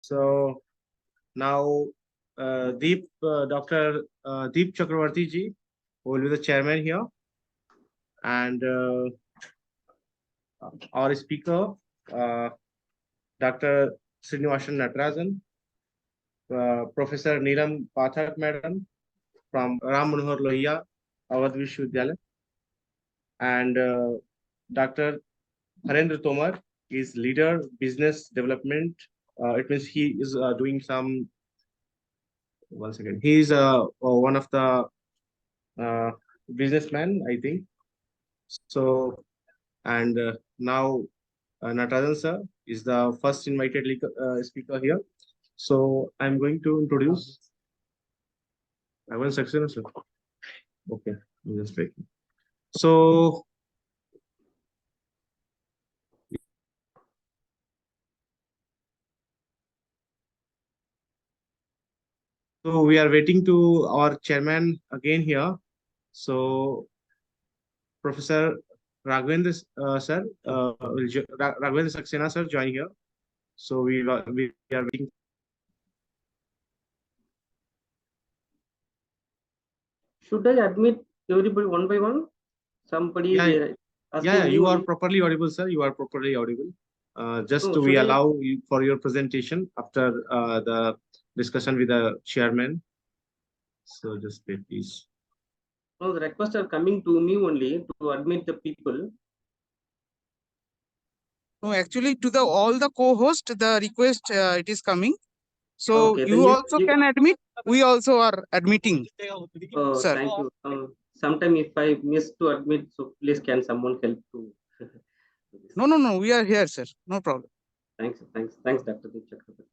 So now Dr. Deep Chakravarti ji will be the chairman here, and our speaker, uh, Dr. Srinivasan Natarajan, Professor Neelam Pathak Madam from Ram Manohar Lohia, Awadh Vishwavidyalaya, and Dr. Harendra Tomar is leader business development. It means he is doing some. Once again, he is one of the uh, businessman, I think. So, and now Natarajan sir is the first invited speaker here. So I'm going to introduce. I will succeed, sir. Okay, I'm just waiting. So we are waiting to our chairman again here. So Professor Raghavendra sir, Raghavendra Saxena sir join here. So we are waiting. Should I admit everybody one by one? Somebody Yeah, asking yeah, me you are only. properly audible, sir. You are properly audible. Just No, to we should I? allow you for your presentation after the discussion with the chairman. So just wait, please. No, the requests are coming to me only to admit the people. No, actually, to the all the co-host, the request it is coming. So Okay, you then also can admit. We also are admitting, oh, sir. thank you. Sometime if I miss to admit, so please can someone help to? No, no, no. We are here, sir. No problem. Thanks, Dr. Deep Chakrabarti.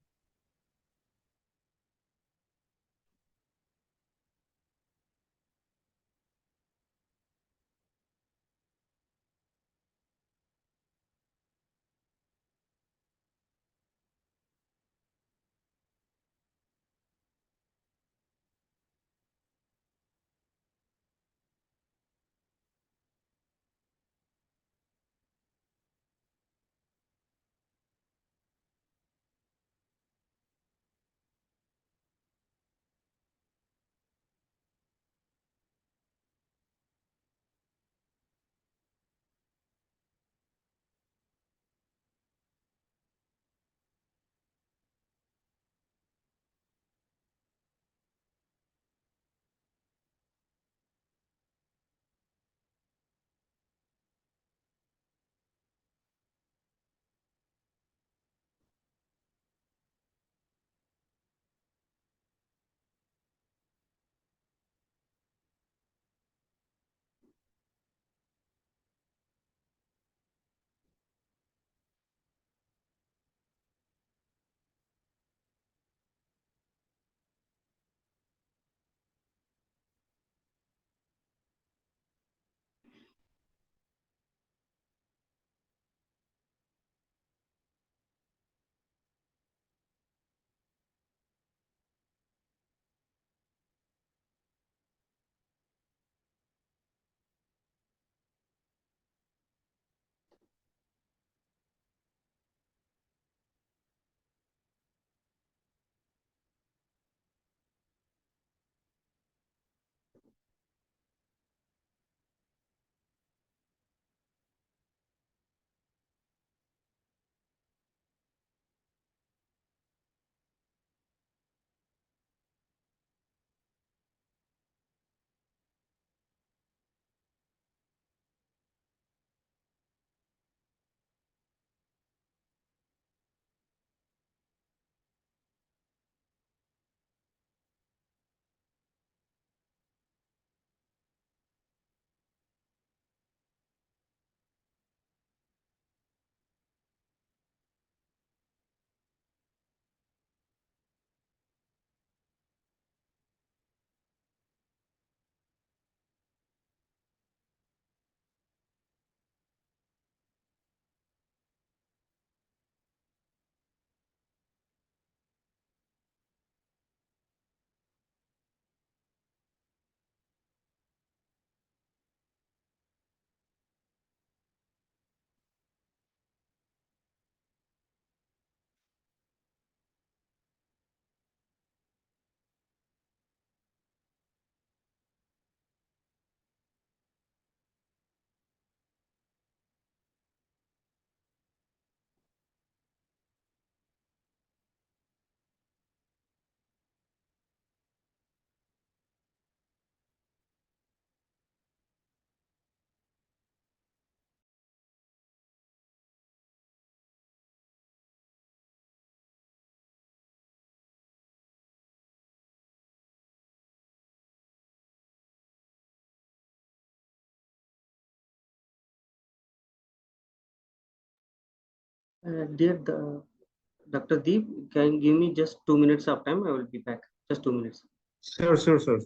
Dr. Deep, can you give me just 2 minutes of time? I will be back. Just 2 minutes. Sure, sure, sure.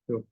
Sure.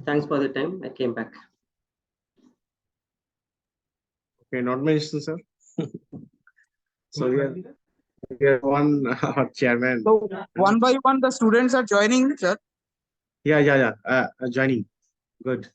Thanks for the time. I came back. Okay, not mentioned, sir. So we are one chairman. So one by one, the students are joining, sir. Yeah. Joining. Good.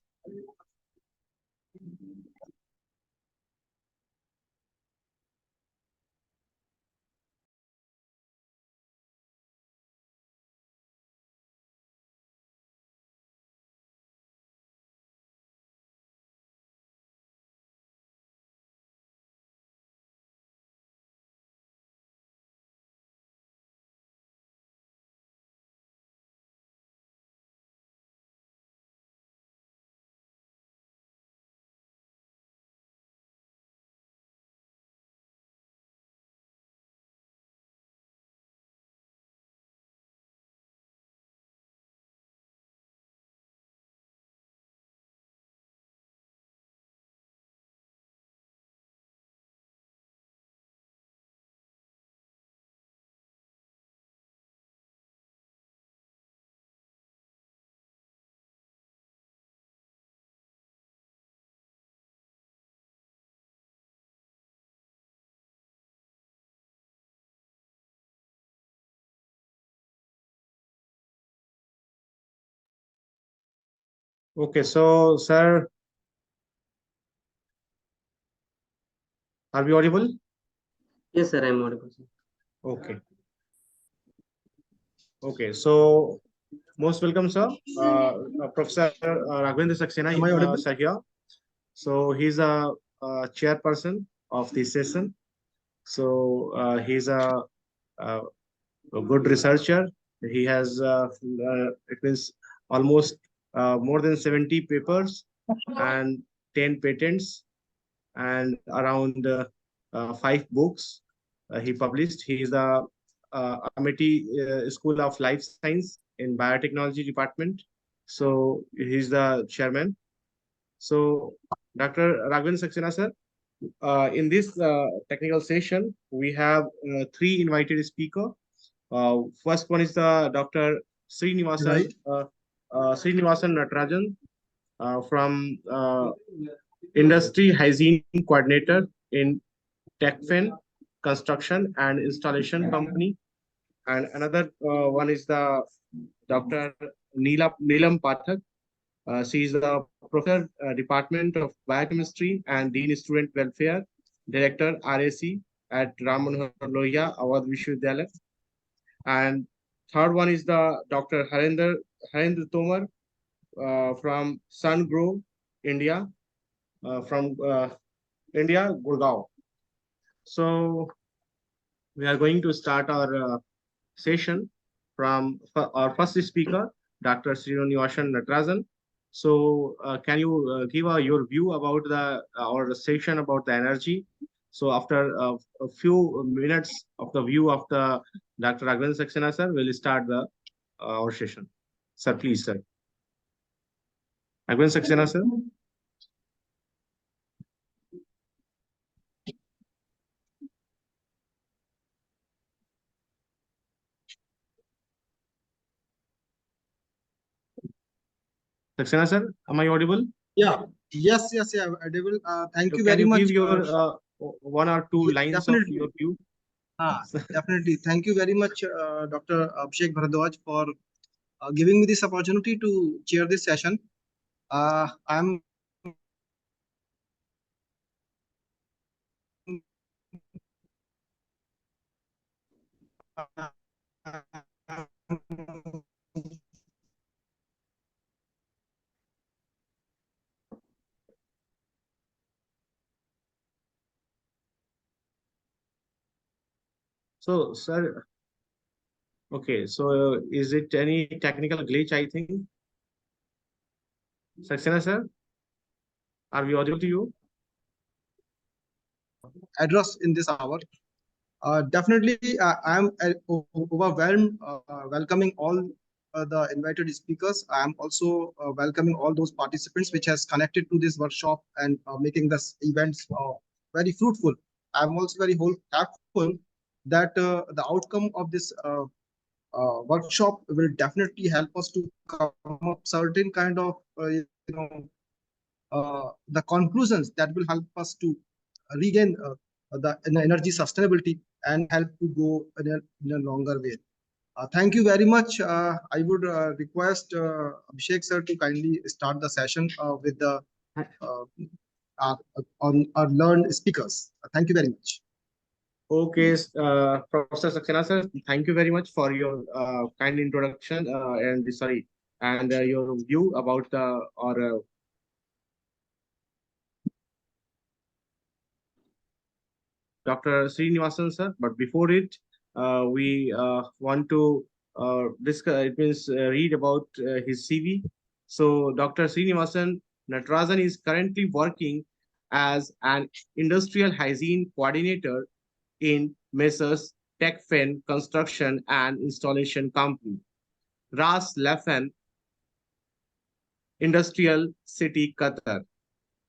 Okay, so sir, are we audible? Yes, sir, I'm audible, sir. Okay. Okay, so most welcome, sir. Professor Raghavendra Saxena, sir here. So he's a chairperson of this session. So he's a good researcher. He has it means almost more than 70 papers and 10 patents and around 5 books he published. He is the Amity School of Life Science in Biotechnology Department. So he's the chairman. So Dr. Raghavendra Saxena, sir, in this technical session, we have 3 invited speakers. First one is the Dr. Srinivasan Srinivasan Natarajan from Industry Hygiene Coordinator in TechFin Construction and Installation Company. And another one is the Dr. Neelam Pathak. She is the Professor, Department of Biochemistry and Dean Student Welfare, Director RAC at Ram Manohar Lohia Awadh Vishwavidyalaya. And third one is the Dr. Harendra Tomar from Sungrow, India, from India, Gurgaon. So we are going to start our session from our first speaker, Dr. Srinivashan Natarajan. So can you give your view about the our session about the energy? So after a few minutes of the view of the Dr. Raghavendra Saxena sir, we'll start the our session. Sir, please, sir. Raghavendra Saxena sir. Saxena sir, am I audible? Yeah, yes, yeah, audible. Thank So you can very you much. give your one or two Yeah, lines of definitely. your view? Definitely. Thank you very much, Dr. Abhishek Bharadwaj, for giving me this opportunity to chair this session. I'm So, sir, okay, so is it any technical glitch, I think? Saxena, sir, are we audible to you? address in this hour. Definitely, I am overwhelmed welcoming all the invited speakers. I am also welcoming all those participants which has connected to this workshop and making this events very fruitful. I am also very thankful that the outcome of this workshop will definitely help us to come up certain kind of the conclusions that will help us to regain the energy sustainability and help to go in a longer way. Thank you very much. I would request Abhishek sir to kindly start the session with the uh, on our learned speakers. Thank you very much. Okay, Professor Saxena, sir, thank you very much for your kind introduction and sorry, and your view about the or Dr. Srinivasan, sir. But before it, we want to discuss, it means read about his CV. So, Dr. Srinivasan Natarajan is currently working as an industrial hygiene coordinator in Messrs. TechFin Construction and Installation Company, Ras Laffan Industrial City, Qatar.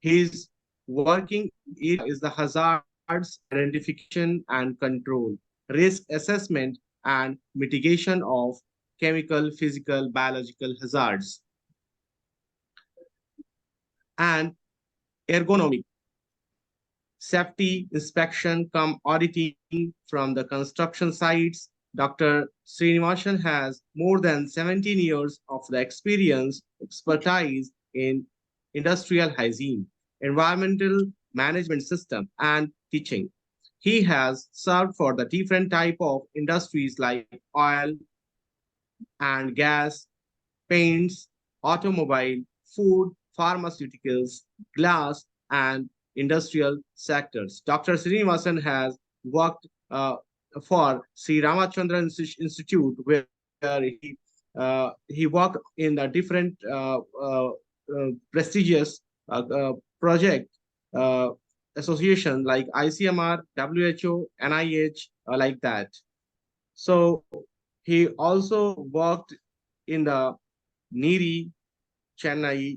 His working area is the hazards identification and control, risk assessment and mitigation of chemical, physical, biological hazards, and ergonomic safety inspection come auditing from the construction sites. Dr. Srinivasan has more than 17 years of the expertise in industrial hygiene, environmental management system, and teaching. He has served for the different type of industries like oil and gas, paints, automobile, food, pharmaceuticals, glass, and industrial sectors. Dr. Srinivasan has worked for Sri Ramachandra Institute, where he worked in the different prestigious project uh, association like ICMR, WHO, NIH, like that. So he also worked in the Niri, Chennai,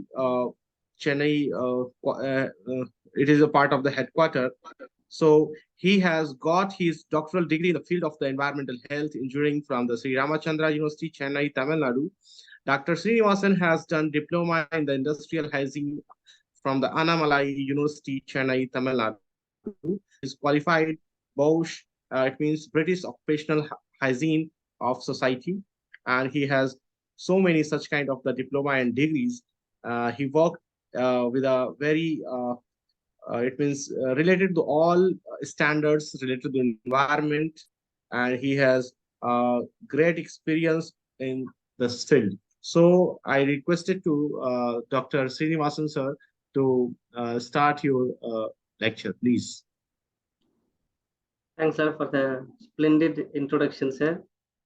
Chennai. It is a part of the headquarter. So he has got his doctoral degree in the field of the environmental health engineering from the Sri Ramachandra University, Chennai, Tamil Nadu. Dr. Srinivasan has done diploma in the industrial hygiene from the Annamalai University, Chennai, Tamil Nadu. He's qualified Bosch, it means British Occupational Hygiene of Society, and he has so many such kind of the diploma and degrees. He worked with a very it means related to all standards related to the environment, and he has great experience in this field. So I requested to Dr. Srinivasan sir to start your lecture, please. Thanks, sir, for the splendid introduction, sir.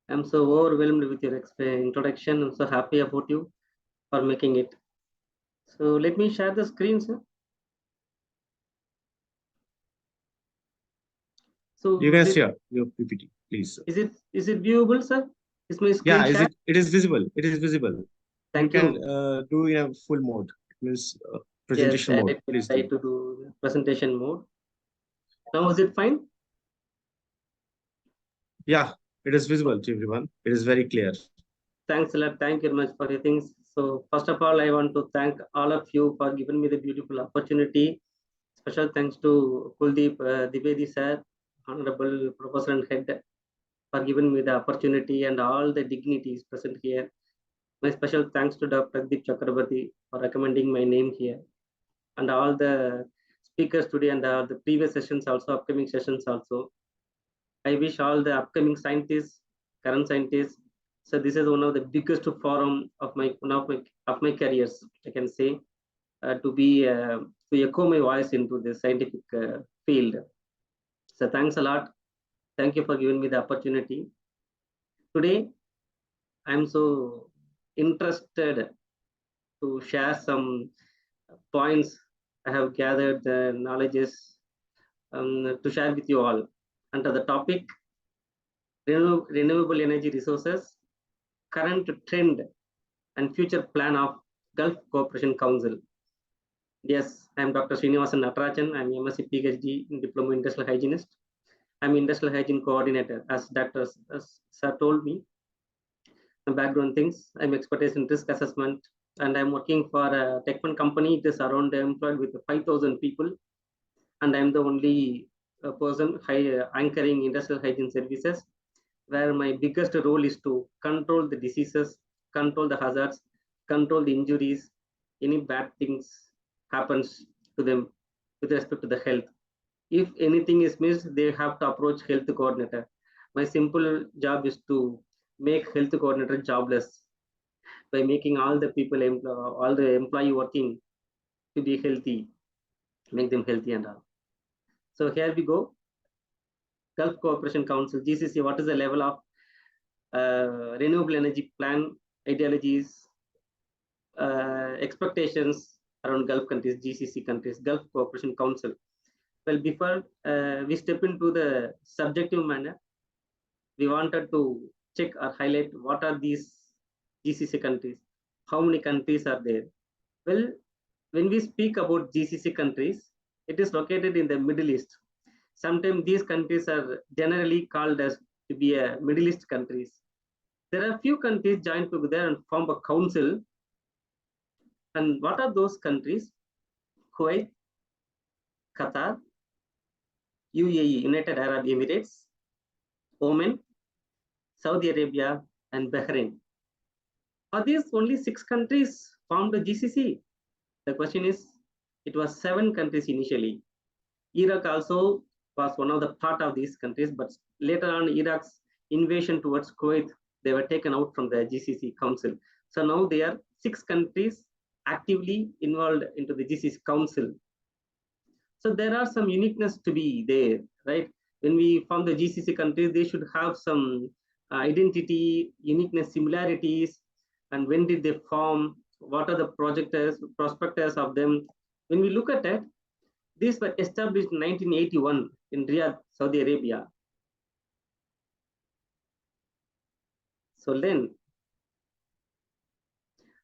I'm so overwhelmed with your introduction. I'm so happy about you for making it. So let me share the screen, sir. So You can share your PPT, please. Sir. Is it viewable, sir? Is my screen shared? It is visible. It is visible. Thank you. you. Can do in a full mode. It means presentation Yes, mode. let me Please try do. to do presentation mode. Now is it fine? Yeah, it is visible to everyone. It is very clear. Thanks a lot. Thank you very much for your things. So first of all, I want to thank all of you for giving me the beautiful opportunity. Special thanks to Kuldeep Dwivedi sir, Honorable Professor and Head, for giving me the opportunity and all the dignities present here. My special thanks to Dr. Deep Chakrabarti for recommending my name here, and all the speakers today and the previous sessions also, upcoming sessions also. I wish all the upcoming scientists, current scientists. So this is one of the biggest forum of my careers, I can say, to echo my voice into the scientific field. So thanks a lot. Thank you for giving me the opportunity. Today, I'm so interested to share some points I have gathered the knowledges to share with you all under the topic renewable energy resources, current trend and future plan of Gulf Cooperation Council. Yes, I am Dr. Srinivasan Natarajan. I am MSc PhD in Diploma Industrial Hygienist. I am Industrial Hygiene Coordinator, as Dr. Sir told me. My background things, I am expertise in risk assessment, and I am working for a tech company. It is around employed with 5,000 people, and I am the only person anchoring industrial hygiene services, where my biggest role is to control the diseases, control the hazards, control the injuries, any bad things happens to them with respect to the health. If anything is missed, they have to approach health coordinator. My simple job is to make health coordinator jobless by making all the people, all the employee working to be healthy, make them healthy and all. So here we go. Gulf Cooperation Council, GCC, what is the level of renewable energy plan, ideologies, expectations around Gulf countries, GCC countries, Gulf Cooperation Council? Well, before we step into the subjective manner, we wanted to check or highlight what are these GCC countries, how many countries are there. Well, when we speak about GCC countries, it is located in the Middle East. Sometimes these countries are generally called as to be a Middle East countries. There are few countries joined together and form a council. And what are those countries? Kuwait, Qatar, UAE, United Arab Emirates, Oman, Saudi Arabia, and Bahrain. Are these only 6 countries formed the GCC? The question is, it was 7 countries initially. Iraq also was one of the part of these countries, but later on Iraq's invasion towards Kuwait, they were taken out from the GCC Council. So now they are 6 countries actively involved into the GCC Council. So there are some uniqueness to be there, right? When we form the GCC countries, they should have some identity, uniqueness, similarities, and when did they form? What are the prospectors of them? When we look at it, these were established in 1981 in Riyadh, Saudi Arabia. So then,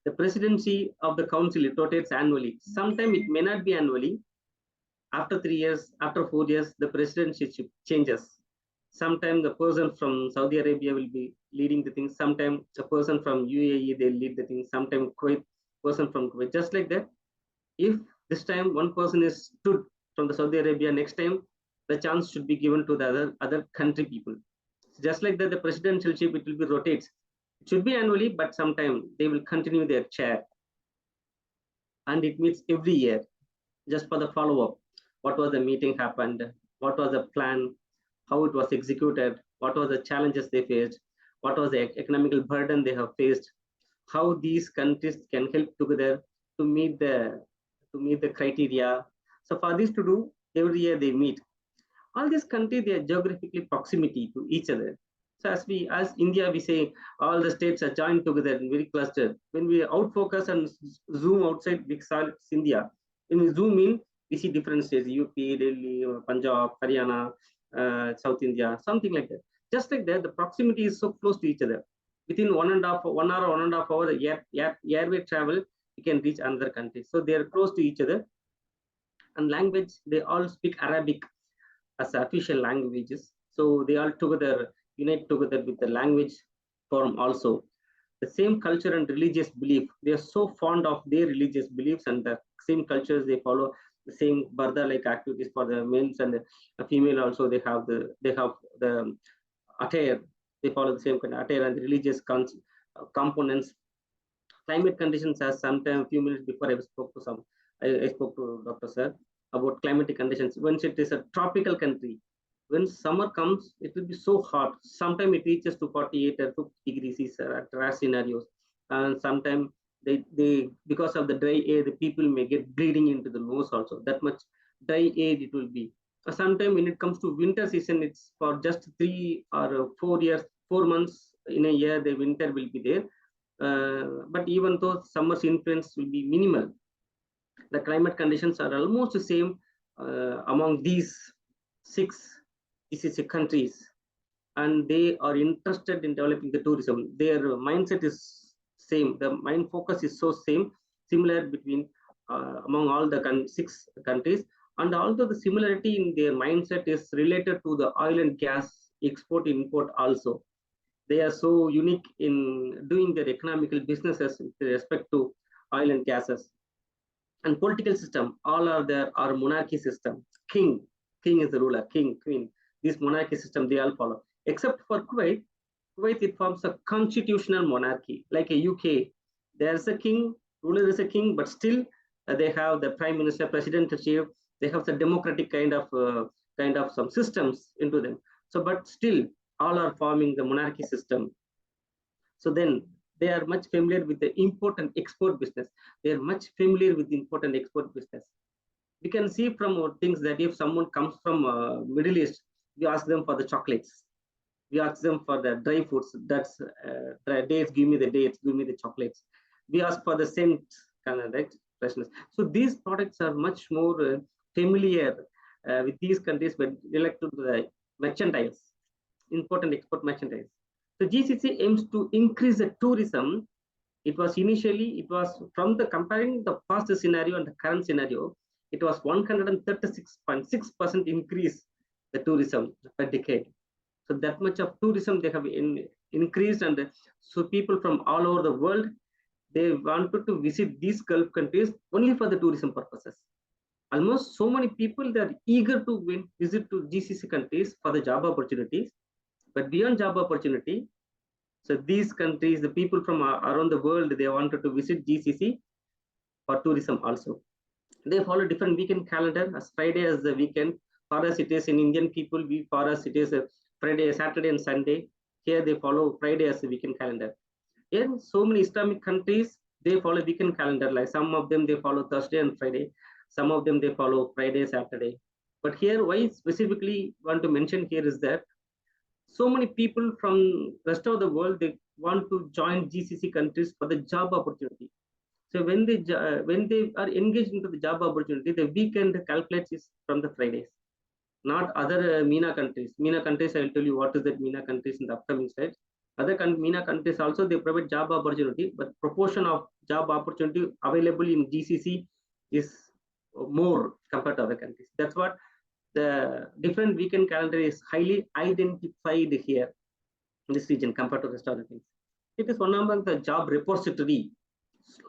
the presidency of the council, it rotates annually. Sometimes it may not be annually. After 3 years, after 4 years, the presidency changes. Sometimes the person from Saudi Arabia will be leading the things. Sometimes a person from UAE, they lead the things. Sometimes Kuwait, person from Kuwait. Just like that, if this time one person is stood from the Saudi Arabia, next time the chance should be given to the other country people. Just like that, the presidentialship, it will be rotates. It should be annually, but sometime they will continue their chair. And it meets every year just for the follow-up. What was the meeting happened? What was the plan? How it was executed? What was the challenges they faced? What was the economical burden they have faced? How these countries can help together to meet the criteria. So for this to do, every year they meet. All these countries, they are geographically proximity to each other. So as India, we say all the states are joined together and very clustered. When we outfocus and zoom outside, we saw it's India. When we zoom in, we see different states: UP, Delhi, Punjab, Haryana, South India, something like that. Just like that, the proximity is so close to each other. Within 1.5 hour, airway travel, you can reach another country. So they are close to each other. And language, they all speak Arabic as official languages. So they all together unite together with the language form also. The same culture and religious belief. They are so fond of their religious beliefs and the same cultures they follow. The same barda like activities for the males and the female also. They have the attire. They follow the same kind of attire and the religious components. Climate conditions, as sometime few minutes before I spoke to Dr. Sir about climatic conditions. Once it is a tropical country, when summer comes, it will be so hot. Sometimes it reaches to 48 or 50 degrees at rare scenarios. And sometimes they because of the dry air, the people may get bleeding into the nose also. That much dry air it will be. Sometimes when it comes to winter season, it's for just 3 or 4 months in a year, the winter will be there. But even though summer's influence will be minimal, the climate conditions are almost the same among these 6 GCC countries, and they are interested in developing the tourism. Their mindset is same. The mind focus is so similar between among all the 6 countries, and although the similarity in their mindset is related to the oil and gas export import also. They are so unique in doing their economical businesses with respect to oil and gases. And political system, all are there are monarchy system. King is the ruler, king, queen. This monarchy system they all follow. Except for Kuwait, it forms a constitutional monarchy, like a UK. There's a king, ruler is a king, but still they have the prime minister, president, chief. They have the democratic kind of some systems into them. So, but still, all are forming the monarchy system. So then they are much familiar with the import and export business. They are much familiar with import and export business. We can see from things that if someone comes from Middle East, we ask them for the chocolates. We ask them for the dry foods. That's dates. Give me the dates. Give me the chocolates. We ask for the scent kind of right freshness. So these products are much more familiar with these countries, but related to the merchandise, import and export merchandise. So GCC aims to increase the tourism. It was from the comparing the past scenario and the current scenario, it was 136.6% increase the tourism per decade. So that much of tourism they have increased, and so people from all over the world, they wanted to visit these Gulf countries only for the tourism purposes. Almost so many people, they are eager to visit to GCC countries for the job opportunities. But beyond job opportunity, so these countries, the people from around the world, they wanted to visit GCC for tourism also. They follow different weekend calendar, as Friday as the weekend. For us, it is in Indian people. For us, it is Friday, Saturday, and Sunday. Here they follow Friday as the weekend calendar. In so many Islamic countries, they follow weekend calendar. Like some of them, they follow Thursday and Friday. Some of them, they follow Friday, Saturday. But here, why specifically want to mention here is that so many people from rest of the world, they want to join GCC countries for the job opportunity. So when they are engaged into the job opportunity, the weekend calculates is from the Fridays, not other MENA countries. MENA countries, I will tell you what is that MENA countries in the upcoming slides. Other MENA countries also, they provide job opportunity, but proportion of job opportunity available in GCC is more compared to other countries. That's what the different weekend calendar is highly identified here. in this region compared to rest of the things. It is one among the job repository.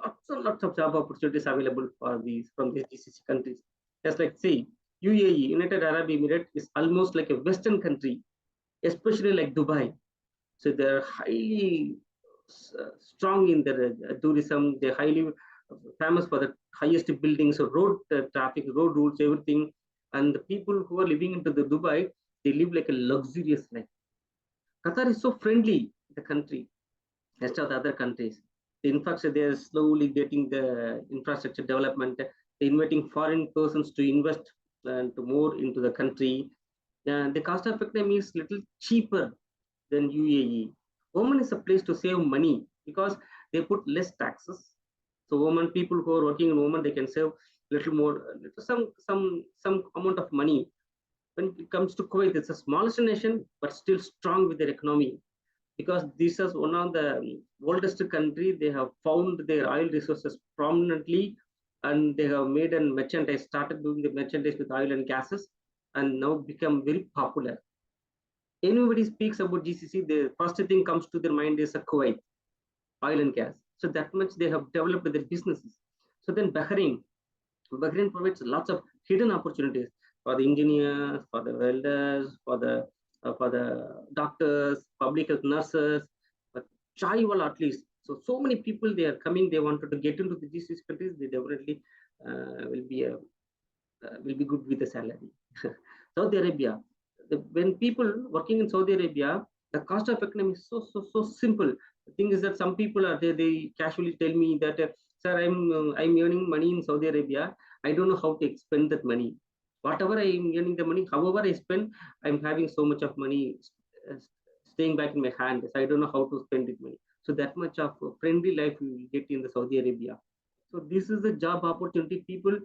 Lots and lots of job opportunities available for these from these GCC countries. Just like say UAE, United Arab Emirates, is almost like a Western country, especially like Dubai. So they're highly strong in their tourism. They're highly famous for the highest buildings, so road traffic, road rules, everything. And the people who are living into the Dubai, they live like a luxurious life. Qatar is so friendly, the country, rest of the other countries. In fact, they are slowly getting the infrastructure development. They're inviting foreign persons to invest and to more into the country. The cost of economy is little cheaper than UAE. Oman is a place to save money because they put less taxes. So Oman people who are working in Oman, they can save little more, some amount of money. When it comes to Kuwait, it's the smallest nation, but still strong with their economy because this is one of the oldest country. They have found their oil resources prominently, and they have made a merchandise, started doing the merchandise with oil and gases, and now become very popular. Anybody speaks about GCC, the first thing comes to their mind is a Kuwait, oil and gas. So that much they have developed their businesses. So then Bahrain provides lots of hidden opportunities for the engineers, for the welders, for the doctors, public health nurses, but Chaiwala at least. So many people they are coming. They wanted to get into the GCC countries. They definitely will be good with the salary. Saudi Arabia, when people working in Saudi Arabia, the cost of economy is so simple. The thing is that some people are there. They casually tell me that, sir, I'm earning money in Saudi Arabia. I don't know how to spend that money. Whatever I am earning the money, however I spend, I'm having so much of money staying back in my hand. So I don't know how to spend it money. So that much of friendly life you will get in the Saudi Arabia. So this is the job opportunity. People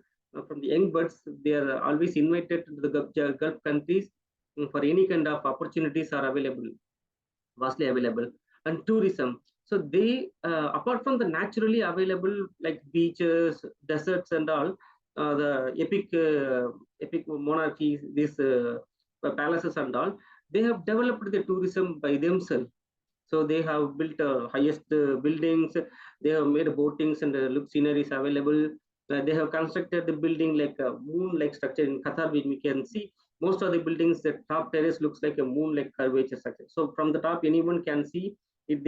from the young birds, they are always invited to the Gulf countries for any kind of opportunities are available, vastly available. And tourism. So they, apart from the naturally available like beaches, deserts, and all, the epic monarchies, these palaces and all, they have developed the tourism by themselves. So they have built highest buildings. They have made boatings and look sceneries available. They have constructed the building like a moon-like structure in Qatar, which we can see most of the buildings. The top terrace looks like a moon-like curvature structure. So from the top, anyone can see if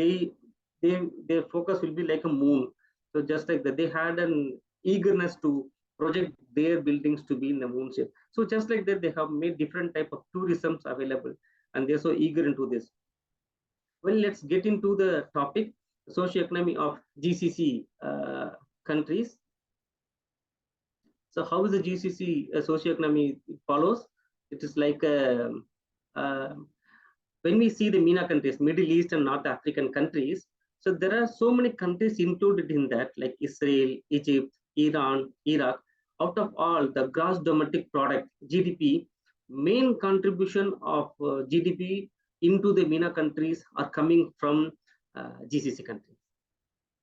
their focus will be like a moon. So just like that, they had an eagerness to project their buildings to be in the moon shape. So just like that, they have made different type of tourisms available, and they're so eager into this. Well, let's get into the topic, socioeconomy of GCC countries. So how is the GCC socioeconomy? It follows. It is like when we see the MENA countries, Middle East and North African countries, so there are so many countries included in that, like Israel, Egypt, Iran, Iraq. Out of all the gross domestic product, GDP, main contribution of GDP into the MENA countries are coming from GCC countries.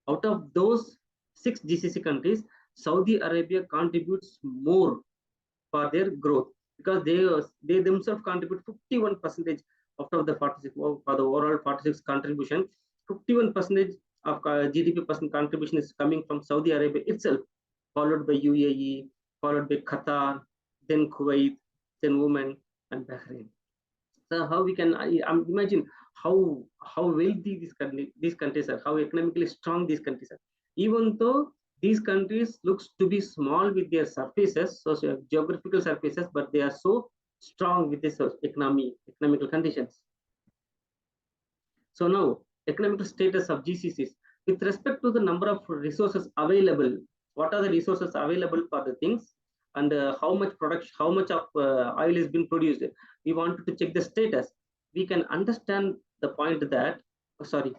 Out of those 6 GCC countries, Saudi Arabia contributes more for their growth because they themselves contribute 51% out of the 46 for the overall 46 contribution. 51% of GDP percent contribution is coming from Saudi Arabia itself, followed by UAE, followed by Qatar, then Kuwait, then Oman, and Bahrain. So how we can imagine how wealthy these countries are, how economically strong these countries are. Even though these countries looks to be small with their surfaces, so geographical surfaces, but they are so strong with this economical conditions. So now, economic status of GCCs with respect to the number of resources available. What are the resources available for the things, and how much production, how much of oil is being produced? We wanted to check the status. We can understand the point that sorry.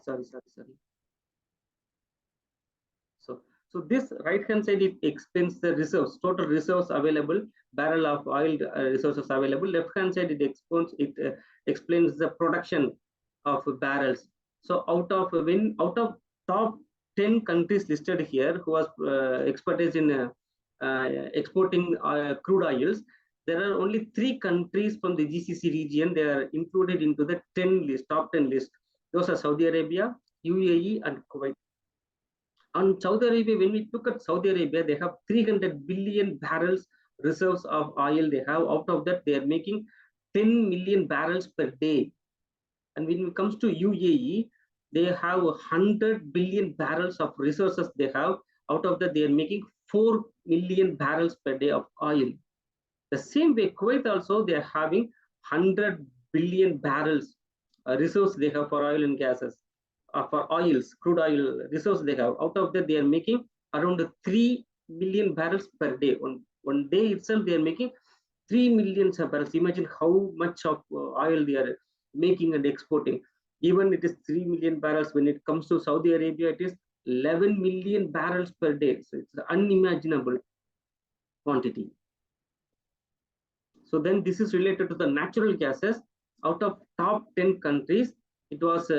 So this right hand side, it explains the reserves, total reserves available, barrel of oil resources available. Left hand side, it explains the production of barrels. So out of top 10 countries listed here who has expertise in exporting crude oils, there are only 3 countries from the GCC region. They are included into the top 10 list. Those are Saudi Arabia, UAE, and Kuwait. On Saudi Arabia, when we look at Saudi Arabia, they have 300 billion barrels reserves of oil. They have, out of that, they are making 10 million barrels per day. And when it comes to UAE, they have 100 billion barrels of resources they have. Out of that, they are making 4 million barrels per day of oil. The same way, Kuwait also, they are having 100 billion barrels resource they have for oil and gases, for oils, crude oil resource they have. Out of that, they are making around 3 million barrels per day. One day itself, they are making 3 million barrels. Imagine how much of oil they are making and exporting. Even it is 3 million barrels. When it comes to Saudi Arabia, it is 11 million barrels per day. So it's unimaginable quantity. So then this is related to the natural gases. Out of top 10 countries, it was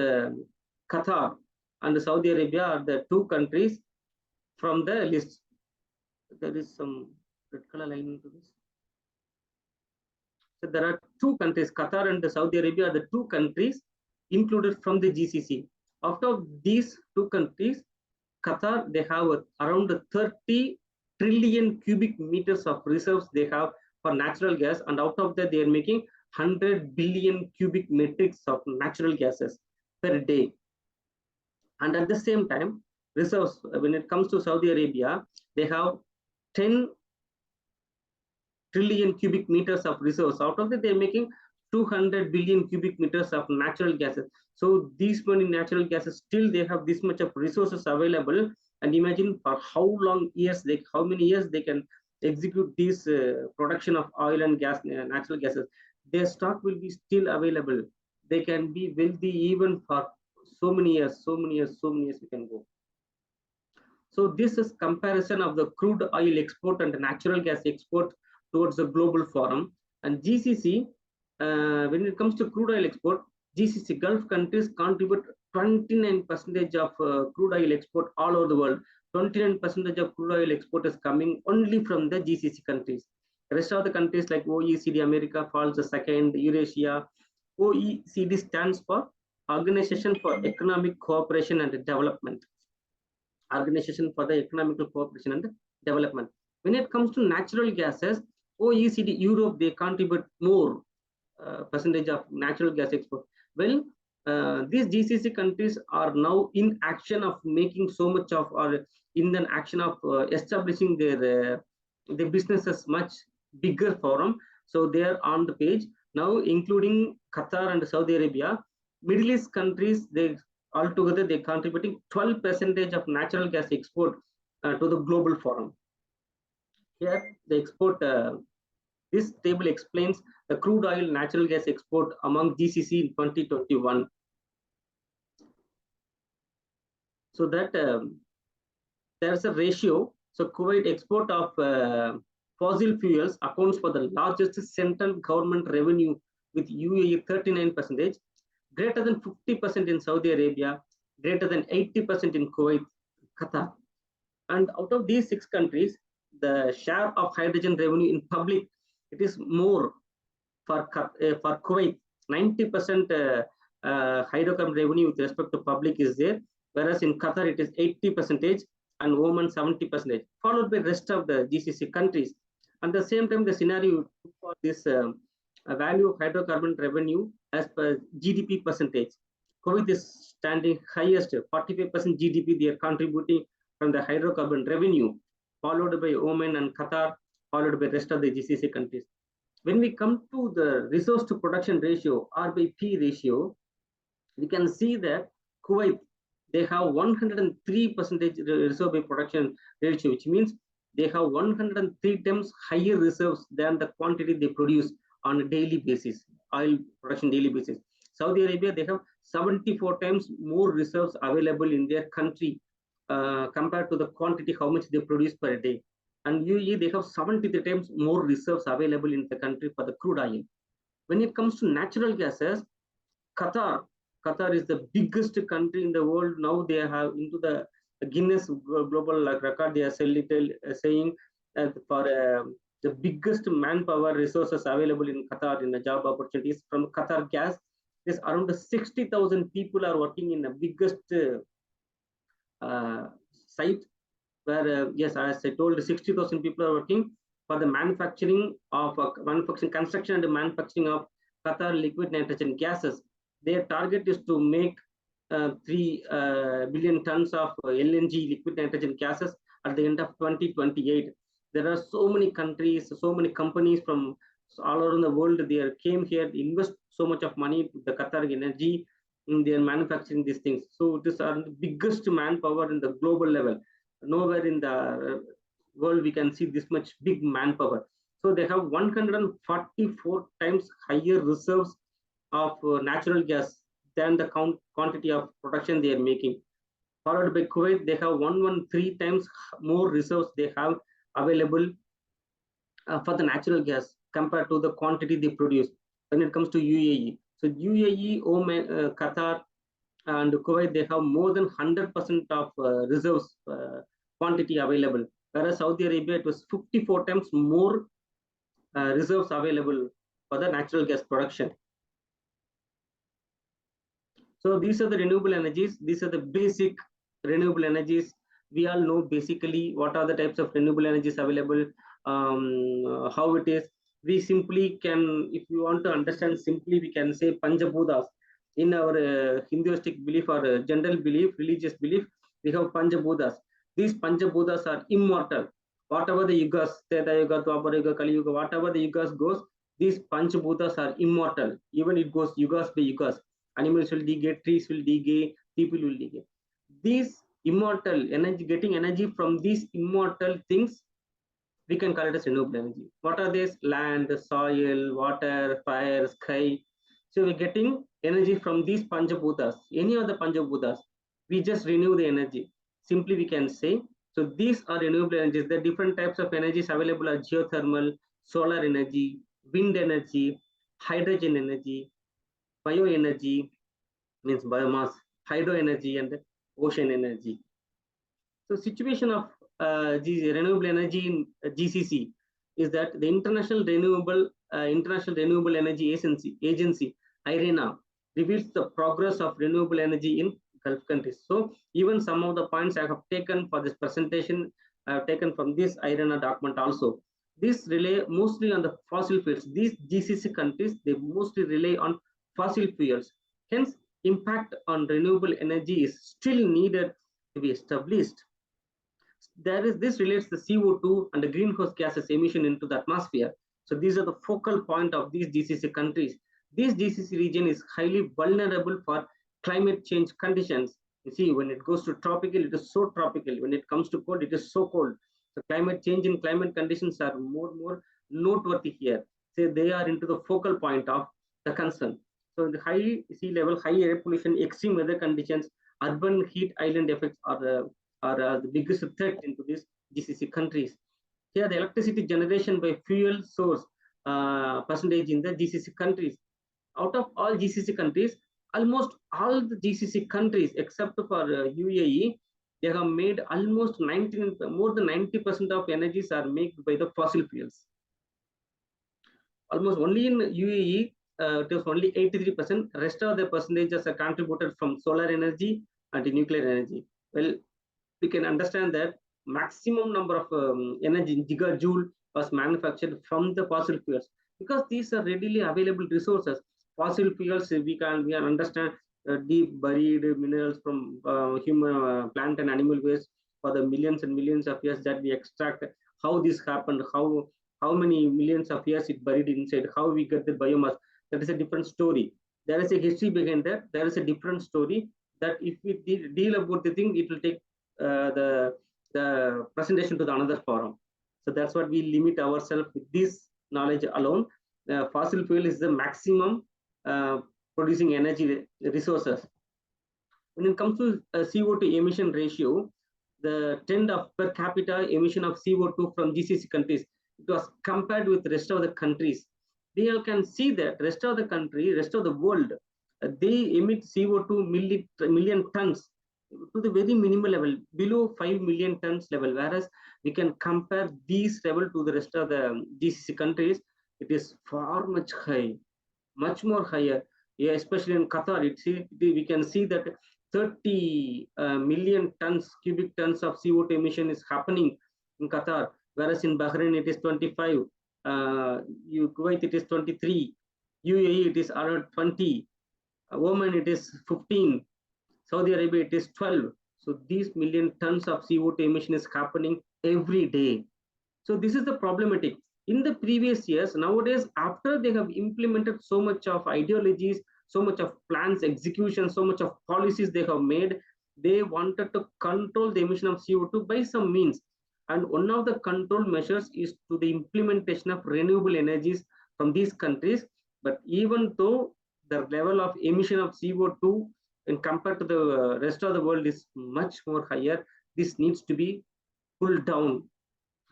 Qatar and Saudi Arabia are the two countries from the list. There is some red color line into this. So there are two countries, Qatar and Saudi Arabia are the two countries included from the GCC. Out of these two countries, Qatar, they have around 30 trillion cubic meters of reserves they have for natural gas, and out of that they are making 100 billion cubic metrics of natural gases per day. And at the same time, reserves, when it comes to Saudi Arabia, they have 10 trillion cubic meters of reserves. Out of that, they're making 200 billion cubic meters of natural gases. So these many natural gases, still they have this much of resources available. And imagine for how many years they can execute this production of oil and gas, natural gases. Their stock will be still available. They can be wealthy even for so many years we can go. So this is comparison of the crude oil export and natural gas export towards the global forum. And GCC, when it comes to crude oil export, GCC Gulf countries contribute 29% of crude oil export all over the world. 29% of crude oil export is coming only from the GCC countries. The rest of the countries like OECD, America falls the second, Eurasia. OECD stands for Organization for Economic Cooperation and Development. Organization for the Economical Cooperation and Development. When it comes to natural gases, OECD, Europe, they contribute more percentage of natural gas export. Well, these GCC countries are now in action of making so much of, or in an action of establishing their businesses much bigger forum. So they are on the page now, including Qatar and Saudi Arabia. Middle East countries, they altogether they contributing 12% of natural gas export to the global forum. Here, the export. This table explains the crude oil natural gas export among GCC in 2021. So that there's a ratio. So Kuwait export of fossil fuels accounts for the largest central government revenue with UAE 39%, greater than 50% in Saudi Arabia, greater than 80% in Kuwait, Qatar. And out of these 6 countries, the share of hydrogen revenue in public, it is more for Kuwait. 90% hydrocarbon revenue with respect to public is there, whereas in Qatar it is 80% and Oman 70%, followed by rest of the GCC countries. At the same time, the scenario for this value of hydrocarbon revenue as per GDP percentage. Kuwait is standing highest, 45% GDP they are contributing from the hydrocarbon revenue, followed by Oman and Qatar, followed by rest of the GCC countries. When we come to the resource to production ratio, R by P ratio, we can see that Kuwait, they have 103% reserve by production ratio, which means they have 103 times higher reserves than the quantity they produce on a daily basis, oil production daily basis. Saudi Arabia, they have 74 times more reserves available in their country compared to the quantity, how much they produce per day. And UAE, they have 73 times more reserves available in the country for the crude oil. When it comes to natural gases, Qatar is the biggest country in the world. Now they have into the Guinness Global Record, they are saying that for the biggest manpower resources available in Qatar in the job opportunities from Qatar Gas, There's around 60,000 people are working in the biggest site where, yes, as I told, 60,000 people are working for the manufacturing of construction and manufacturing of Qatar liquid nitrogen gases. Their target is to make 3 billion tons of LNG liquid nitrogen gases at the end of 2028. There are so many countries, so many companies from all around the world. They came here to invest so much of money to the Qatar energy in their manufacturing these things. So these are the biggest manpower in the global level. Nowhere in the world we can see this much big manpower. So they have 144 times higher reserves of natural gas than the quantity of production they are making. Followed by Kuwait, they have 113 times more reserves they have available for the natural gas compared to the quantity they produce. When it comes to UAE, so UAE, Oman, Qatar, and Kuwait, they have more than 100% of reserves quantity available. Whereas Saudi Arabia, it was 54 times more reserves available for the natural gas production. So these are the renewable energies. These are the basic renewable energies. We all know basically what are the types of renewable energies available, how it is. We simply can, if you want to understand simply, we can say Panchabhutas. In our Hinduistic belief or general belief, religious belief, we have Panchabhutas. These Panchabhutas are immortal. Whatever the yugas, Treta Yuga, Dwapara Yuga, Kali Yuga, whatever the yugas goes, these Panchabhutas are immortal. Even it goes yugas by yugas. Animals will decay, trees will decay, people will decay. These immortal energy, getting energy from these immortal things, we can call it as renewable energy. What are these? Land, soil, water, fire, sky. So we're getting energy from these Panchabhutas. Any of the Panchabhutas, we just renew the energy. Simply we can say, so these are renewable energies. The different types of energies available are geothermal, solar energy, wind energy, hydrogen energy, bioenergy, means biomass, hydro energy, and ocean energy. So situation of renewable energy in GCC is that the International Renewable Energy Agency IRENA reveals the progress of renewable energy in Gulf countries. So even some of the points I have taken for this presentation, I have taken from this IRENA document also. This rely mostly on the fossil fuels. These GCC countries, they mostly rely on fossil fuels. Hence, impact on renewable energy is still needed to be established. This relates the CO2 and the greenhouse gases emission into the atmosphere. So these are the focal point of these GCC countries. This GCC region is highly vulnerable for climate change conditions. You see, when it goes to tropical, it is so tropical. When it comes to cold, it is so cold. So climate change and climate conditions are more noteworthy here. So they are into the focal point of the concern. So the high sea level, high air pollution, extreme weather conditions, urban heat island effects are the biggest threat into these GCC countries. Here, the electricity generation by fuel source percentage in the GCC countries. Out of all GCC countries, almost all the GCC countries except for UAE, they have made almost more than 90% of energies are made by the fossil fuels. Almost only in UAE, it was only 83%. Rest of the percentages are contributed from solar energy and nuclear energy. Well, we can understand that maximum number of energy gigajoule was manufactured from the fossil fuels because these are readily available resources. Fossil fuels, we can understand deep buried minerals from human, plant and animal waste for the millions and millions of years that we extract. How this happened, how many millions of years it buried inside, how we get the biomass, that is a different story. There is a history behind that. There is a different story that if we deal about the thing, it will take the presentation to the another forum. So that's what we limit ourselves with this knowledge alone. Fossil fuel is the maximum producing energy resources. When it comes to CO2 emission ratio, the trend of per capita emission of CO2 from GCC countries, it was compared with the rest of the countries. We all can see that rest of the world, they emit CO2 million tons to the very minimal level, below 5 million tons level, whereas we can compare these level to the rest of the GCC countries, it is far much high, much more higher. especially in Qatar, we can see that 30 million cubic tons of CO2 emission is happening in Qatar, whereas in Bahrain it is 25, Kuwait it is 23, UAE it is around 20, Oman it is 15, Saudi Arabia it is 12. So these million tons of CO2 emission is happening every day. So this is the problematic. In the previous years, nowadays, after they have implemented so much of ideologies, so much of plans, execution, so much of policies they have made, they wanted to control the emission of CO2 by some means. And one of the control measures is to the implementation of renewable energies from these countries. But even though the level of emission of CO2 in compared to the rest of the world is much more higher, this needs to be pulled down.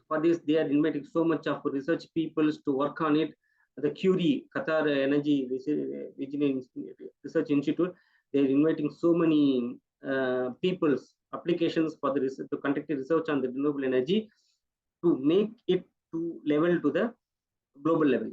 For this, they are inviting so much of research people to work on it. The Curie, Qatar Energy Research Institute, they are inviting so many people's applications for the research, to conduct research on the renewable energy to make it to level to the global level.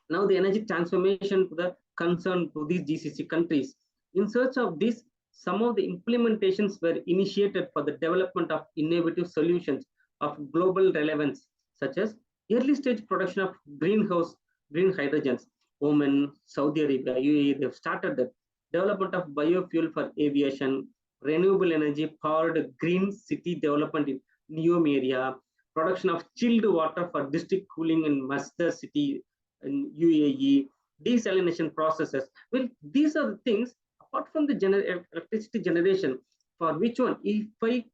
Now the energy transformation to the concern to these GCC countries. In search of this, some of the implementations were initiated for the development of innovative solutions of global relevance, such as early stage production of green hydrogens. Oman, Saudi Arabia, UAE, they've started the development of biofuel for aviation, renewable energy powered green city development in Neom area, production of chilled water for district cooling in Masdar city in UAE, desalination processes. Well, these are the things apart from the electricity generation, for which one, if I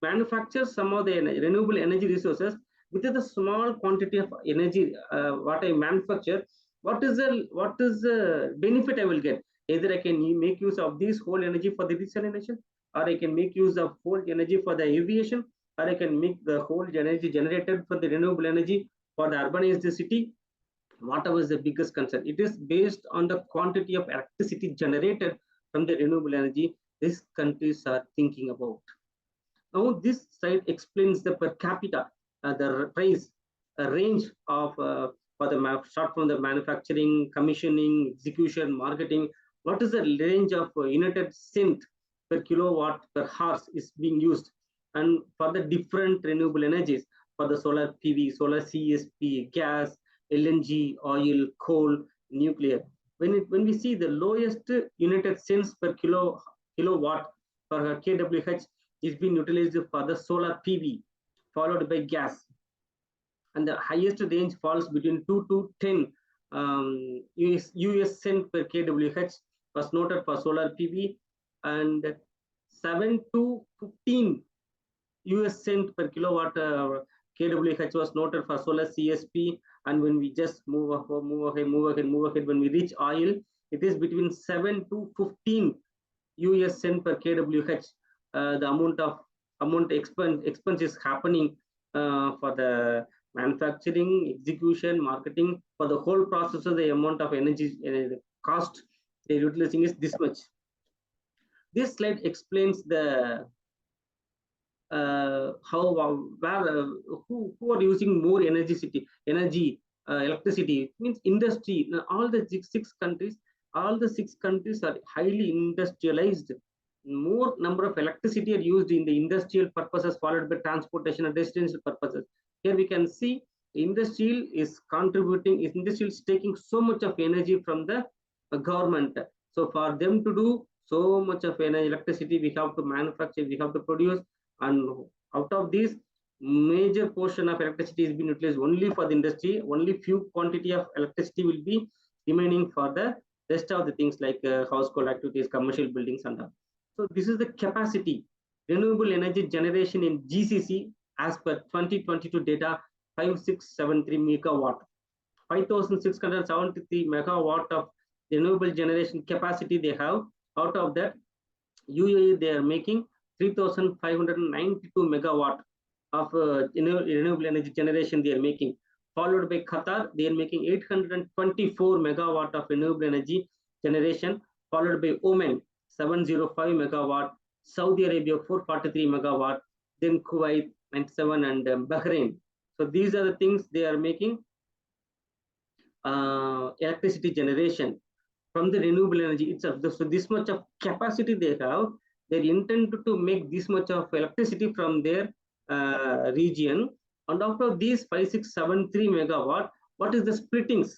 manufacture some of the renewable energy resources with a small quantity of energy, what I manufacture, what is the benefit I will get? Either I can make use of this whole energy for the desalination, or I can make use of whole energy for the aviation, or I can make the whole energy generated for the renewable energy for the urbanized city. Whatever is the biggest concern, it is based on the quantity of electricity generated from the renewable energy these countries are thinking about. Now this slide explains the per capita, the price range of for the start from the manufacturing, commissioning, execution, marketing. What is the range of United Cent per kilowatt per hour is being used, and for the different renewable energies, for the solar PV, solar CSP, gas, LNG, oil, coal, nuclear. When we see the lowest United Cents per kilowatt per kWh is being utilized for the solar PV, followed by gas, and the highest range falls between 2 to 10 US cent per kWh was noted for solar PV, and 7 to 15 US cent per kilowatt kWh was noted for solar CSP. And when we just move ahead, when we reach oil, it is between 7 to 15 US cent per kWh. The amount expense is happening for the manufacturing, execution, marketing, for the whole process of the amount of energy cost they're utilizing is this much. This slide explains the who are using more electricity, means industry. Now, all the six countries are highly industrialized. More number of electricity are used in the industrial purposes, followed by transportation and residential purposes. Here we can see industrial is contributing, industrial is taking so much of energy from the government. So for them to do so much of energy, electricity, we have to manufacture, we have to produce, and out of this, major portion of electricity is being utilized only for the industry. Only few quantity of electricity will be remaining for the rest of the things like household activities, commercial buildings, and all. So this is the capacity. Renewable energy generation in GCC as per 2022 data, 5673 megawatt. 5673 megawatt of renewable generation capacity they have. Out of that, UAE, they are making 3,592 megawatt of renewable energy generation they are making. Followed by Qatar, they are making 824 megawatt of renewable energy generation. Followed by Oman, 705 megawatt. Saudi Arabia, 443 megawatt. Then Kuwait, 97, and Bahrain. So these are the things they are making electricity generation. from the renewable energy itself. So this much of capacity they have, they intend to make this much of electricity from their region. And out of these 5673 megawatt, what is the splittings?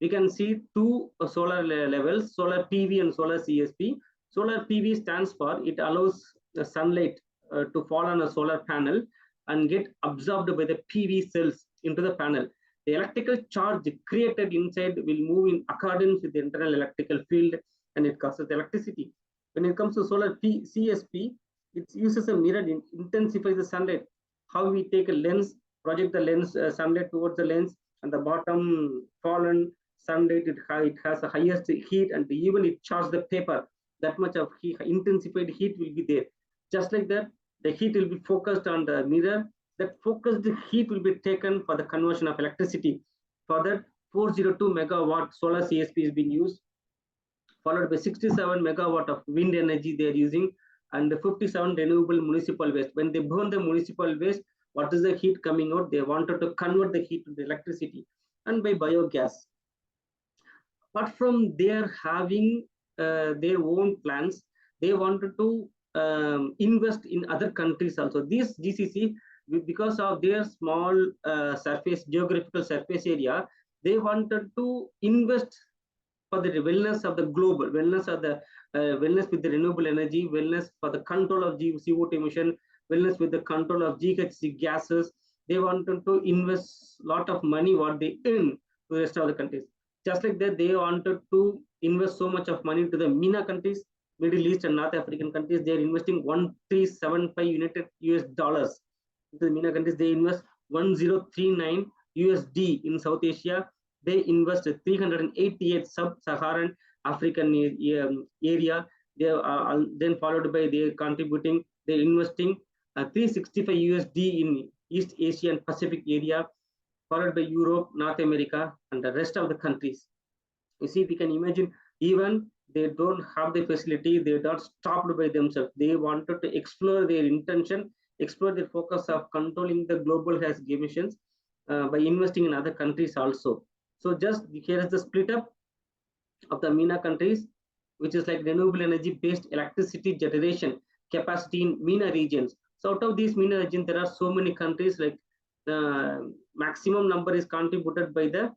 We can see two solar levels, solar PV and solar CSP. Solar PV stands for, it allows the sunlight to fall on a solar panel and get absorbed by the PV cells into the panel. The electrical charge created inside will move in accordance with the internal electrical field, and it causes electricity. When it comes to solar CSP, it uses a mirror, intensifies the sunlight. How we take a lens, project the lens sunlight towards the lens, and the bottom fallen sunlight, it has the highest heat, and even it charges the paper. That much of heat, intensified heat will be there. Just like that, the heat will be focused on the mirror. That focused heat will be taken for the conversion of electricity. For that, 402 megawatt solar CSP is being used, followed by 67 megawatt of wind energy they are using, and the 57 renewable municipal waste. When they burn the municipal waste, what is the heat coming out? They wanted to convert the heat to the electricity, and by biogas. Apart from their having their own plans, they wanted to invest in other countries also. This GCC, because of their small geographical surface area, they wanted to invest for the wellness of the global, wellness of the wellness with the renewable energy, wellness for the control of CO2 emission, wellness with the control of GHG gases. They wanted to invest a lot of money what they earn to the rest of the countries. Just like that, they wanted to invest so much of money to the MENA countries, Middle East and North African countries. They are investing 1375 United US dollars into the MENA countries. They invest 1039 USD in South Asia. They invest 388 sub-Saharan African area. They are then followed by they contributing, they're investing 365 USD in East Asia and Pacific area, followed by Europe, North America, and the rest of the countries. You see, we can imagine, even they don't have the facility, they're not stopped by themselves. They wanted to explore their intention, explore their focus of controlling the global gas emissions by investing in other countries also. So just here is the split up of the MENA countries, which is like renewable energy based electricity generation capacity in MENA regions. So out of these MENA regions, there are so many countries, like the maximum number is contributed by the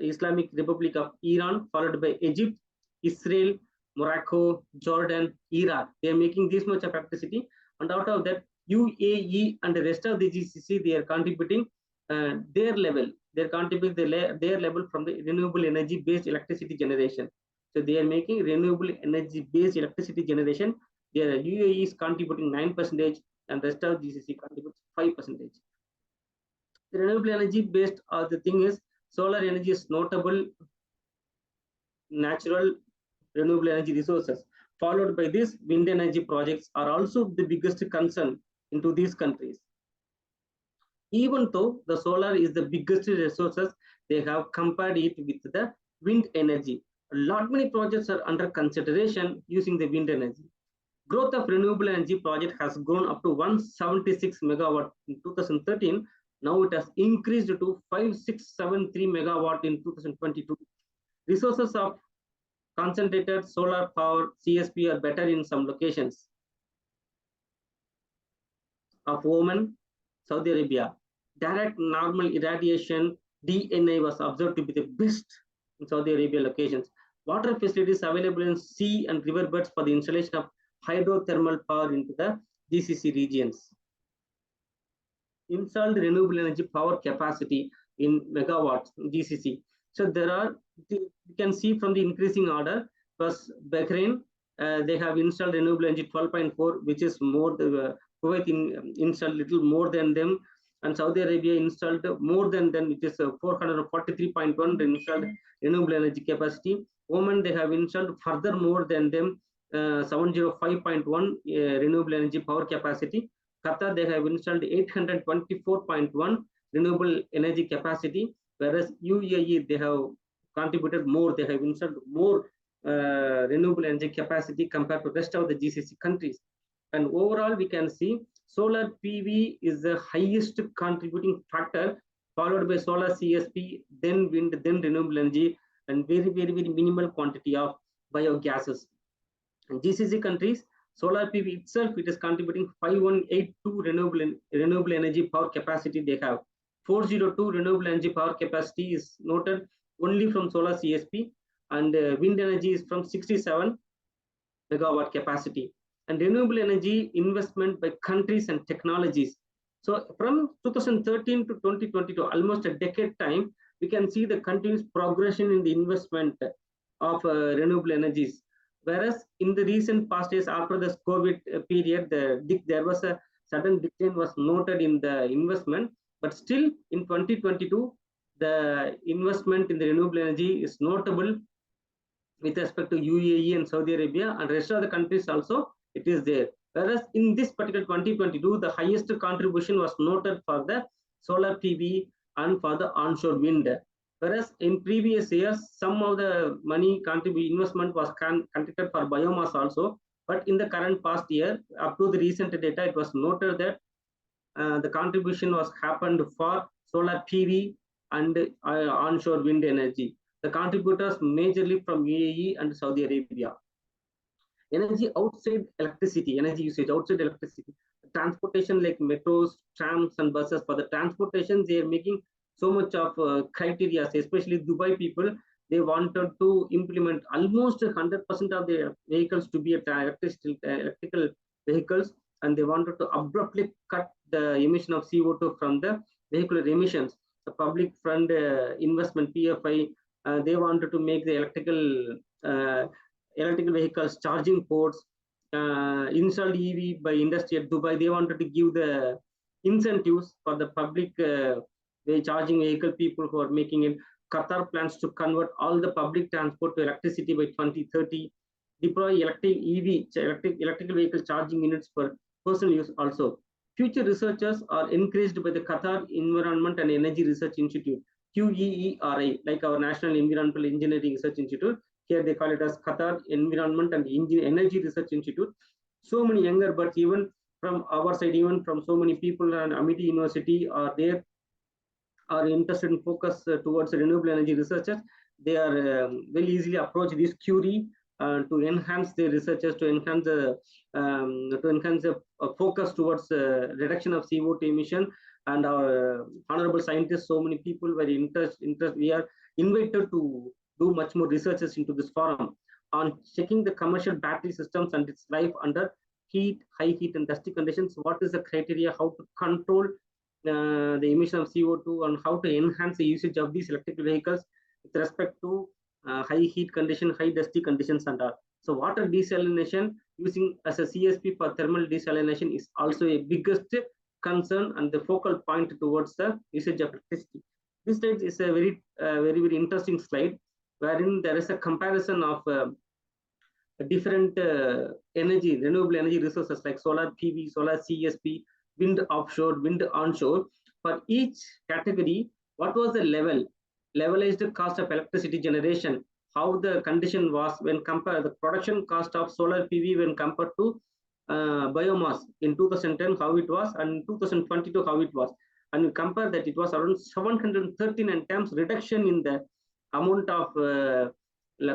Islamic Republic of Iran, followed by Egypt, Israel, Morocco, Jordan, Iraq. They are making this much of electricity, and out of that, UAE and the rest of the GCC, they are contributing their level. They're contributing their level from the renewable energy based electricity generation. So they are making renewable energy based electricity generation. Their UAE is contributing 9%, and the rest of GCC contributes 5%. The renewable energy based the thing is, solar energy is notable natural renewable energy resources. Followed by this, wind energy projects are also the biggest concern into these countries. Even though the solar is the biggest resources, they have compared it with the wind energy. A lot many projects are under consideration using the wind energy. Growth of renewable energy project has grown up to 176 megawatt in 2013. Now it has increased to 5673 megawatt in 2022. Resources of concentrated solar power CSP are better in some locations of Oman, Saudi Arabia. Direct normal irradiation DNI was observed to be the best in Saudi Arabia locations. Water facilities available in sea and river beds for the installation of hydrothermal power into the GCC regions. Installed renewable energy power capacity in megawatts GCC. So there are, you can see from the increasing order. First, Bahrain, they have installed renewable energy 12.4, which is more. Kuwait installed little more than them, and Saudi Arabia installed more than them, which is 443.1 installed renewable energy capacity. Oman, they have installed further more than them, 705.1 renewable energy power capacity. Qatar, they have installed 824.1 renewable energy capacity, whereas UAE, they have contributed more. They have installed more renewable energy capacity compared to rest of the GCC countries. And overall, we can see solar PV is the highest contributing factor, followed by solar CSP, then wind, then renewable energy. and very minimal quantity of biogases. And GCC countries, solar PV itself, it is contributing 5182 renewable energy power capacity they have. 402 renewable energy power capacity is noted only from solar CSP, and wind energy is from 67 megawatt capacity. And renewable energy investment by countries and technologies. So from 2013 to 2022, almost a decade time, we can see the continuous progression in the investment of renewable energies. Whereas in the recent past years, after the COVID period, there was a sudden decline was noted in the investment. But still in 2022, the investment in the renewable energy is notable with respect to UAE and Saudi Arabia, and rest of the countries also it is there. Whereas in this particular 2022, the highest contribution was noted for the solar PV and for the onshore wind. Whereas in previous years, some of the money investment was conducted for biomass also. But in the current past year, up to the recent data, it was noted that the contribution was happened for solar PV and onshore wind energy. The contributors majorly from UAE and Saudi Arabia. Energy outside electricity, energy usage outside electricity. Transportation like metros, trams, and buses. For the transportation, they are making so much of criteria, especially Dubai people. They wanted to implement almost 100% of their vehicles to be electrical vehicles, and they wanted to abruptly cut the emission of CO2 from the vehicular emissions. The public fund investment PFI, they wanted to make the electrical vehicles charging ports, installed EV by industry at Dubai. They wanted to give the incentives for the public charging vehicle people who are making it. Qatar plans to convert all the public transport to electricity by 2030. Deploy electrical vehicle charging units for personal use also. Future researchers are encouraged by the Qatar Environment and Energy Research Institute, QEERI, like our National Environmental Engineering Research Institute. Here they call it as Qatar Environment and Energy Research Institute. So many younger, but even from our side, even from so many people, and Amity University are there, are interested in focus towards renewable energy researchers. They are very easily approach this QRI to enhance their researchers, to enhance the focus towards reduction of CO2 emission. And our honorable scientists, so many people were interested. We are invited to do much more researches into this forum on checking the commercial battery systems and its life under heat, high heat and dusty conditions. What is the criteria, how to control the emission of CO2, and how to enhance the usage of these electric vehicles with respect to high heat condition, high dusty conditions and all. So water desalination using as a CSP for thermal desalination is also a biggest concern and the focal point towards the usage of electricity. This slide is a very interesting slide, wherein there is a comparison of different renewable energy resources like solar PV, solar CSP, wind offshore, wind onshore. For each category, what was the levelized cost of electricity generation, how the condition was when compared the production cost of solar PV when compared to biomass in 2010, how it was, and 2022, how it was. And we compare that, it was around 713 times reduction in the amount of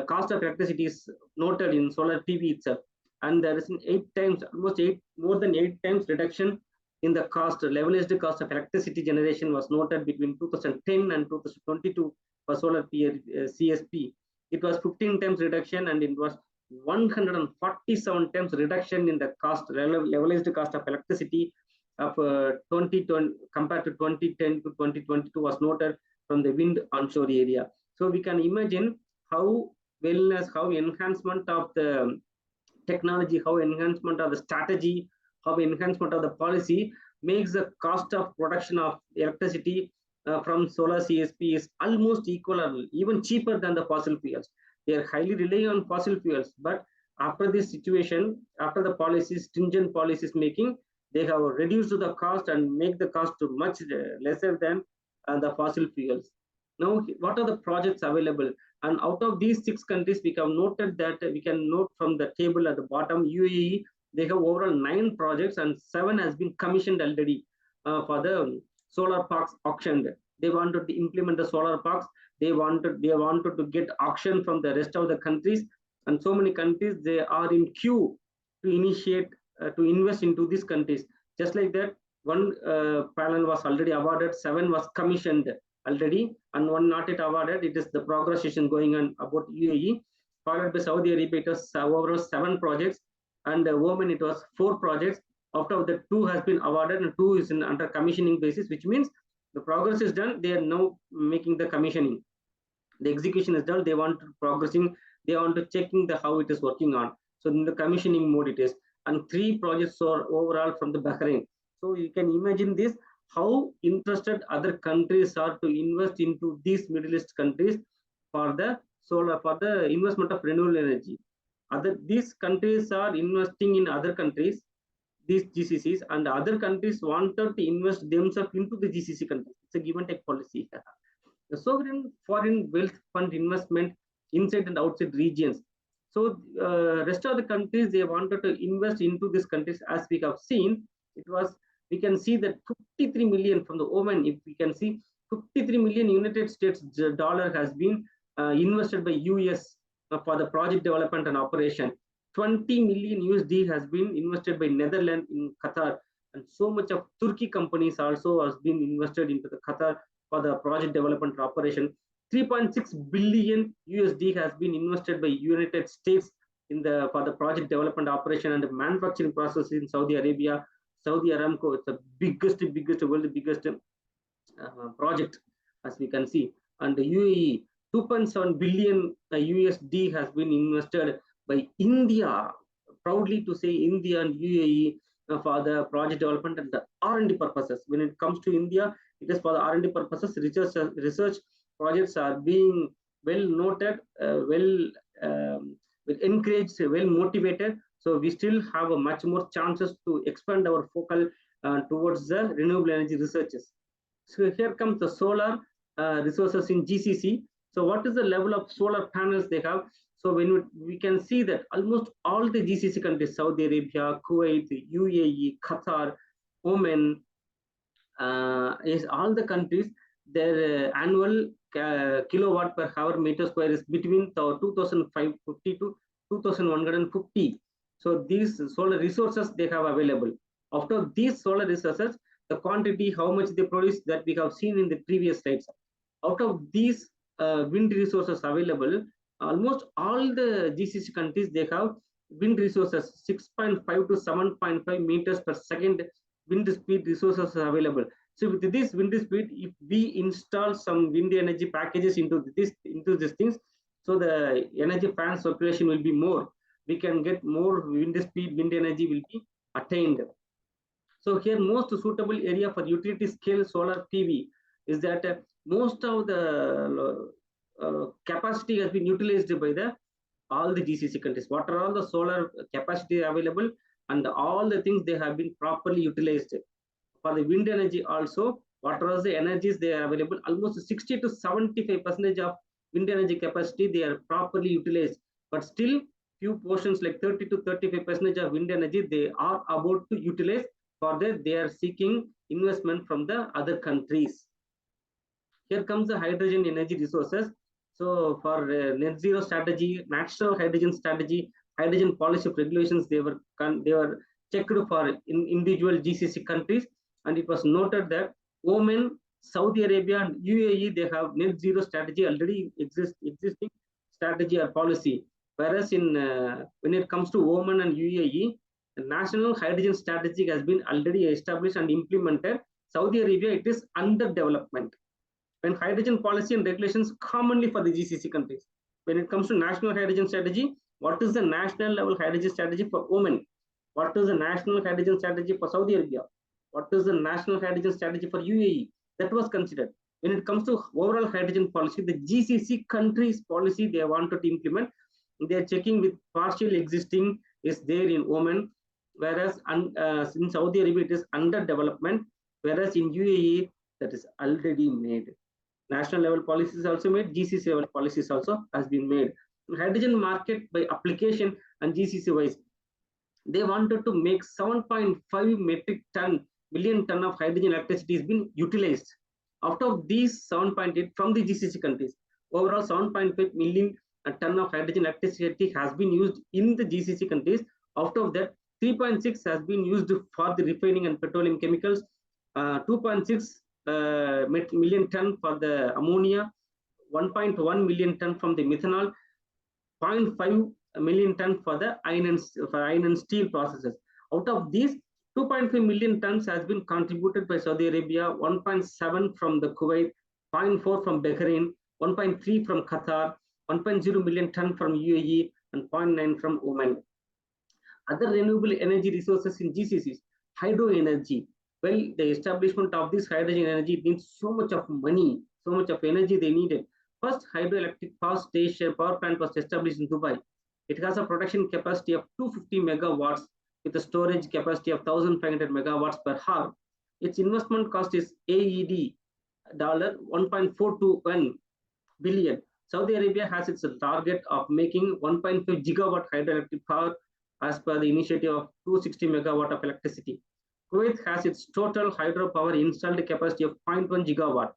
cost of electricity is noted in solar PV itself. And there is an 8 times, more than 8 times reduction in the cost, levelized cost of electricity generation was noted between 2010 and 2022 for solar CSP. It was 15 times reduction, and it was 147 times reduction in the cost, levelized cost of electricity of 2020 compared to 2010 to 2022 was noted from the wind onshore area. So we can imagine how wellness, how enhancement of the technology, how enhancement of the strategy, how enhancement of the policy makes the cost of production of electricity from solar CSP is almost equal or even cheaper than the fossil fuels. They are highly relying on fossil fuels, but after this situation, after the policies, stringent policies making, they have reduced the cost and make the cost much lesser than the fossil fuels. Now, what are the projects available? And out of these 6 countries, we have noted that we can note from the table at the bottom, UAE, they have overall 9 projects and 7 has been commissioned already for the solar parks auctioned. They wanted to implement the solar parks. They wanted to get auction from the rest of the countries, and so many countries they are in queue to initiate to invest into these countries. Just like that, one panel was already awarded, 7 was commissioned already, and one not yet awarded. It is the progression going on about UAE, followed by Saudi Arabia. It was overall 7 projects, and Oman it was 4 projects. Out of the 2 has been awarded, and 2 is in under commissioning basis, which means the progress is done. They are now making the commissioning. The execution is done. They want to progressing. They want to checking the how it is working on. So in the commissioning mode it is, and 3 projects are overall from the Bahrain. So you can imagine this, how interested other countries are to invest into these Middle East countries for the solar, for the investment of renewable energy. These countries are investing in other countries, these GCCs, and other countries wanted to invest themselves into the GCC countries. It's a give and take policy. The sovereign foreign wealth fund investment inside and outside regions. So rest of the countries, they wanted to invest into these countries. As we have seen, it was, we can see that 53 million from the Oman. If we can see 53 million United States dollar has been invested by US for the project development and operation. 20 million USD has been invested by Netherlands in Qatar, and so much of Turkey companies also has been invested into the Qatar for the project development operation. 3.6 billion USD has been invested by United States in the for the project development operation and manufacturing process in Saudi Arabia. Saudi Aramco, it's the biggest world biggest project, as we can see. And the UAE, 2.7 billion USD has been invested by India. Proudly to say India and UAE for the project development and the R&D purposes. When it comes to India, it is for the R&D purposes. Research projects are being well noted, well encouraged, well motivated. So we still have a much more chances to expand our focal towards the renewable energy researches. So here comes the solar resources in GCC. So what is the level of solar panels they have? So when we can see that almost all the GCC countries, Saudi Arabia, Kuwait, UAE, Qatar, Oman, is all the countries, their annual kilowatt per hour meter square is between 2,550 to 2,150. So these solar resources they have available. After these solar resources, the quantity, how much they produce, that we have seen in the previous slides. Out of these wind resources available, almost all the GCC countries, they have wind resources, 6.5 to 7.5 meters per second wind speed resources are available. So with this wind speed, if we install some wind energy packages into these things, so the energy fan circulation will be more. We can get more wind speed, wind energy will be attained. So here, most suitable area for utility scale solar PV is that most of the capacity has been utilized by all the GCC countries. What are all the solar capacity available, and all the things they have been properly utilized. For the wind energy also, what are the energies they are available? Almost 60 to 75% of wind energy capacity they are properly utilized. But still, few portions like 30 to 35% of wind energy they are about to utilize. For that, they are seeking investment from the other countries. Here comes the hydrogen energy resources. So for net zero strategy, national hydrogen strategy, hydrogen policy regulations, they were checked for individual GCC countries, and it was noted that Oman, Saudi Arabia, and UAE, they have net zero strategy already existing strategy or policy. Whereas in when it comes to Oman and UAE, the national hydrogen strategy has been already established and implemented. Saudi Arabia, it is under development. When hydrogen policy and regulations commonly for the GCC countries. When it comes to national hydrogen strategy, what is the national level hydrogen strategy for Oman? What is the national hydrogen strategy for Saudi Arabia? What is the national hydrogen strategy for UAE? That was considered. When it comes to overall hydrogen policy, the GCC countries policy they wanted to implement, they are checking with partial existing is there in Oman, whereas in Saudi Arabia it is under development, whereas in UAE that is already made. National level policies also made, GCC level policies also has been made. Hydrogen market by application and GCC wise, they wanted to make 7.5 million ton of hydrogen electricity has been utilized. Out of these 7.8 from the GCC countries, overall 7.5 million ton of hydrogen electricity has been used in the GCC countries. Out of that, 3.6 has been used for the refining and petroleum chemicals, 2.6 million ton for the ammonia, 1.1 million ton from the methanol, 0.5 million ton for the iron and steel processes. Out of these, 2.5 million tons has been contributed by Saudi Arabia, 1.7 from the Kuwait, 0.4 from Bahrain, 1.3 from Qatar, 1.0 million ton from UAE, and 0.9 from Oman. Other renewable energy resources in GCCs, hydro energy. Well, the establishment of this hydrogen energy needs so much of money, so much of energy they needed. First hydroelectric power plant was established in Dubai. It has a production capacity of 250 megawatts with a storage capacity of 1,500 megawatts per hour. Its investment cost is AED $1.421 billion. Saudi Arabia has its target of making 1.5 gigawatt hydroelectric power as per the initiative of 260 megawatt of electricity. Kuwait has its total hydropower installed capacity of 0.1 gigawatt.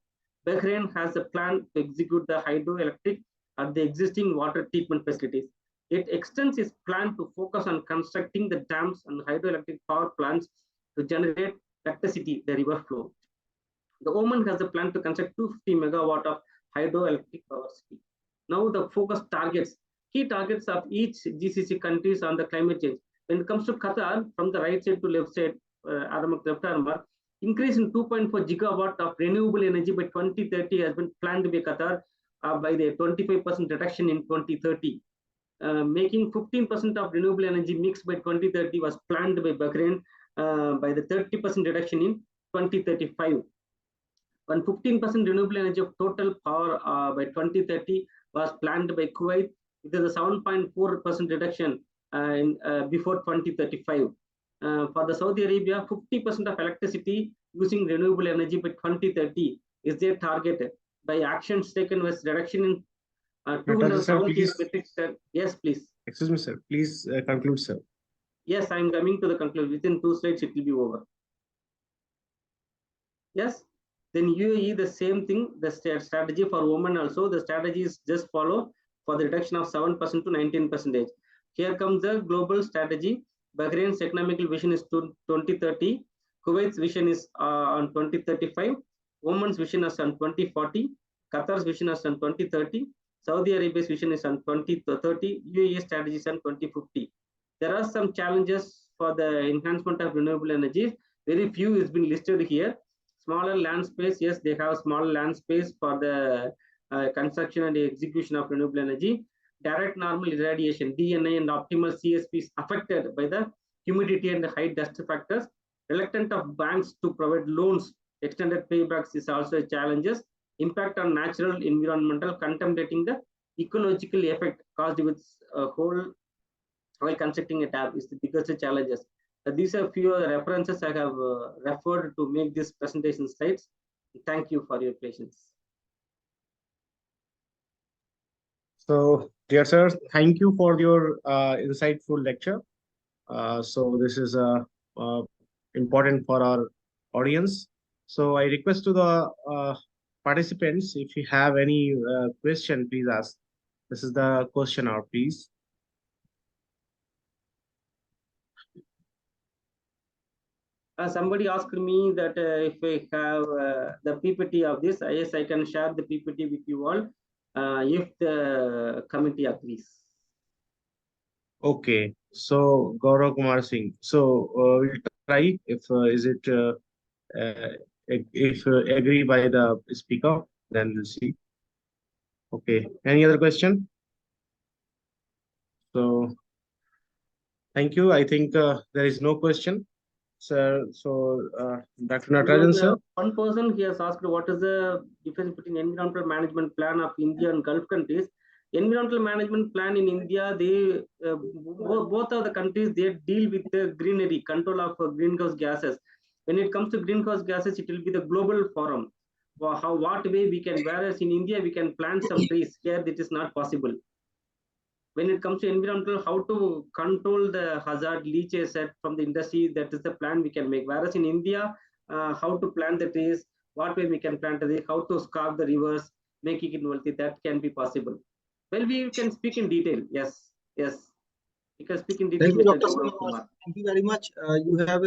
Bahrain has a plan to execute the hydroelectric at the existing water treatment facilities. It extends its plan to focus on constructing the dams and hydroelectric power plants to generate electricity, the river flow. The Oman has a plan to construct 250 megawatt of hydroelectric power city. Now the focus targets, key targets of each GCC countries on the climate change. When it comes to Qatar, from the right side to left side, left arm, increase in 2.4 gigawatt of renewable energy by 2030 has been planned by Qatar by the 25% reduction in 2030. Making 15% of renewable energy mix by 2030 was planned by Bahrain by the 30% reduction in 2035. When 15% renewable energy of total power by 2030 was planned by Kuwait, it is a 7.4% reduction before 2035. For the Saudi Arabia, 50% of electricity using renewable energy by 2030 is their target. By actions taken with reduction in 270 metric ton. Yes, please. Excuse me, sir. Please conclude, sir. Yes, I am coming to the conclusion. Within 2 slides, it will be over. Yes. Then UAE, the same thing, the strategy for Oman also, the strategy is just follow for the reduction of 7% to 19%. Here comes the global strategy. Bahrain's economical vision is to 2030. Kuwait's vision is on 2035. Oman's vision is on 2040. Qatar's vision is on 2030. Saudi Arabia's vision is on 2030. UAE strategy is on 2050. There are some challenges for the enhancement of renewable energy. Very few has been listed here. Smaller land space, yes, they have small land space for the construction and execution of renewable energy. Direct normal irradiation, DNA and optimal CSP is affected by the humidity and the high dust factors. Reluctant of banks to provide loans, extended paybacks is also a challenge. Impact on natural environmental, contemplating the ecological effect caused with a whole while constructing a dam is the biggest challenges. These are few references I have referred to make this presentation slides. Thank you for your patience. So, dear sir, thank you for your insightful lecture. So this is important for our audience. So I request to the participants, if you have any question, please ask. This is the question hour, please. Somebody asked me that if I have the PPT of this, yes, I can share the PPT with you all if the committee agrees. Okay, so Gaurav Kumar Singh. So we'll try if is it if agree by the speaker, then we'll see. Okay, any other question? So thank you. I think there is no question. Sir, so Dr. Natarajan, sir. One person he has asked what is the difference between environmental management plan of India and Gulf countries. Environmental management plan in India, they both of the countries they deal with the greenery, control of greenhouse gases. When it comes to greenhouse gases, it will be the global forum. What way we can, whereas in India we can plant some trees, here it is not possible. When it comes to environmental, how to control the hazard leaches from the industry, that is the plan we can make. Whereas in India, how to plant the trees, what way we can plant the, how to scarp the rivers, making it wealthy, that can be possible. Well, we can speak in detail. Yes, yes. You can speak in detail, Thank you, Mr. Dr. Gaurav Srinivas. Kumar. Thank you very much. You have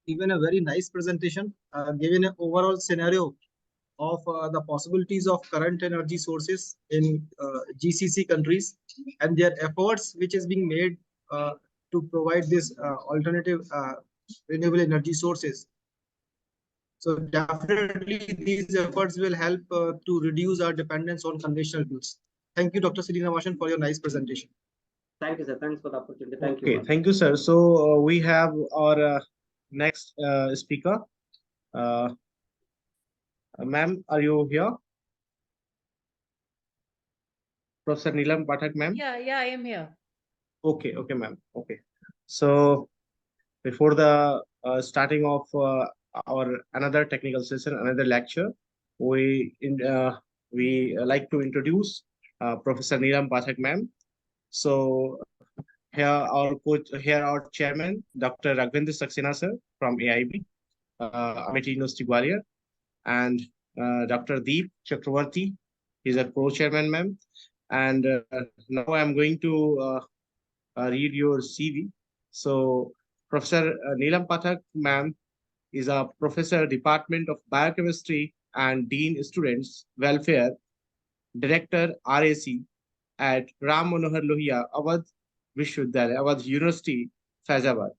given a very nice presentation, given an overall scenario of the possibilities of current energy sources in GCC countries and their efforts which is being made to provide this alternative renewable energy sources. So definitely these efforts will help to reduce our dependence on conventional fuels. Thank you, Dr. Srinivas, for your nice presentation. Thank you, sir. Thanks for the opportunity. Thank you. Okay, all. thank you, sir. So we have our next speaker. Ma'am, are you here? Professor Neelam Pathak, ma'am? Yeah, I am here. Okay, okay, ma'am. Okay. So before the starting of our another technical session, another lecture, we like to introduce Professor Neelam Pathak, ma'am. So here our chairman, Dr. Raghvendra Saxena, sir, from AIB, Amity University, Gwalior, and Dr. Deep Chakravarti, he's a co-chairman, ma'am. And now I'm going to read your CV. So Professor Neelam Pathak, ma'am, is a professor, Department of Biochemistry and Dean Students Welfare, Director, RAC at Ram Manohar Lohia, Awadh Vishwavidyalaya, Awadh University, Faizabad.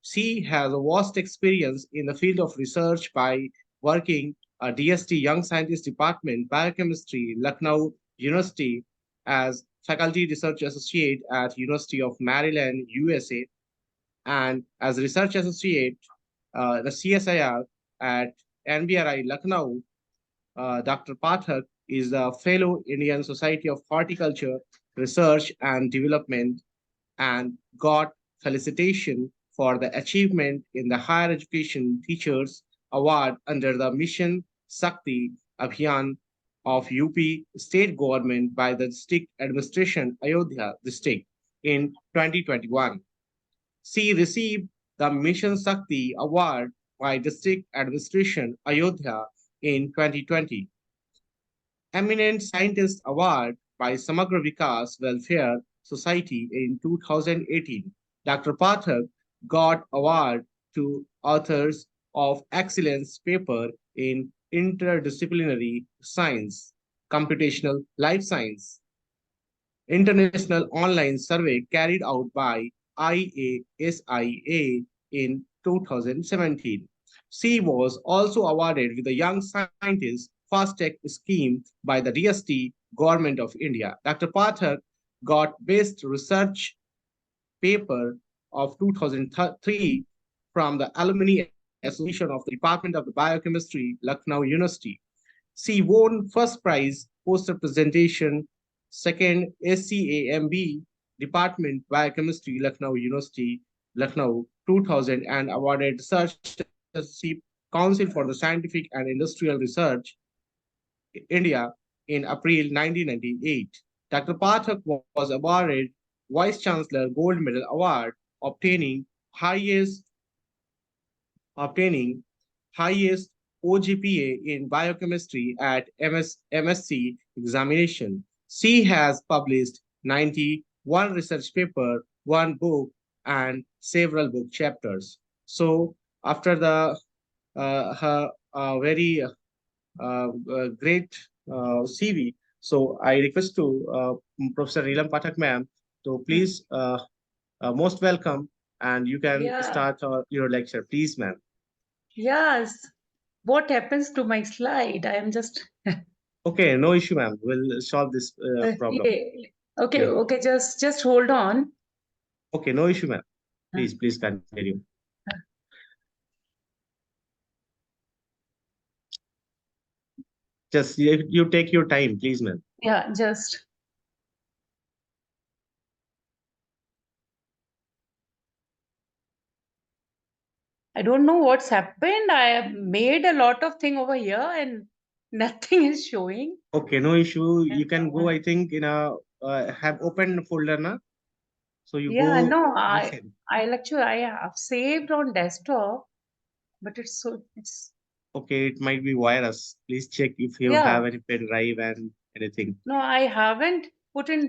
She has a vast experience in the field of research by working at DST Young Scientist Department, Biochemistry, Lucknow University, as Faculty Research Associate at University of Maryland, USA, and as Research Associate, the CSIR at NBRI, Lucknow. Dr. Pathak is a fellow Indian Society of Horticulture Research and Development and got felicitation for the achievement in the Higher Education Teachers Award under the Mission Shakti Abhiyan of UP state government by the district administration Ayodhya district in 2021. She received the Mission Shakti Award by district administration Ayodhya in 2020. Eminent Scientist Award by Samagra Vikas Welfare Society in 2018. Dr. Pathak got award to authors of excellence paper in interdisciplinary science, computational life science, international online survey carried out by IASIA in 2017. She was also awarded with the Young Scientist Fast Tech Scheme by the DST Government of India. Dr. Pathak got Best Research Paper of 2003 from the Alumni Association of the Department of Biochemistry, Lucknow University. She won first prize poster presentation, second SCAMB Department Biochemistry, Lucknow University, Lucknow 2000, and awarded Research Council for the Scientific and Industrial Research, India, in April 1998. Dr. Pathak was awarded Vice Chancellor Gold Medal Award, obtaining highest OGPA in biochemistry at MSc examination. She has published 91 research paper, one book, and several book chapters. So after the her very great CV, so I request to Professor Neelam Pathak, ma'am, to please most welcome, and you can Yeah. start your lecture, please, ma'am. Yes. What happens to my slide? I am just Okay, no issue, ma'am. We'll solve this problem. yeah. Okay, Yeah. okay, just hold on. Okay, no issue, ma'am. Please continue. Just you take your time, please, ma'am. Yeah, just I don't know what's happened. I have made a lot of thing over here and nothing is showing. Okay, no issue. You can go, I think, in a have open folder, na? So you Yeah, go no, this end. I have saved on desktop, but it's Okay, it might be virus. Please check if you Yeah. have any pen drive and anything. No, I haven't put in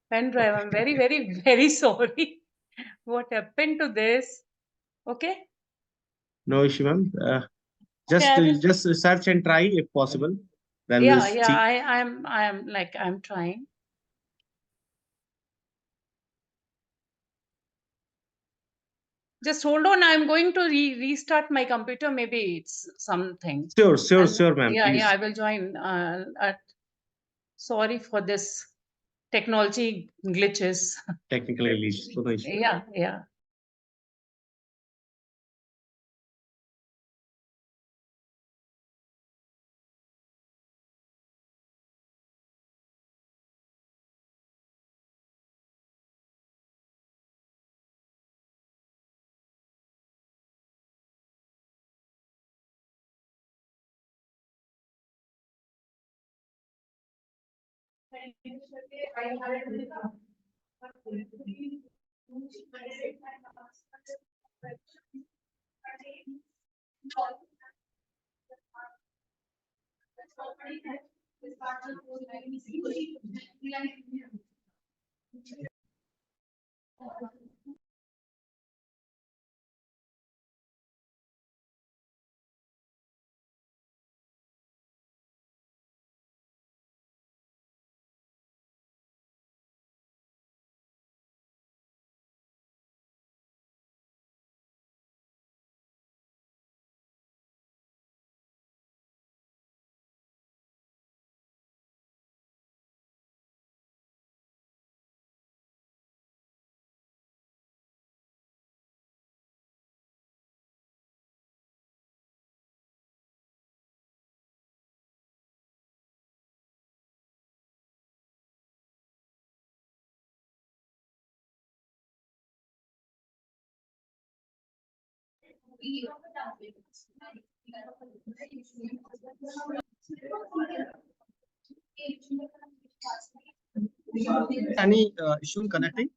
pen drive. I'm very, very, very sorry. What happened to this? Okay. No issue, ma'am. Okay, I will. Just search and try if possible. Then we'll Yeah, see. I'm trying. Just hold on. I'm going to restart my computer. Maybe it's something. Sure, ma'am. Yeah, Please. I will join. Sorry for this technology glitches. Technical glitch. So no issue. Yeah. Any issue in connecting?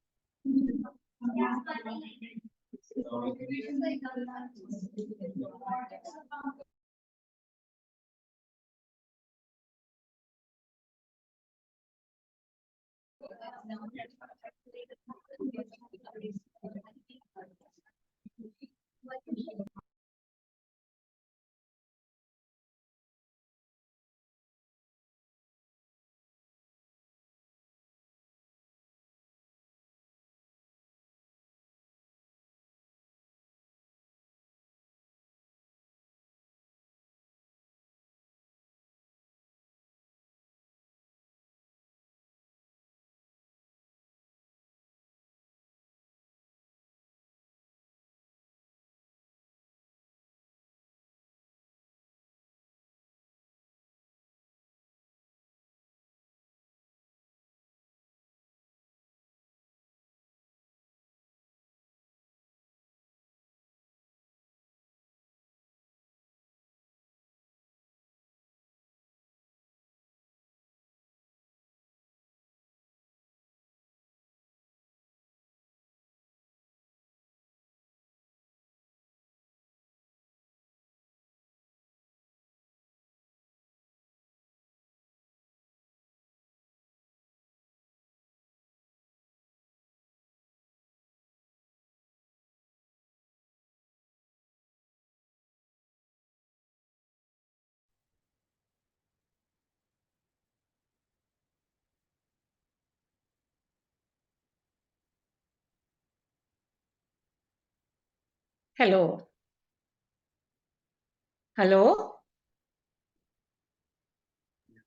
Hello. Hello.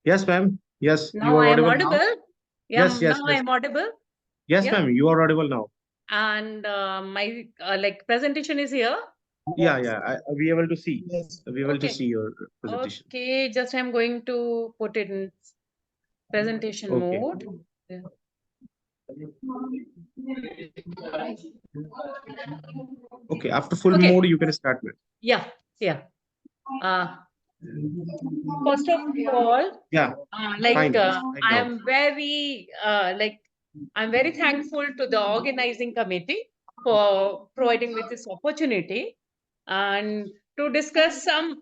Yes, ma'am. Yes, you Now are I am audible now. audible. Yeah, Yes, now I am audible. Yes, Yeah. ma'am. You are audible now. And my like presentation is here. Yeah. I'll be able to see. Yes. I'll be able to Okay. see your presentation. Okay, just I'm going to put it in presentation Okay. mode. Yeah. Okay. After full Okay. mode, you can start, ma'am. Yeah. First of all, Yeah. like Fine. Fine I now. am very I'm very thankful to the organizing committee for providing me this opportunity and to discuss some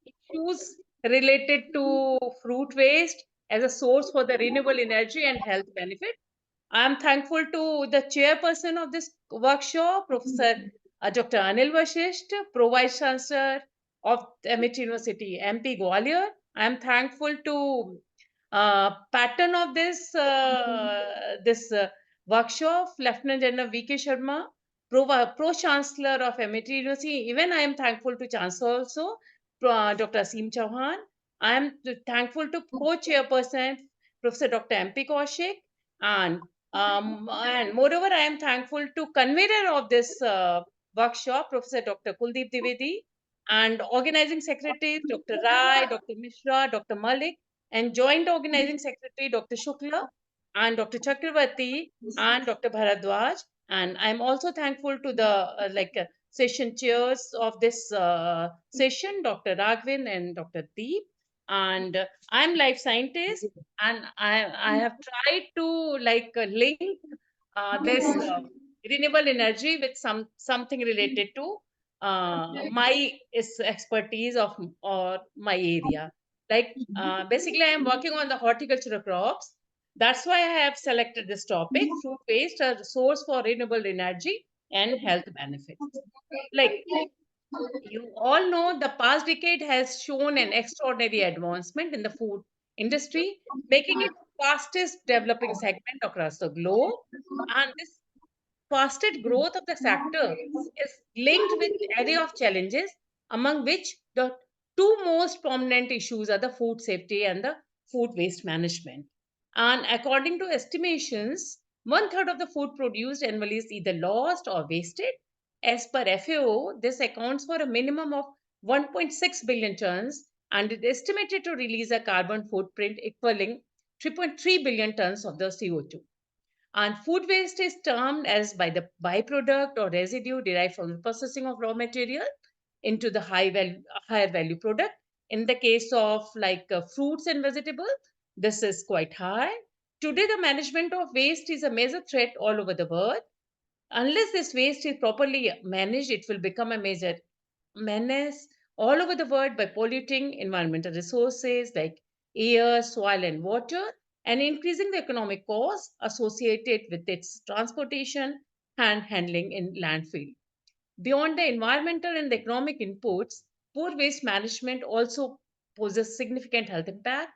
issues related to fruit waste as a source for the renewable energy and health benefit. I am thankful to the chairperson of this workshop, Professor Dr. Anil Vashisht, Pro Vice Chancellor of MIT University, MP Gwalior. I am thankful to pattern of this workshop, Lieutenant General V.K. Sharma, Pro Chancellor of MIT University. Even I am thankful to Chancellor also, Dr. Asim Chauhan. I am thankful to co-chairperson, Professor Dr. MP Kaushik, and moreover, I am thankful to convener of this workshop, Professor Dr. Kuldeep Dwivedi, and organizing secretary, Dr. Rai, Dr. Mishra, Dr. Malik, and joint organizing secretary, Dr. Shukla, and Dr. Chakravarti, and Dr. Bharadwaj. And I'm also thankful to the session chairs of this session, Dr. Raghavin and Dr. Deep. And I'm life scientist, and I have tried to link this renewable energy with something related to my expertise of or my area. Basically, I am working on the horticultural crops. That's why I have selected this topic: fruit waste, a source for renewable energy and health benefits. Like you all know, the past decade has shown an extraordinary advancement in the food industry, making it fastest developing segment across the globe. And this fastest growth of the sector is linked with array of challenges, among which the two most prominent issues are the food safety and the food waste management. And according to estimations, one third of the food produced annually is either lost or wasted. As per FAO, this accounts for a minimum of 1.6 billion tons and is estimated to release a carbon footprint equaling 3.3 billion tons of the CO2. And food waste is termed as by the byproduct or residue derived from the processing of raw material into the higher value product. In the case of fruits and vegetables, this is quite high. Today, the management of waste is a major threat all over the world. Unless this waste is properly managed, it will become a major menace all over the world by polluting environmental resources like air, soil, and water, and increasing the economic costs associated with its transportation and handling in landfill. Beyond the environmental and the economic inputs, poor waste management also poses significant health impact,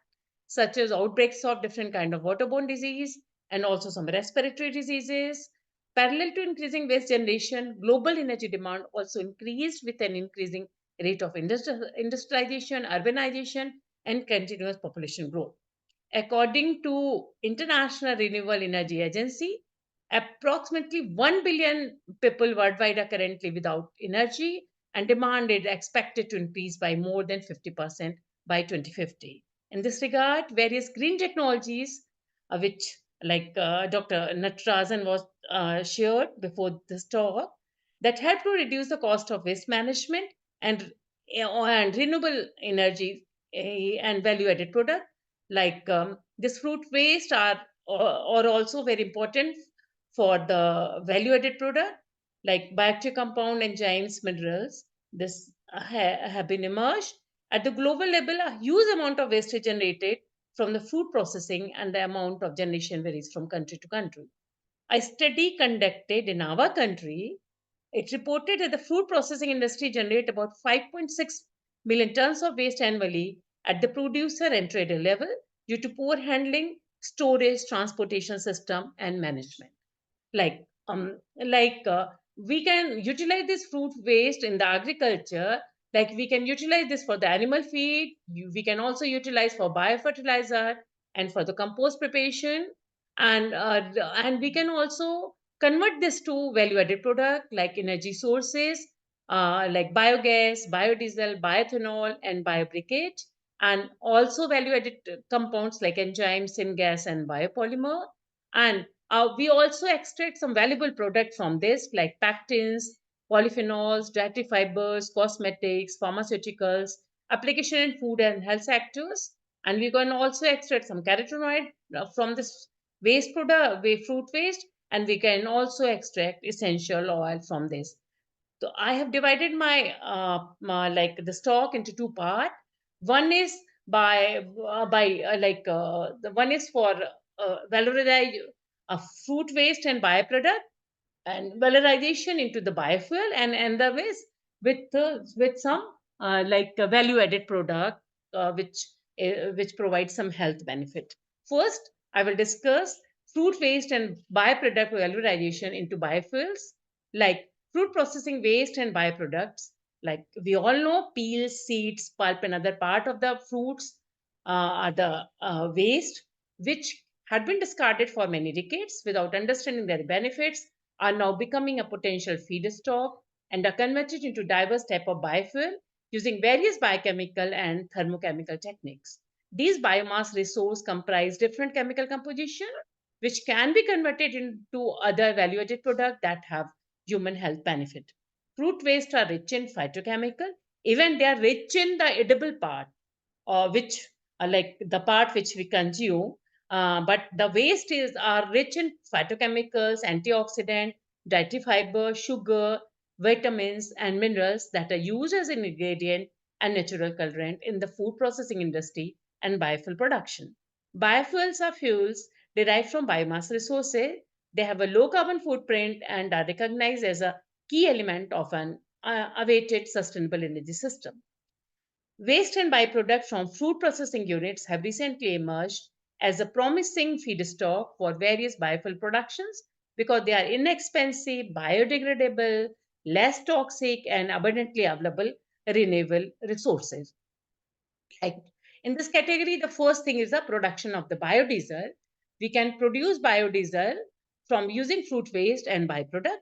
such as outbreaks of different kind of waterborne disease and also some respiratory diseases. Parallel to increasing waste generation, global energy demand also increased with an increasing rate of industrialization, urbanization, and continuous population growth. According to International Renewable Energy Agency, approximately 1 billion people worldwide are currently without energy, and demand is expected to increase by more than 50% by 2050. In this regard, various green technologies, which Dr. Natarajan was shared before this talk, that help to reduce the cost of waste management and renewable energy and value-added product this fruit waste are also very important for the value-added product like bioactive compound, enzymes, minerals. This have been emerged. At the global level, a huge amount of waste is generated from the food processing, and the amount of generation varies from country to country. A study conducted in our country, it reported that the food processing industry generate about 5.6 million tons of waste annually at the producer and trader level due to poor handling, storage, transportation system, and management. Like we can utilize this fruit waste in the agriculture. Like we can utilize this for the animal feed. We can also utilize for biofertilizer and for the compost preparation, and we can also convert this to value-added product like energy sources, like biogas, biodiesel, bioethanol, and biobricate, and also value-added compounds like enzymes, syngas, and biopolymer. And we also extract some valuable products from this, like pectins, polyphenols, dietary fibers, cosmetics, pharmaceuticals, application in food and health sectors. And we can also extract some carotenoid from this waste product, fruit waste, and we can also extract essential oil from this. So I have divided like the stock into two parts. One is the one is for valorize fruit waste and byproduct and valorization into the biofuel, and the ways with some value added product which provides some health benefit. First, I will discuss fruit waste and byproduct valorization into biofuels, like fruit processing waste and byproducts. Like we all know, peels, seeds, pulp, and other part of the fruits are the waste which had been discarded for many decades without understanding their benefits, are now becoming a potential feedstock and are converted into diverse type of biofuel using various biochemical and thermochemical techniques. These biomass resources comprise different chemical composition which can be converted into other value-added products that have human health benefit. Fruit waste are rich in phytochemical, even they are rich in the edible part, which like the part which we consume. But the waste is are rich in phytochemicals, antioxidant, dietary fiber, sugar, vitamins, and minerals that are used as an ingredient and natural colorant in the food processing industry and biofuel production. Biofuels are fuels derived from biomass resources. They have a low carbon footprint and are recognized as a key element of an awaited sustainable energy system. Waste and byproducts from fruit processing units have recently emerged as a promising feedstock for various biofuel productions because they are inexpensive, biodegradable, less toxic, and abundantly available renewable resources. Like in this category, the first thing is the production of the biodiesel. We can produce biodiesel from using fruit waste and byproduct.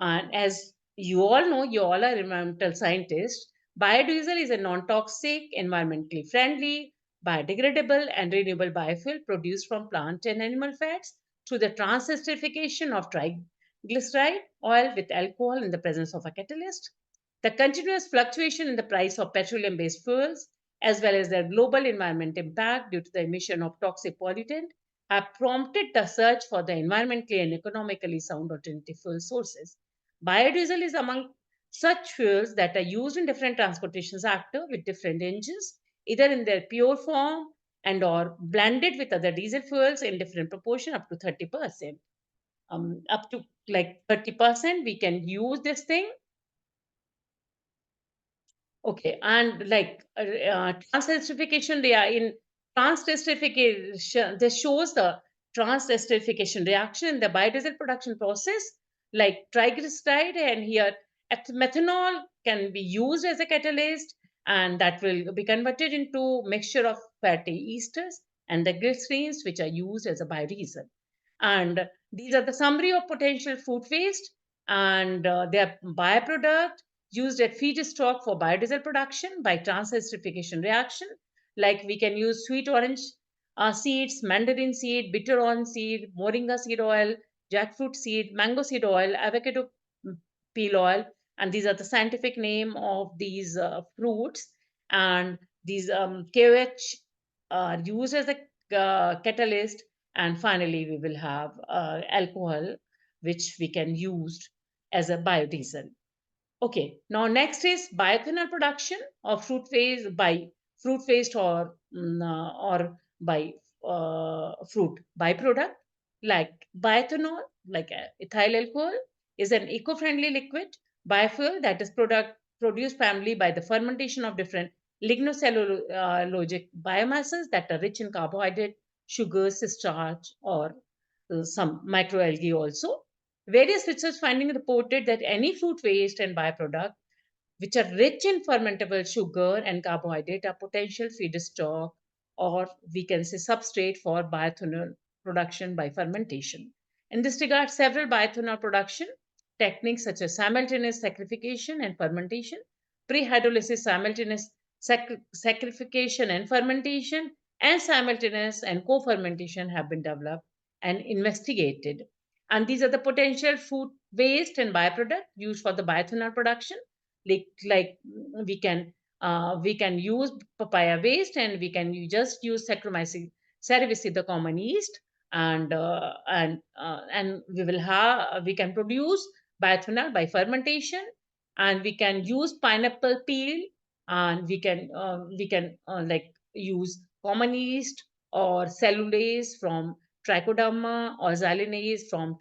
And as you all know, you all are environmental scientists, biodiesel is a non-toxic, environmentally friendly, biodegradable, and renewable biofuel produced from plant and animal fats through the transesterification of triglyceride oil with alcohol in the presence of a catalyst. The continuous fluctuation in the price of petroleum-based fuels, as well as their global environment impact due to the emission of toxic pollutant, have prompted the search for the environmentally and economically sound alternative fuel sources. Biodiesel is among such fuels that are used in different transportation sector with different engines, either in their pure form and or blended with other diesel fuels in different proportion up to 30%. Up to like 30% we can use this thing. Okay, and trans-esterification, they are in trans-esterification, this shows the trans-esterification reaction in the biodiesel production process, like triglyceride, and here methanol can be used as a catalyst, and that will be converted into mixture of fatty esters and the glycerines, which are used as a biodiesel. And these are the summary of potential food waste, and their byproduct used as feedstock for biodiesel production by trans-esterification reaction. Like we can use sweet orange seeds, mandarin seed, bitter orange seed, moringa seed oil, jackfruit seed, mango seed oil, avocado peel oil, and these are the scientific name of these fruits. And these KOH are used as a catalyst, and finally we will have alcohol, which we can use as a biodiesel. Okay, now next is bioethanol production of fruit waste or by fruit byproduct. Like bioethanol, like ethyl alcohol, is an eco-friendly liquid biofuel that is produced primarily by the fermentation of different lignocellulosic biomasses that are rich in carbohydrate, sugars, starch, or some microalgae also. Various research findings reported that any fruit waste and byproduct which are rich in fermentable sugar and carbohydrate are potential feedstock, or we can say substrate for bioethanol production by fermentation. In this regard, several bioethanol production techniques such as simultaneous saccharification and fermentation, pre-hydrolysis simultaneous saccharification and fermentation, and simultaneous and co-fermentation have been developed and investigated. And these are the potential food waste and byproduct used for the bioethanol production. We can use papaya waste, and we can just use Saccharomyces cerevisiae, the common yeast, and we can produce bioethanol by fermentation, and we can use pineapple peel, and we can like use common yeast or cellulase from trichoderma or xylanase from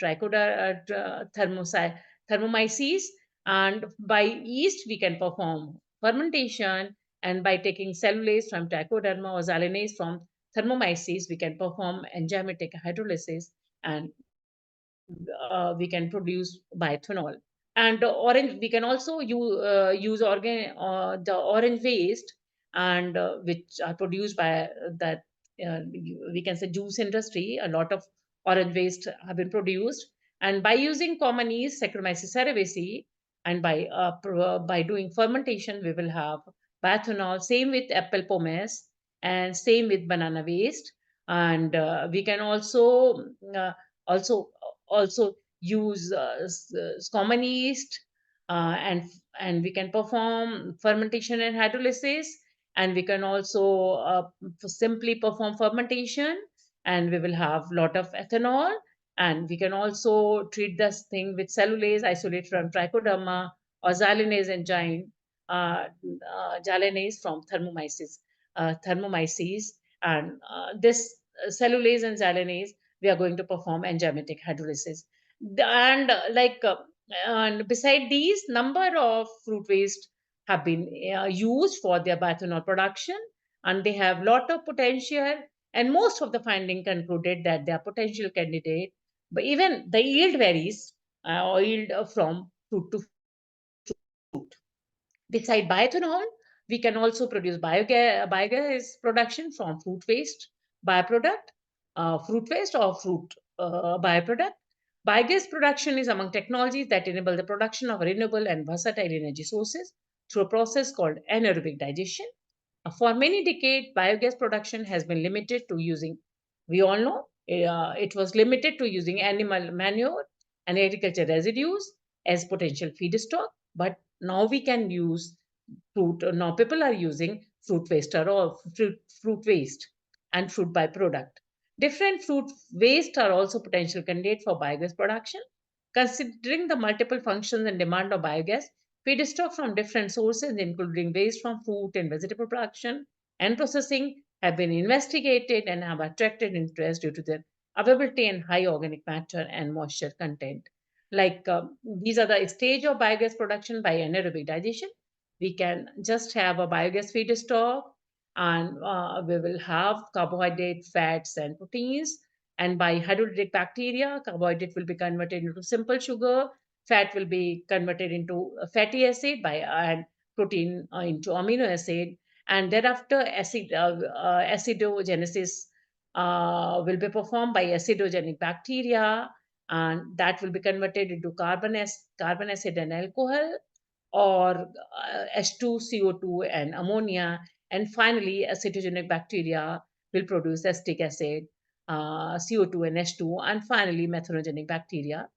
thermomyces, and by yeast we can perform fermentation, and by taking cellulase from trichoderma or xylanase from thermomyces we can perform enzymatic hydrolysis, and we can produce bioethanol. And the orange, we can also use the orange waste, and which are produced by that we can say juice industry. A lot of orange waste have been produced, and by using common yeast Saccharomyces cerevisiae, and by doing fermentation we will have bioethanol. Same with apple pomace, and same with banana waste. And we can uh, also also use common yeast, and we can perform fermentation and hydrolysis, and we can also simply perform fermentation, and we will have lot of ethanol. And we can also treat this thing with cellulase isolate from trichoderma or xylanase enzyme, xylanase from thermomyces, and this cellulase and xylanase we are going to perform enzymatic hydrolysis. And and beside these, number of fruit waste have been used for their bioethanol production, and they have lot of potential, and most of the finding concluded that they are potential candidate, but even the yield varies, or yield from fruit to. Beside bioethanol, we can also produce biogas production from fruit waste, byproduct, fruit waste or fruit byproduct. Biogas production is among technologies that enable the production of renewable and versatile energy sources through a process called anaerobic digestion. For many decades, biogas production has been limited to using, we all know, it was limited to using animal manure and agriculture residues as potential feedstock. But now we can use now people are using fruit waste or fruit waste and fruit byproduct. Different fruit waste are also potential candidate for biogas production. Considering the multiple functions and demand of biogas, feedstock from different sources, including waste from fruit and vegetable production and processing, have been investigated and have attracted interest due to their availability and high organic matter and moisture content. These are the stage of biogas production by anaerobic digestion. We can just have a biogas feedstock, and we will have carbohydrate, fats, and proteins. And by hydrolytic bacteria, carbohydrate will be converted into simple sugar, fat will be converted into fatty acid by and protein into amino acid, and thereafter acidogenesis will be performed by acidogenic bacteria, and that will be converted into carbon acid and alcohol, or H2CO2 and ammonia. And finally, acetogenic bacteria will produce acetic acid, CO2 and H2. And finally, methanogenic bacteria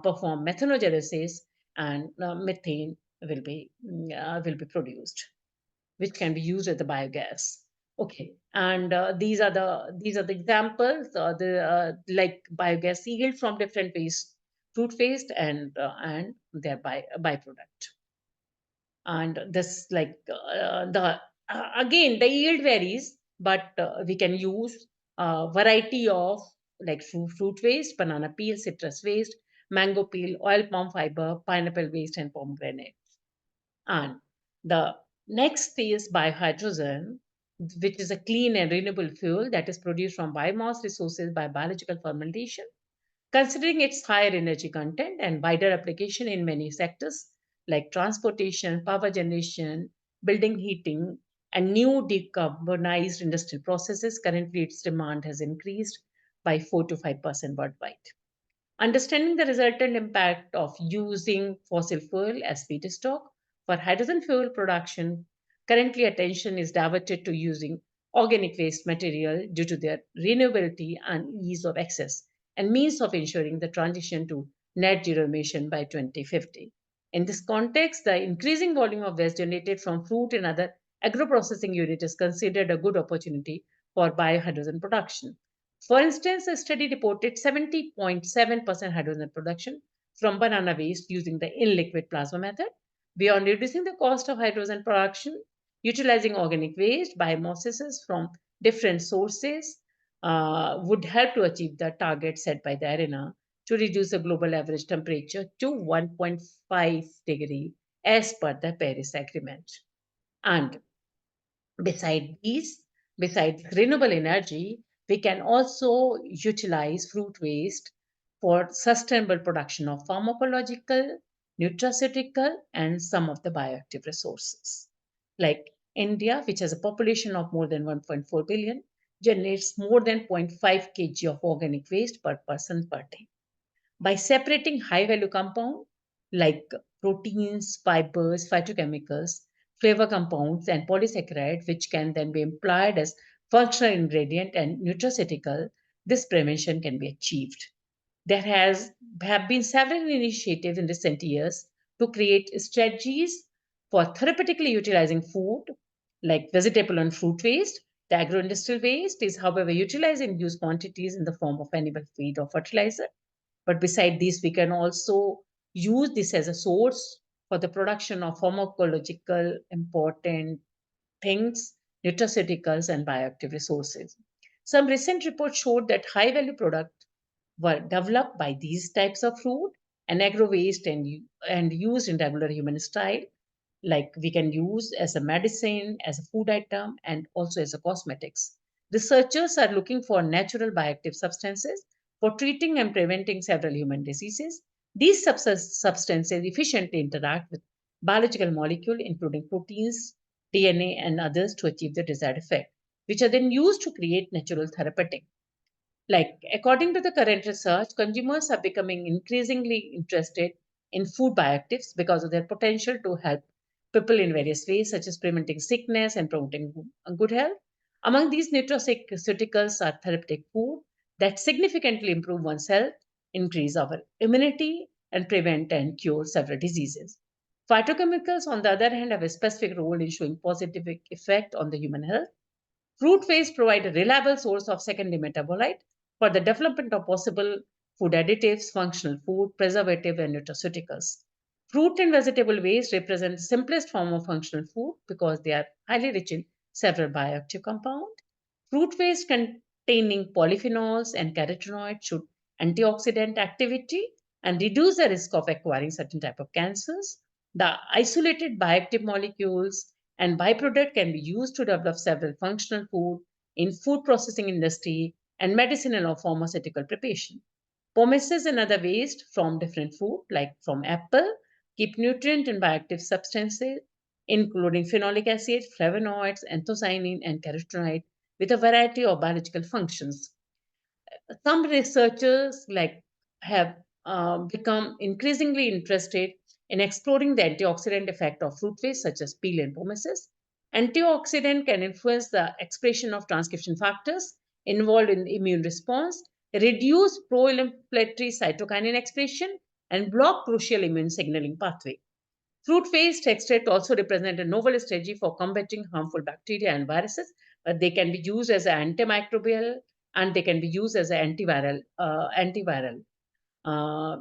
perform methanogenesis, and methane will be produced, which can be used as the biogas. Okay, and these are the examples. Like biogas yield from different waste, fruit waste, and their byproduct. And this again the yield varies, but we can use a variety of like fruit waste, banana peel, citrus waste, mango peel, oil palm fiber, pineapple waste, and pomegranate. And the next is biohydrogen, which is a clean and renewable fuel that is produced from biomass resources by biological fermentation. Considering its higher energy content and wider application in many sectors like transportation, power generation, building heating, and new decarbonized industrial processes, currently its demand has increased by 4 to 5% worldwide. Understanding the resultant impact of using fossil fuel as feedstock for hydrogen fuel production, currently attention is diverted to using organic waste material due to their renewability and ease of access, and means of ensuring the transition to net zero emission by 2050. In this context, the increasing volume of waste generated from fruit and other agro-processing units is considered a good opportunity for biohydrogen production. For instance, a study reported 70.7% hydrogen production from banana waste using the in-liquid plasma method. Beyond reducing the cost of hydrogen production, utilizing organic waste, biomasses from different sources would help to achieve the target set by the ARENA to reduce the global average temperature to 1.5 degree as per the Paris Agreement. And beside these, besides renewable energy, we can also utilize fruit waste for sustainable production of pharmacological, nutraceutical, and some of the bioactive resources. Like India, which has a population of more than 1.4 billion, generates more than 0.5 kg of organic waste per person per day. By separating high value compounds like proteins, fibers, phytochemicals, flavor compounds, and polysaccharides, which can then be employed as functional ingredient and nutraceutical, this prevention can be achieved. There have been several initiatives in recent years to create strategies for therapeutically utilizing food, like vegetable and fruit waste. The agro-industrial waste is, however, utilized in huge quantities in the form of animal feed or fertilizer. But beside this, we can also use this as a source for the production of pharmacological important things, nutraceuticals, and bioactive resources. Some recent reports showed that high value products were developed by these types of fruit and agro waste and used in regular human style, like we can use as a medicine, as a food item, and also as a cosmetics. Researchers are looking for natural bioactive substances for treating and preventing several human diseases. These substances efficiently interact with biological molecules, including proteins, DNA, and others, to achieve the desired effect, which are then used to create natural therapeutic. Like, according to the current research, consumers are becoming increasingly interested in food bioactives because of their potential to help people in various ways, such as preventing sickness and promoting good health. Among these nutraceuticals are therapeutic food that significantly improve one's health, increase our immunity, and prevent and cure several diseases. Phytochemicals, on the other hand, have a specific role in showing positive effect on the human health. Fruit waste provide a reliable source of secondary metabolite for the development of possible food additives, functional food, preservative, and nutraceuticals. Fruit and vegetable waste represent the simplest form of functional food because they are highly rich in several bioactive compounds. Fruit waste containing polyphenols and carotenoids should antioxidant activity and reduce the risk of acquiring certain type of cancers. The isolated bioactive molecules and byproduct can be used to develop several functional food in food processing industry and medicinal or pharmaceutical preparation. Pomaces and other waste from different food, like from apple, keep nutrient and bioactive substances, including phenolic acid, flavonoids, anthocyanin, and carotenoid, with a variety of biological functions. Some researchers have become increasingly interested in exploring the antioxidant effect of fruit waste, such as peel and pomaces. Antioxidant can influence the expression of transcription factors involved in the immune response, reduce pro-inflammatory cytokinin expression, and block crucial immune signaling pathway. Fruit waste extract also represent a novel strategy for combating harmful bacteria and viruses, but they can be used as an antimicrobial and they can be used as an antiviral. Uh,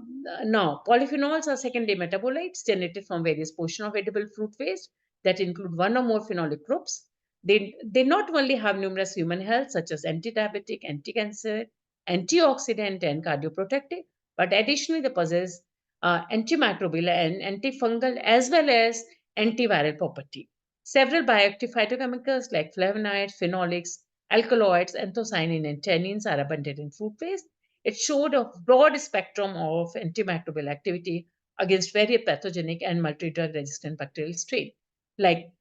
Now, polyphenols are secondary metabolites generated from various portions of edible fruit waste that include one or more phenolic groups. They not only have numerous human health, such as anti-diabetic, anti-cancer, antioxidant, and cardioprotective, but additionally they possess antimicrobial and antifungal as well as antiviral property. Several bioactive phytochemicals like flavonoids, phenolics, alkaloids, anthocyanin, and tannins are abundant in fruit waste. It showed a broad spectrum of antimicrobial activity against various pathogenic and multi-drug resistant bacterial strain. Like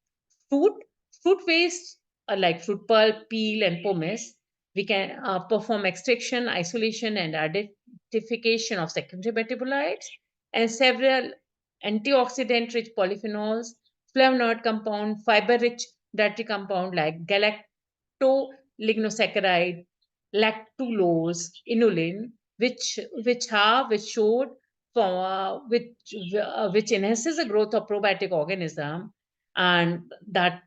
fruit, fruit waste, like fruit pulp, peel, and pomace, we can perform extraction, isolation, and identification of secondary metabolites and several antioxidant-rich polyphenols, flavonoid compound, fiber-rich dietary compound like galactolignosaccharide, lactulose, inulin, which showed for which enhances the growth of probiotic organism, and that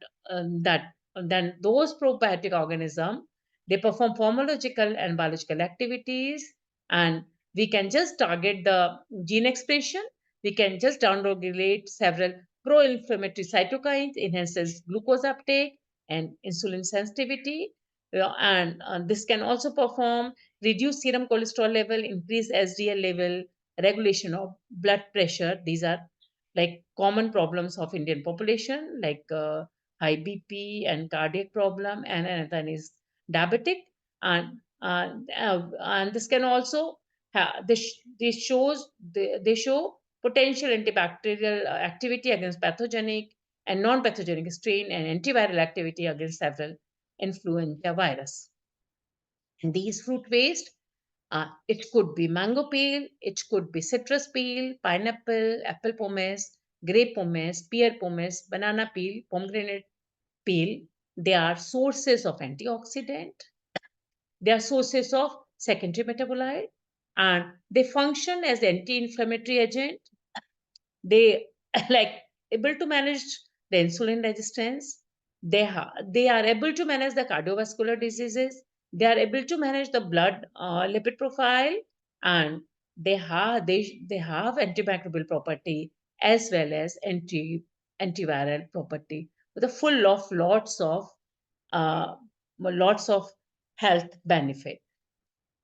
then those probiotic organism, they perform pharmacological and biological activities, and we can just target the gene expression. We can just downregulate several pro-inflammatory cytokines, enhances glucose uptake and insulin sensitivity. And this can also perform reduce serum cholesterol level, increase SDL level, regulation of blood pressure. These are like common problems of Indian population, like high BP and cardiac problem, and another is diabetic. And this can also they show potential antibacterial activity against pathogenic and non-pathogenic strain, and antiviral activity against several influenza virus. And these fruit waste, it could be mango peel, it could be citrus peel, pineapple, apple pomace, grape pomace, pear pomace, banana peel, pomegranate peel. They are sources of antioxidant. They are sources of secondary metabolite, and they function as anti-inflammatory agent. They like able to manage the insulin resistance. They are able to manage the cardiovascular diseases. They are able to manage the blood lipid profile, and they have antimicrobial property as well as antiviral property with a full of uh, lots of health benefit.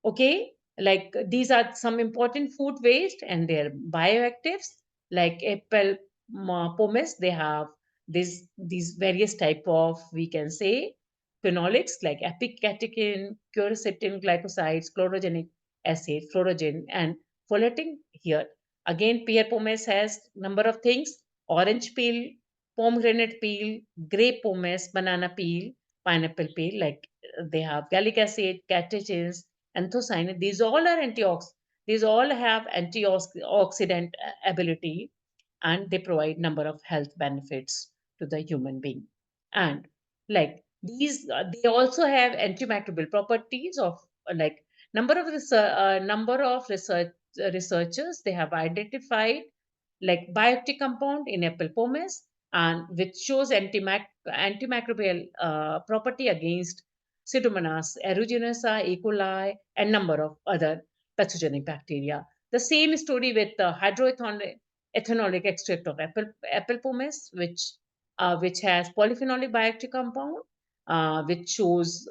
Okay, like these are some important food waste and their bioactives, like apple pomace. They have these various type of, we can say, phenolics like epicatechin, quercetin, glycosides, chlorogenic acid, fluorogen, and folate. Here again, pear pomace has number of things: orange peel, pomegranate peel, grape pomace, banana peel, pineapple peel. Like they have gallic acid, catechins, anthocyanin. These all are these all have antioxidant ability, and they provide number of health benefits to the human being. And like these, they also have antimicrobial properties of like number of researchers, they have identified like bioactive compound in apple pomace, and which shows antimicrobial property against Pseudomonas aeruginosa, E. coli, and number of other pathogenic bacteria. The same story with the hydroethanolic extract of apple pomace, which has polyphenolic bioactive compound, which shows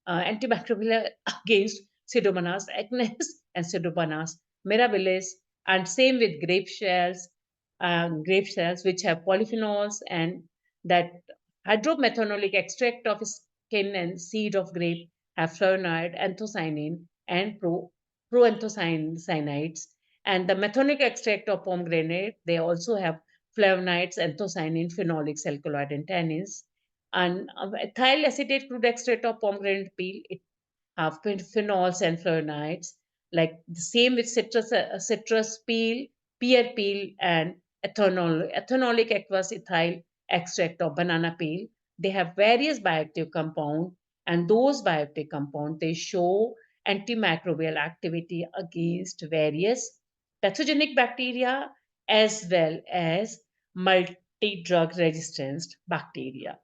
antibacterial against Pseudomonas agnus and Pseudomonas mirabilis, and same with grape shells, which have polyphenols, and that hydromethanolic extract of skin and seed of grape have flavonoid, anthocyanin, and proanthocyanins. And the methonic extract of pomegranate, they also have flavonoids, anthocyanin, phenolics, alkaloid, and tannins. And ethyl acetate crude extract of pomegranate peel, it have phenols and flavonoids. Like the same with citrus peel, pear peel, and ethanolic aqueous ethyl extract of banana peel. They have various bioactive compound, and those bioactive compound, they show antimicrobial activity against various pathogenic bacteria as well as multi-drug resistant bacteria.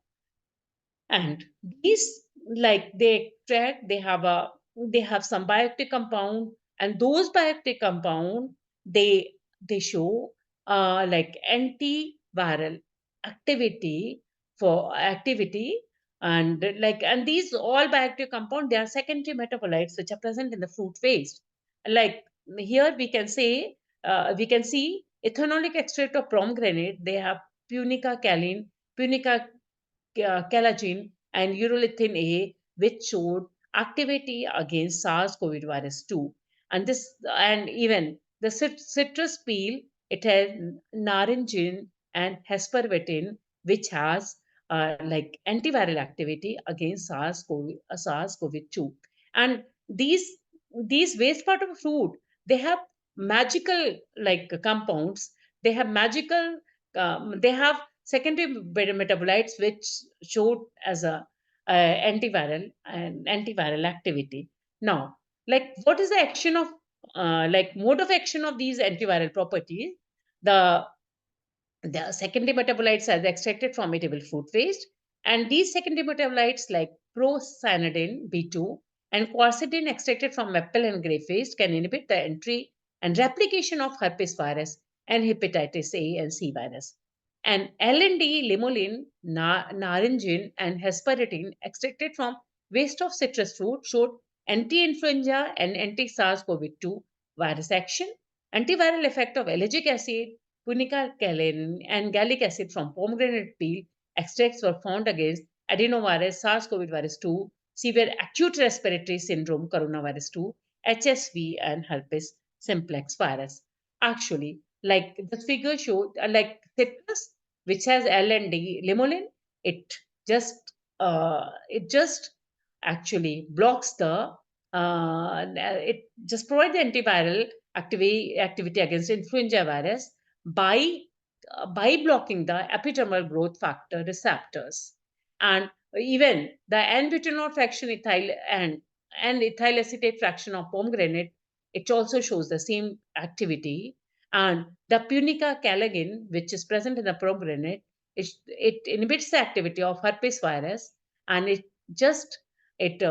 And these, like they extract, they have some bioactive compound, and those bioactive compound, they show like antiviral activity for activity. And these all bioactive compound, they are secondary metabolites which are present in the fruit waste. Like here we can see ethanolic extract of pomegranate. They have punica calin, punica collagen, and urolithin A, which showed activity against SARS-CoV virus 2. And even the citrus peel, it has naringin and hespervetin, which has like antiviral activity against SARS-CoV-2. And these waste part of fruit, they have magical like compounds. They have magical they have secondary metabolites which showed as a antiviral activity. Now, like what is the action of like mode of action of these antiviral properties? The the secondary metabolites are extracted from edible fruit waste, and these secondary metabolites like procyanidin B2 and quercetin extracted from apple and grape waste can inhibit the entry and replication of herpes virus and hepatitis A and C virus. And LND, limonene, naringin, and hesperidin extracted from waste of citrus fruit showed anti-influenza and anti-SARS-CoV-2 virus action, antiviral effect of allergic acid, punica calin, and gallic acid from pomegranate peel extracts were found against adenovirus, SARS-CoV-2, severe acute respiratory syndrome, coronavirus 2, HSV, and herpes simplex virus. Actually, like the figure showed, like citrus, which has L and D, limonene, it just actually blocks it just provides the antiviral activity against influenza virus by by blocking the epidermal growth factor receptors. And even the N-butanol fraction ethyl and ethyl acetate fraction of pomegranate, it also shows the same activity. And the punica calagin, which is present in the pomegranate, it inhibits the activity of herpes virus, and just it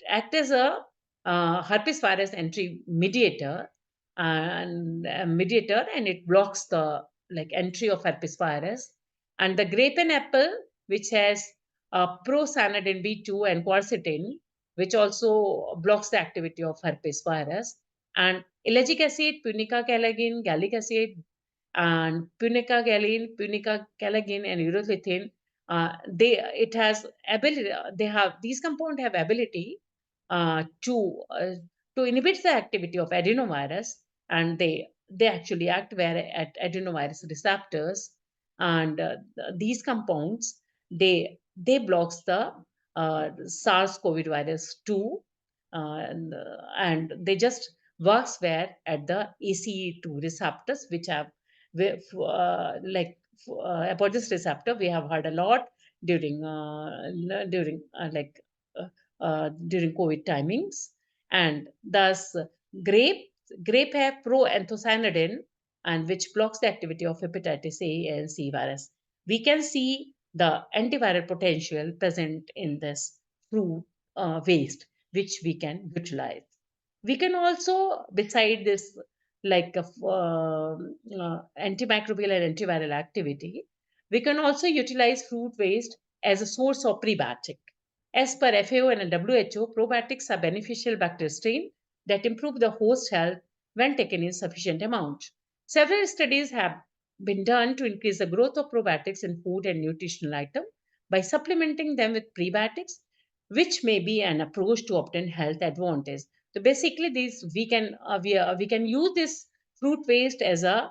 acts as a herpes virus entry mediator, and it blocks the like entry of herpes virus. And the grape and apple, which has procyanidin B2 and quercetin, which also blocks the activity of herpes virus. And ellagic acid, punica calagin, gallic acid, and punica calagin, and urethane, it has ability. They have these compounds have ability uh, to uh, to inhibit the activity of adenovirus, and they actually act where at adenovirus receptors. And these compounds, they blocks the SARS-CoV virus 2, and they just works where at the ACE2 receptors, which have about this receptor we have heard a lot during during COVID timings. And thus grape grape have proanthocyanidin, and which blocks the activity of hepatitis A and C virus. We can see the antiviral potential present in this fruit waste, which we can utilize. We can also, beside this, antimicrobial and antiviral activity, we can also utilize fruit waste as a source of prebiotic. As per FAO and WHO, probiotics are beneficial bacterial strain that improve the host health when taken in sufficient amount. Several studies have been done to increase the growth of probiotics in food and nutritional items by supplementing them with prebiotics, which may be an approach to obtain health advantage. So basically, these we can use this fruit waste as a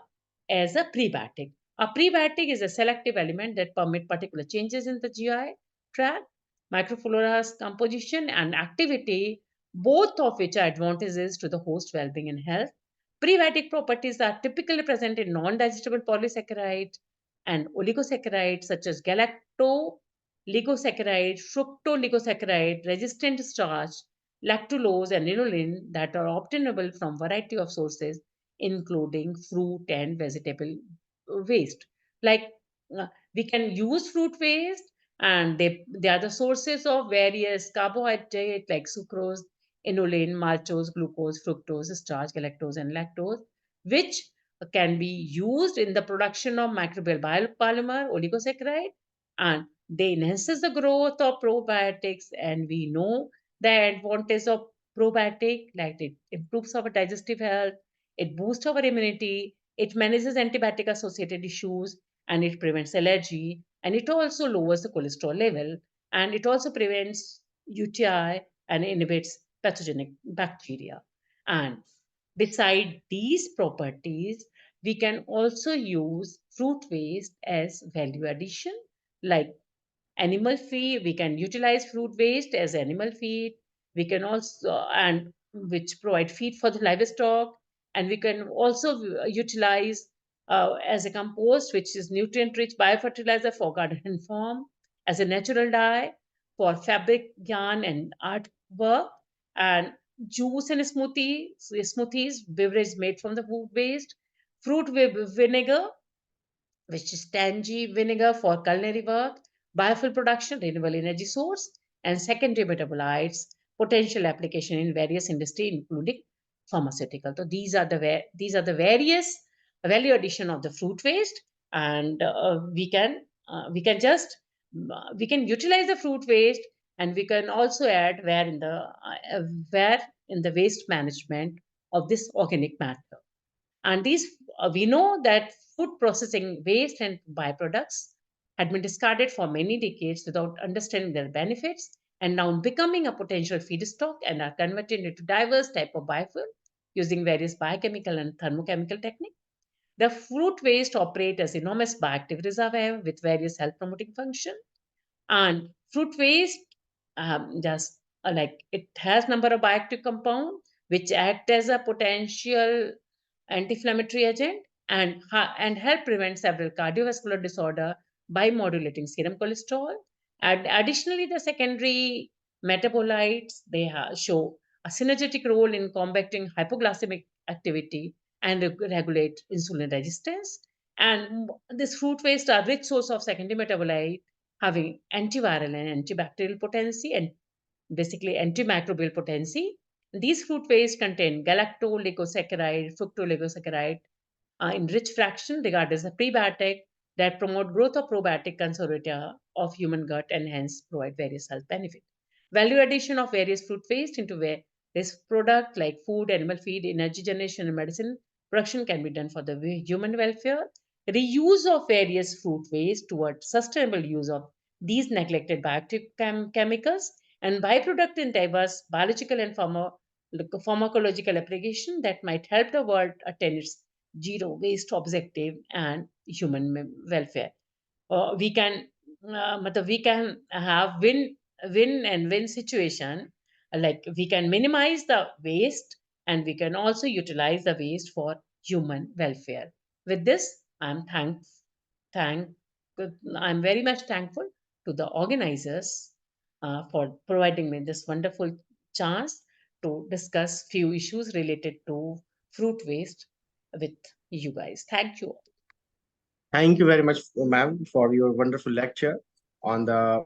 prebiotic. A prebiotic is a selective element that permit particular changes in the GI tract, microflora's composition and activity, both of which are advantages to the host well-being and health. Prebiotic properties are typically present in non-digestible polysaccharides and oligosaccharides such as galacto-ligosaccharide, fructoligosaccharide, resistant starch, lactulose, and inulin that are obtainable from variety of sources, including fruit and vegetable waste. Like we can use fruit waste, and they are the sources of various carbohydrates like sucrose, inulin, maltose, glucose, fructose, starch, galactose, and lactose, which can be used in the production of microbial biopolymer oligosaccharide, and they enhances the growth of probiotics. And we know the advantage of probiotic, like it improves our digestive health, it boosts our immunity, it manages antibiotic associated issues, and it prevents allergy, and it also lowers the cholesterol level, and it also prevents UTI and inhibits pathogenic bacteria. And beside these properties, we can also use fruit waste as value addition, like animal feed. We can utilize fruit waste as animal feed. We can also and which provide feed for the livestock. And we can also utilize as a compost, which is nutrient rich biofertilizer for garden and farm, as a natural dye for fabric, yarn, and artwork. And juice and smoothies beverage made from the food waste, vinegar, which is tangy vinegar for culinary work, biofuel production, renewable energy source, and secondary metabolites, potential application in various industry, including pharmaceutical. So these are the various value addition of the fruit waste, and we can utilize the fruit waste, and we can also add where in the waste management of this organic matter. And these we know that food processing waste and byproducts had been discarded for many decades without understanding their benefits, and now becoming a potential feedstock and are converted into diverse type of biofuel using various biochemical and thermochemical techniques. The fruit waste operate as enormous bioactive reservoir with various health promoting function. And fruit waste just like it has number of bioactive compound which act as a potential anti-inflammatory agent, and help prevent several cardiovascular disorder by modulating serum cholesterol. And additionally, the secondary metabolites show a synergetic role in combating hypoglycemic activity and regulate insulin resistance. And this fruit waste are rich source of secondary metabolite having antiviral and antibacterial potency, and basically antimicrobial potency. These fruit waste contain galacto-oligosaccharide, fructo-oligosaccharide in rich fraction regarded as a prebiotic that promote growth of probiotic conservator of human gut and hence provide various health benefits. Value addition of various fruit waste into various product like food, animal feed, energy generation, and medicine production can be done for the human welfare. Reuse of various fruit waste towards sustainable use of these neglected bioactive chemicals and byproduct in diverse biological and pharmacological application that might help the world attain its zero waste objective and human welfare. We can have win and win situation. Like we can minimize the waste and we can also utilize the waste for human welfare. With this, thank I'm very much thankful to the organizers for providing me this wonderful chance to discuss few issues related to fruit waste with you guys. Thank you. Thank you very much, ma'am, for your wonderful lecture on the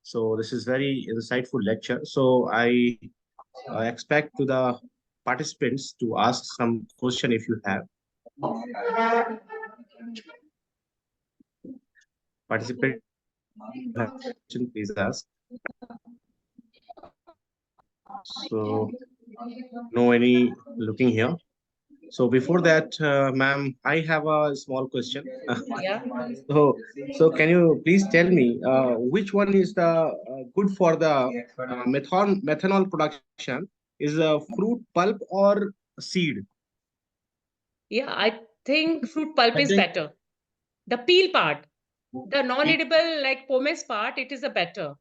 so this is very insightful lecture. So I expect to the participants to ask some question if you have. Participant, please ask. So no any looking here. So before that, ma'am, I have a small question. Yeah. So can you please tell me which one is the good for the methanol production? Is a fruit pulp or seed? Yeah, I think fruit pulp I is think- better. The peel part, the non-edible like pomace part, it is a better.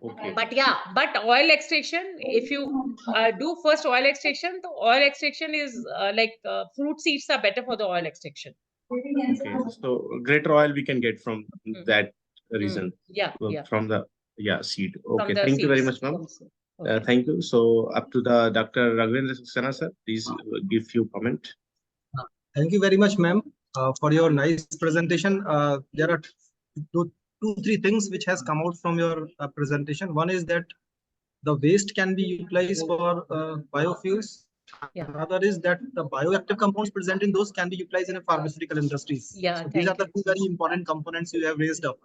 Okay. But oil extraction, if you do first oil extraction, the oil extraction is fruit seeds are better for the oil extraction. Okay. So greater oil we can get from that reason. Yeah, From the seed. from Okay. the Thank you very seeds. much, ma'am. Okay. Thank you. So up to the Dr. Raghavendra Saxena, sir, please give few comment. Thank you very much, ma'am, for your nice presentation. There are three things which has come out from your presentation. One is that the waste can be utilized for biofuels. Yeah. Another is that the bioactive compounds present in those can be utilized in a pharmaceutical industries. Yeah, So these are thank the two very important components you have raised up.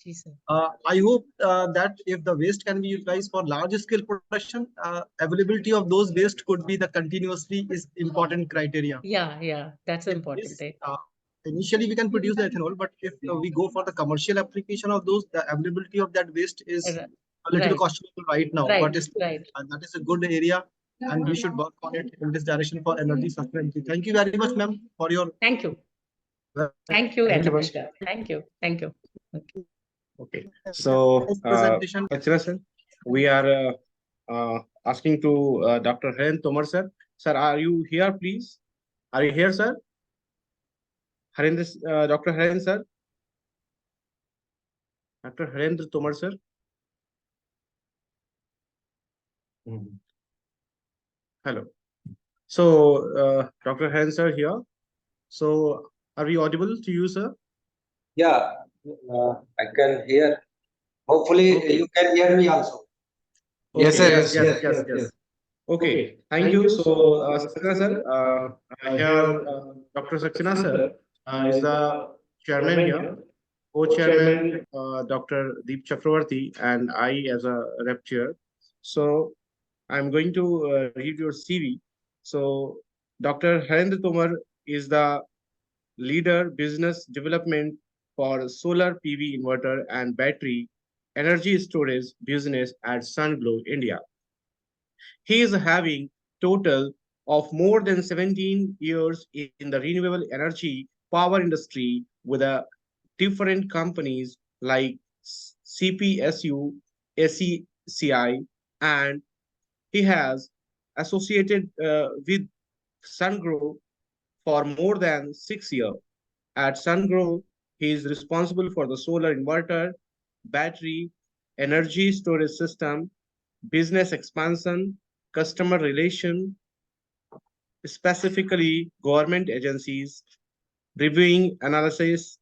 Ji, sir. I hope that if the waste can be utilized for large scale production, availability of those waste could be the continuously is important criteria. Yeah, that's If important. this, initially we can produce the ethanol, but if we go for the commercial application of those, the availability of that waste is Right. a little Right. questionable right now. Right, But right. that is a good area, and we should work on it in this direction for energy sustainability. Thank you very much, ma'am, for your. Thank you. Thank you, and Thank you, ma'am. namaskar. Thank you. Thank you. Okay. So presentation. sir, we are asking to Dr. Haren Tomar, sir. Sir, are you here, please? Are you here, sir? Dr. Haren, sir. Dr. Harendra Tomar, sir. Hello. So, Dr. Haren, sir, here. So, are we audible to you, sir? Yeah, I can hear. Hopefully, Okay. you can hear me also. Yes, sir. yes. Okay, thank you. So, Saxena sir, here Dr. Saxena sir is the chairman here, co-chairman Dr. Deep Chakravarti, and I as a rep chair. So, I'm going to read your CV. So, Dr. Harendra Tomar is the leader business development for solar PV inverter and battery energy storage business at Sunglow, India. He is having total of more than 17 years in the renewable energy power industry with different companies like CPSU, SECI, and he has associated with SunGrow for more than 6 years. At SunGrow, he is responsible for the solar inverter, battery, energy storage system, business expansion, customer relation, specifically government agencies, reviewing analysis,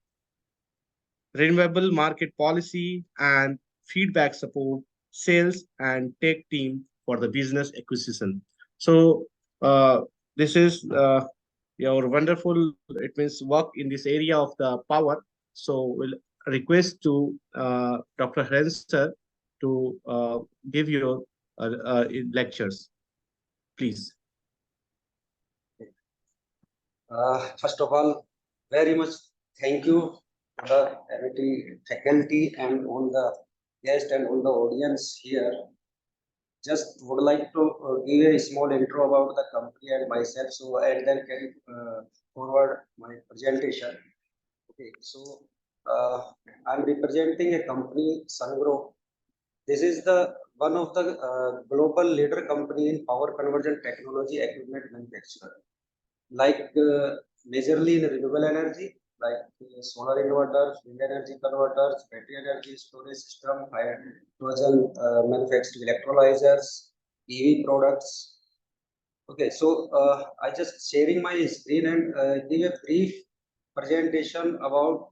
renewable market policy, and feedback support, sales, and tech team for the business acquisition. So this is your wonderful, it means work in this area of the power. So we'll request to Dr. Haren sir to give your lectures, please. First of all, very much thank you to the faculty and all the guests and all the audience here. Just would like to give a small intro about the company and myself, so and then carry forward my presentation. Okay, so I'm representing a company, Sungro. This is the one of the global leader company in power conversion technology equipment manufacturer, like majorly in renewable energy, like solar inverters, wind energy converters, battery energy storage system, hydrogen manufacturing electrolyzers, EV products. Okay, so I just sharing my screen and give a brief presentation about,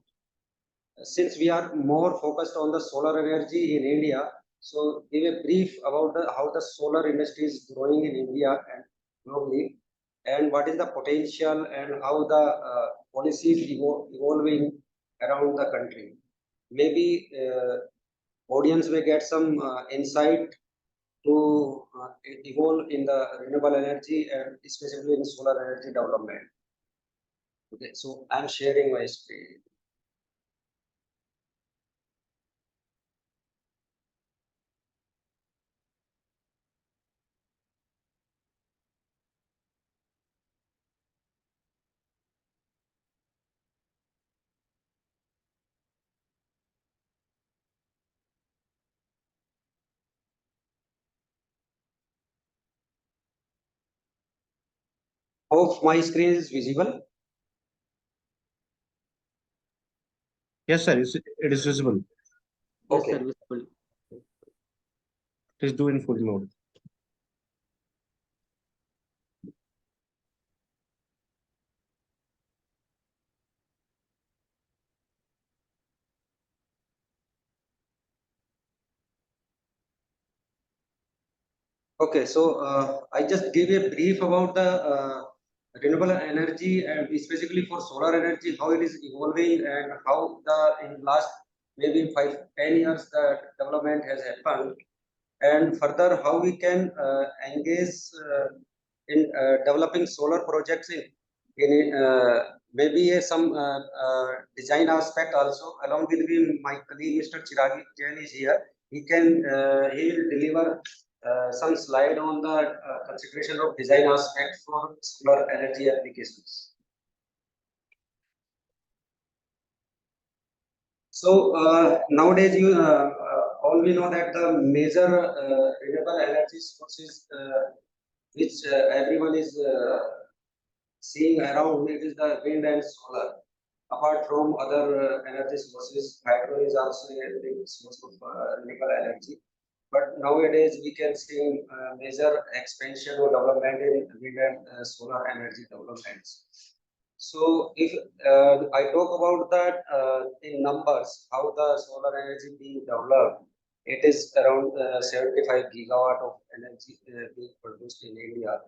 since we are more focused on the solar energy in India, so give a brief about how the solar industry is growing in India and globally, and what is the potential and how the policies evolving around the country. Maybe audience may get some insight to evolve in the renewable energy and especially in solar energy development. Okay, so I'm sharing my screen. Hope my screen is visible. Yes, sir, it is visible. Yes, Okay. sir, visible. Please do in full mode. Okay, so I just give a brief about the renewable energy and specifically for solar energy, how it is evolving and how the in last maybe 5-10 years the development has happened, and further how we can engage in developing solar projects in maybe some design aspect also. Along with me, my colleague Mr. Chiragi Jain is here. He will deliver some slide on the consideration of design aspect for solar energy applications. So nowadays, all we know that the major renewable energy sources which everyone is seeing around, it is the wind and solar. Apart from other energy sources, hydro is also a big source of renewable energy. But nowadays we can see major expansion or development in wind and solar energy developments. So if I talk about that in numbers, how the solar energy being developed. It is around 75 gigawatt of energy being produced in India.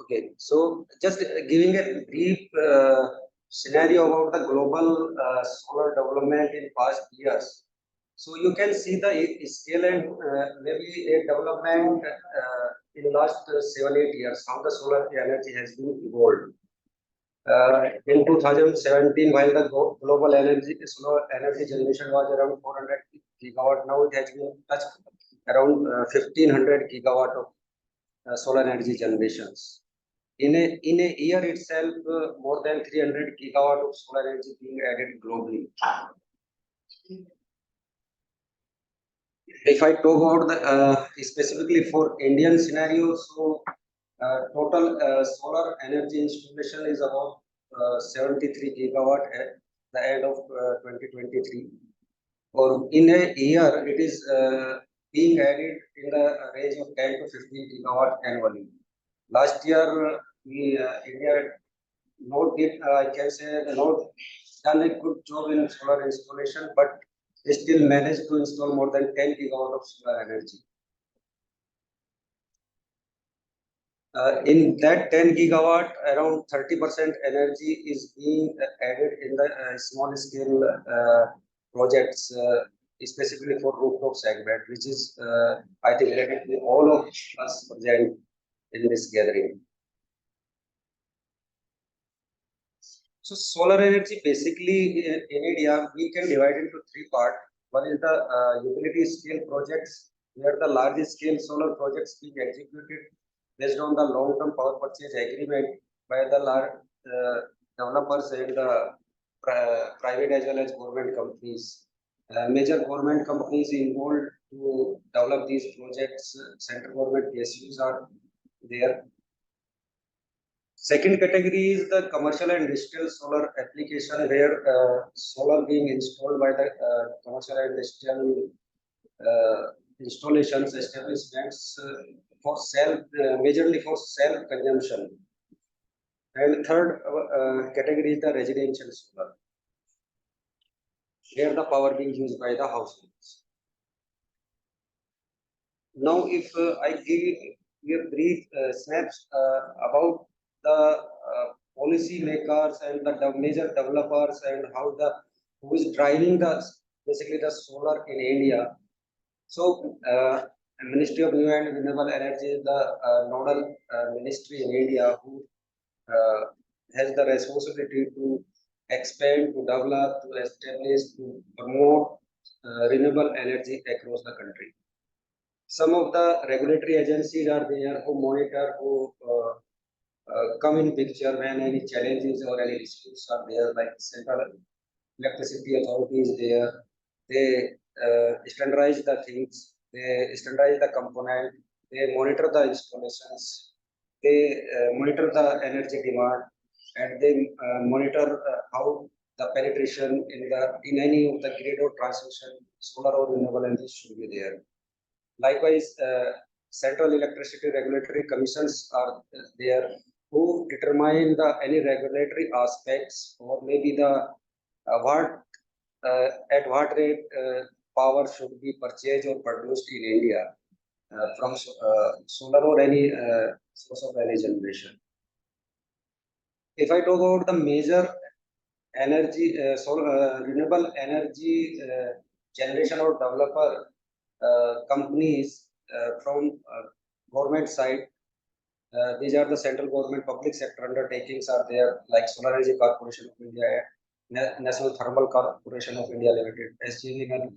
Okay, so just giving a brief scenario about the global solar development in past years. So you can see the scale and maybe a development in the last 7-8 years, how the solar energy has been evolved. In 2017, while the global solar energy generation was around 400 gigawatt, now it has been touched around 1500 gigawatt of solar energy generations. In a year itself, more than 300 gigawatt of solar energy being added globally. If I talk about the specifically for Indian scenario, so total solar energy installation is about 73 gigawatt at the end of 2023. Or in a year, it is being added in the range of 10 to 15 gigawatt annually. Last year, India not did, I can say, not done a good job in solar installation, but they still managed to install more than 10 gigawatt of solar energy. In that 10 gigawatt, around 30% energy is being added in the small scale projects, specifically for rooftop segment, which is, I think, related to all of us present in this gathering. So solar energy basically in India, we can divide into three parts. One is the utility scale projects, where the large scale solar projects being executed based on the long-term power purchase agreement by the large developers and the private as well as government companies. Major government companies involved to develop these projects, central government PSUs are there. Second category is the commercial and industrial solar application, where solar being installed by the commercial and industrial installations establishments for self, majorly for self consumption. And third category is the residential solar, where the power being used by the households. Now, if I give you a brief snaps about the policy makers and the major developers and how the who is driving the basically the solar in India. So, Ministry of New and Renewable Energy is the nodal ministry in India who has the responsibility to expand, to develop, to establish, to promote renewable energy across the country. Some of the regulatory agencies are there who monitor, who come in picture when any challenges or any disputes are there, like Central Electricity Authority is there. They standardize the things, they standardize the component, they monitor the installations, they monitor the energy demand, and they monitor how the penetration in any of the grid or transmission, solar or renewable energy should be there. Likewise, central electricity regulatory commissions are there who determine any regulatory aspects or maybe the what at what rate power should be purchased or produced in India from solar or any source of energy generation. If I talk about the major energy, renewable energy generation or developer companies from government side, these are the central government public sector undertakings are there, like Solar Energy Corporation of India, National Thermal Corporation of India Limited, SGVN,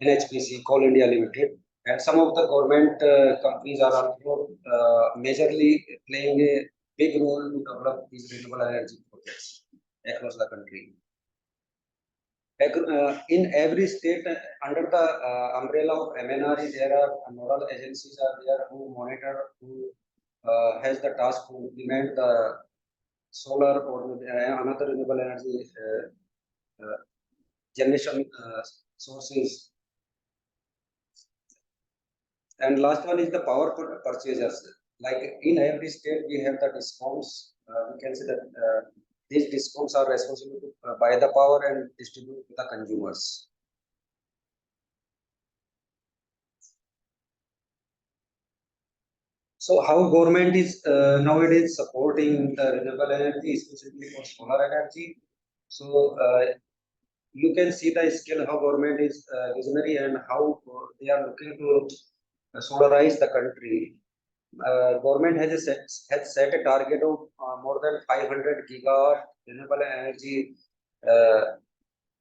NHPC, Coal India Limited, and some of the government companies are also majorly playing a big role to develop these renewable energy projects across the country. In every state, under the umbrella of MNRE, there are nodal agencies are there who monitor, who has the task to implement the solar or another renewable energy generation sources. And last one is the power purchasers. Like in every state, we have the discounts. We can say that these discoms are responsible to buy the power and distribute to the consumers. So how government is nowadays supporting the renewable energy, especially for solar energy? So you can see the scale how government is visionary and how they are looking to solarize the country. Government has set a target of more than 500 gigawatt renewable energy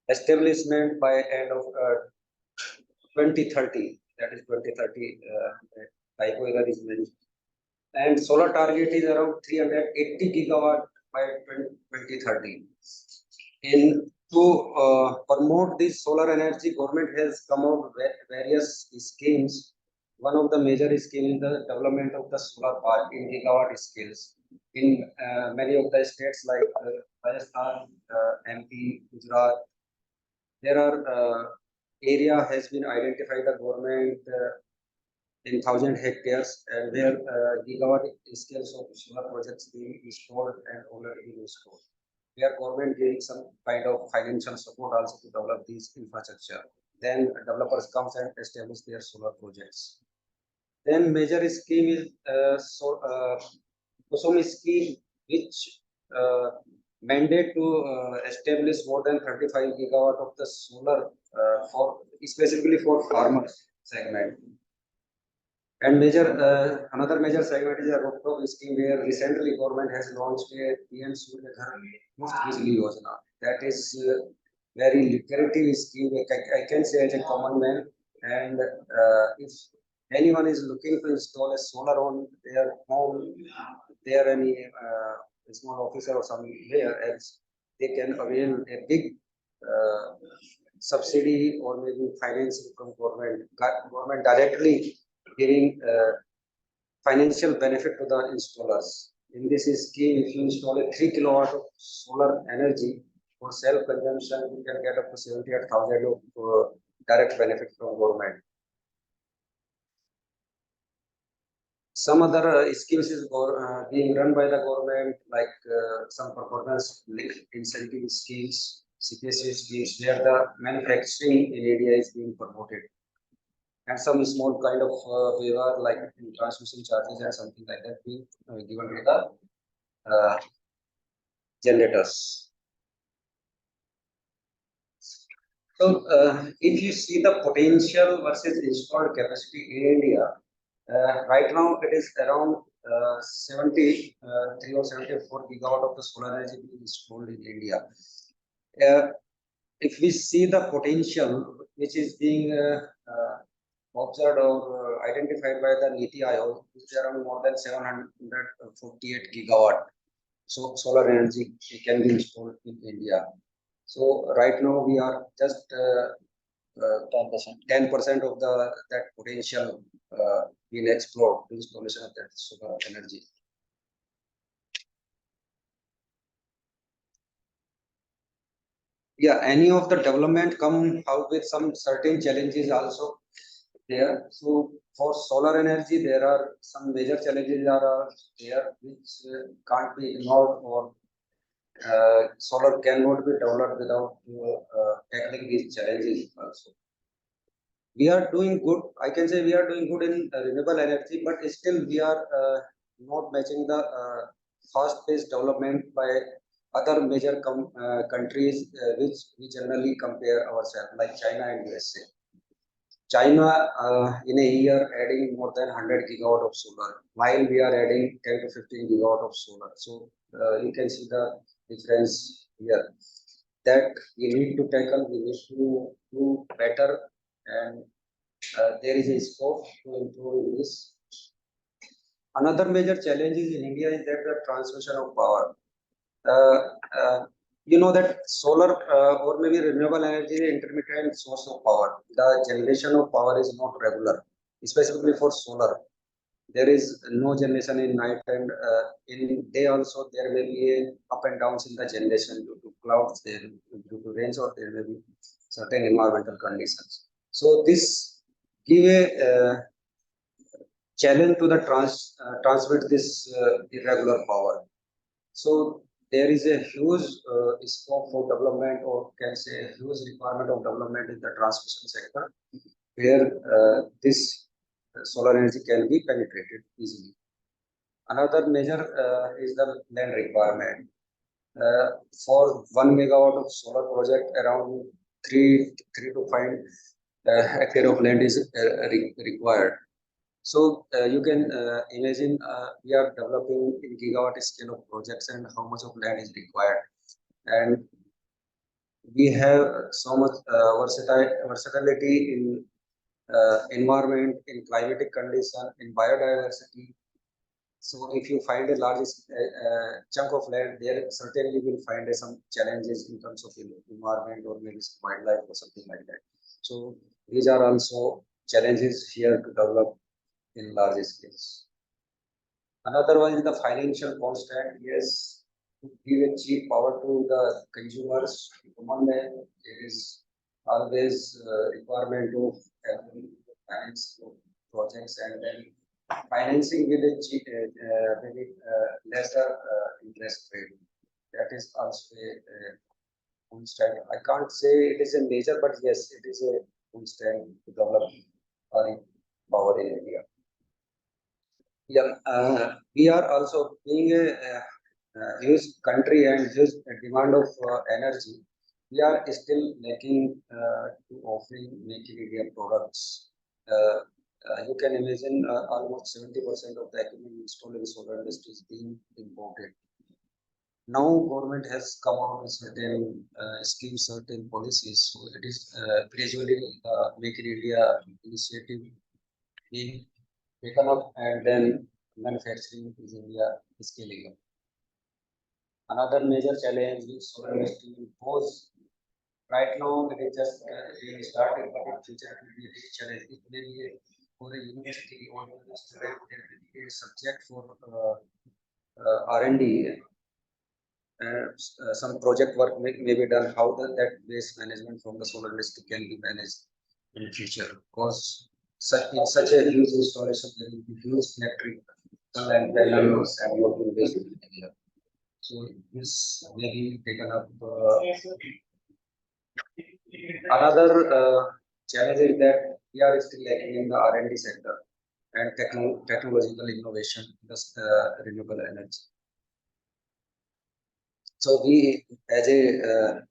establishment by end of 2030. That is 2030. Typo error is mentioned. And solar target is around 380 gigawatt by 2030. In to promote this solar energy, government has come out with various schemes. One of the major schemes is the development of the solar park in gigawatt scales. In many of the states like Rajasthan, MP, Gujarat, there are area has been identified the government in 1,000 hectares and where gigawatt scales of solar projects being installed and already being installed. Where government giving some kind of financial support also to develop these infrastructure. Then developers comes and establish their solar projects. Then major scheme is Kusum scheme, which mandate to establish more than 35 gigawatt of the solar for specifically for farmers segment. And another major segment is a rooftop scheme where recently government has launched a PM Surya Ghar Muft Bijli Yojana. That is very lucrative scheme. I can say as a common man. And if anyone is looking to install a solar on their home, there any small officer or somewhere else, they can avail a big subsidy or maybe financing from government. Government directly giving financial benefit to the installers. In this scheme, if you install a 3 kilowatt of solar energy for self-consumption, you can get up to 78,000 of direct benefit from government. Some other schemes is being run by the government, like some performance linked incentive schemes, CPC schemes, where the manufacturing in India is being promoted. And some small kind of waiver like transmission charges and something like that being given to the generators. So if you see the potential versus installed capacity in India, right now it is around 73 or 74 gigawatt of the solar energy being installed in India. If we see the potential which is being observed or identified by the NITI Aayog, which is around more than 748 gigawatt. So solar energy can be installed in India. So right now we are just 10% of that potential being explored to installation of that solar energy. Yeah, any of the development come out with some certain challenges also there. So for solar energy, there are some major challenges are there which can't be ignored, or solar cannot be developed without tackling these challenges also. We are doing good. I can say we are doing good in renewable energy, but still we are not matching the fast-paced development by other major countries which we generally compare ourselves, like China and USA. China in a year adding more than 100 gigawatt of solar, while we are adding 10 to 15 gigawatt of solar. So you can see the difference here. That we need to tackle, we need to do better, and there is a scope to improve this. Another major challenge is in India is that the transmission of power. You know that solar or maybe renewable energy is an intermittent source of power. The generation of power is not regular, especially for solar. There is no generation in night, and in day also there may be a up and downs in the generation due to clouds, there due to rains, or there may be certain environmental conditions. So this give a challenge to the transmit this irregular power. So there is a huge scope for development, or can say a huge requirement of development in the transmission sector, where this solar energy can be penetrated easily. Another measure is the land requirement. For 1 megawatt of solar project, around 3 to 5 hectare of land is required. So you can imagine we are developing in gigawatt scale of projects and how much of land is required. And we have so much versatility in environment, in climatic condition, in biodiversity. So if you find a large chunk of land, there certainly will find some challenges in terms of environment or maybe some wildlife or something like that. So these are also challenges here to develop in large scales. Another one is the financial constraint. Yes, to give a cheap power to the consumers, common man, there is always requirement of finance projects, and then financing with a cheap, very lesser interest rate. That is also a constraint. I can't say it is a major, but yes, it is a constraint to develop power in India. Yeah, we are also being a huge country and huge demand of energy. We are still lacking to offering make in India products. You can imagine almost 70% of the equipment installed in solar industry is being imported. Now government has come out with certain schemes, certain policies. So it is gradually Make in India initiative being taken up, and then manufacturing is India scaling up. Another major challenge which solar industry will pose right now, it is just really started, but in future it will be a big challenge. It may be for a university or a student, there will be a subject for R&D. Some project work may be done how that waste management from the solar industry can be managed in future, because in such a huge installation there will be huge electric and panels and working waste area. So this may be taken up. Another challenge is that we are still lacking in the R&D sector and technological innovation in the renewable energy. So we as a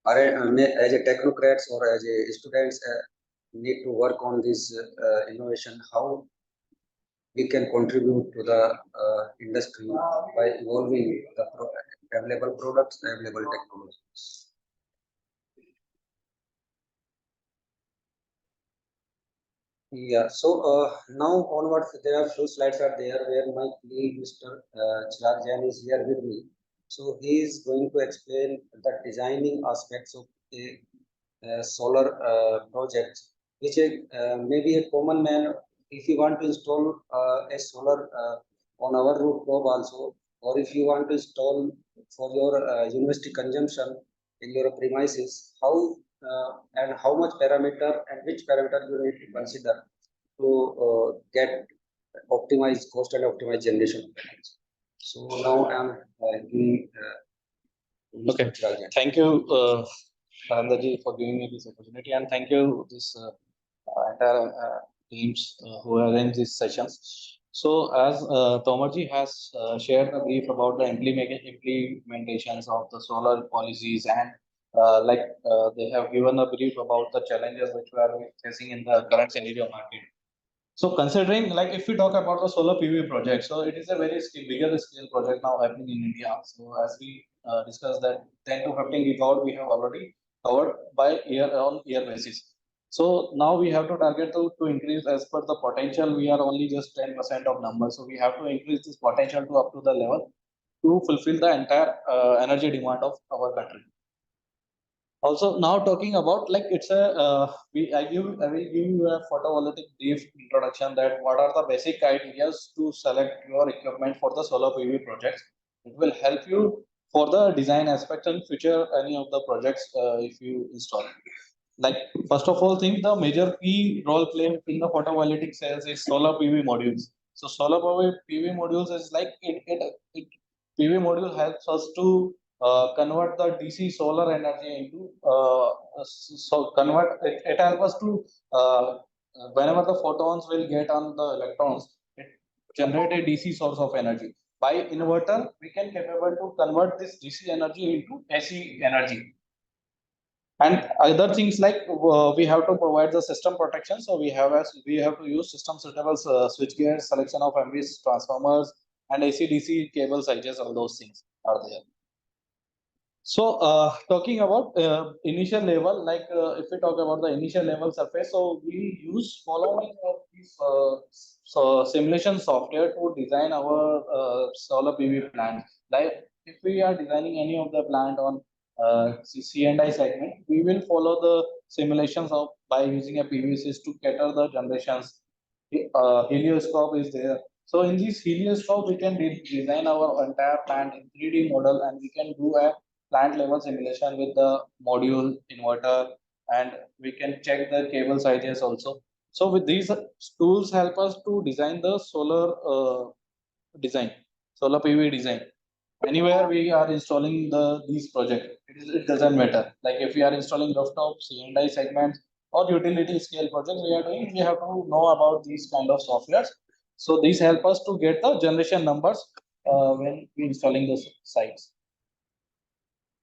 technocrats or as a students need to work on this innovation, how we can contribute to the industry by evolving the available products, available technologies. Yeah, so now onwards, there are few slides are there where my colleague Mr. Chirag Jain is here with me. So he is going to explain the designing aspects of a solar project, which maybe a common man, if you want to install a solar on our rooftop also, or if you want to install for your university consumption in your premises, how and how much parameter and which parameter you need to consider to get optimized cost and optimized generation. So now I'm giving Okay. Thank you, Anandaji, for giving me this opportunity, and thank you this entire teams who arranged these sessions. So as Tomarji has shared a brief about the implementations of the solar policies, and they have given a brief about the challenges which we are facing in the current scenario market. So considering, like, if we talk about the solar PV project, so it is a very bigger scale project now happening in India. So as we discussed that 10 to 15 gigawatt we have already covered by year on year basis. So now we have to target to increase as per the potential. We are only just 10% of numbers. So we have to increase this potential to up to the level to fulfill the entire energy demand of our country. Also, now talking about, like, it's a I will give you a photovoltaic brief introduction that what are the basic ideas to select your equipment for the solar PV projects. It will help you for the design aspect and future any of the projects if you install. Like, first of all, think the major key role play in the photovoltaic cells is solar PV modules. So solar PV modules is like it PV module helps us to convert the DC solar energy into it helps us to whenever the photons will get on the electrons, it generate a DC source of energy. By inverter, we can capable to convert this DC energy into AC energy. And other things like we have to provide the system protection. So we have to use system suitable switch gears, selection of MVs, transformers, and AC DC cable sizes. All those things are there. So talking about initial level, like if we talk about the initial level surface, so we use following of these simulation software to design our solar PV plant. Like if we are designing any of the plant on C&I segment, we will follow the simulations of by using a PVCs to cater the generations. Helioscope is there. So in this helioscope, we can design our entire plant in 3D model, and we can do a plant level simulation with the module inverter, and we can check the cable sizes also. So with these tools help us to design the solar solar PV design. Anywhere we are installing these projects, it doesn't matter. Like if we are installing rooftop, C&I segments, or utility scale projects we are doing, we have to know about these kind of softwares. So these help us to get the generation numbers when we installing the sites.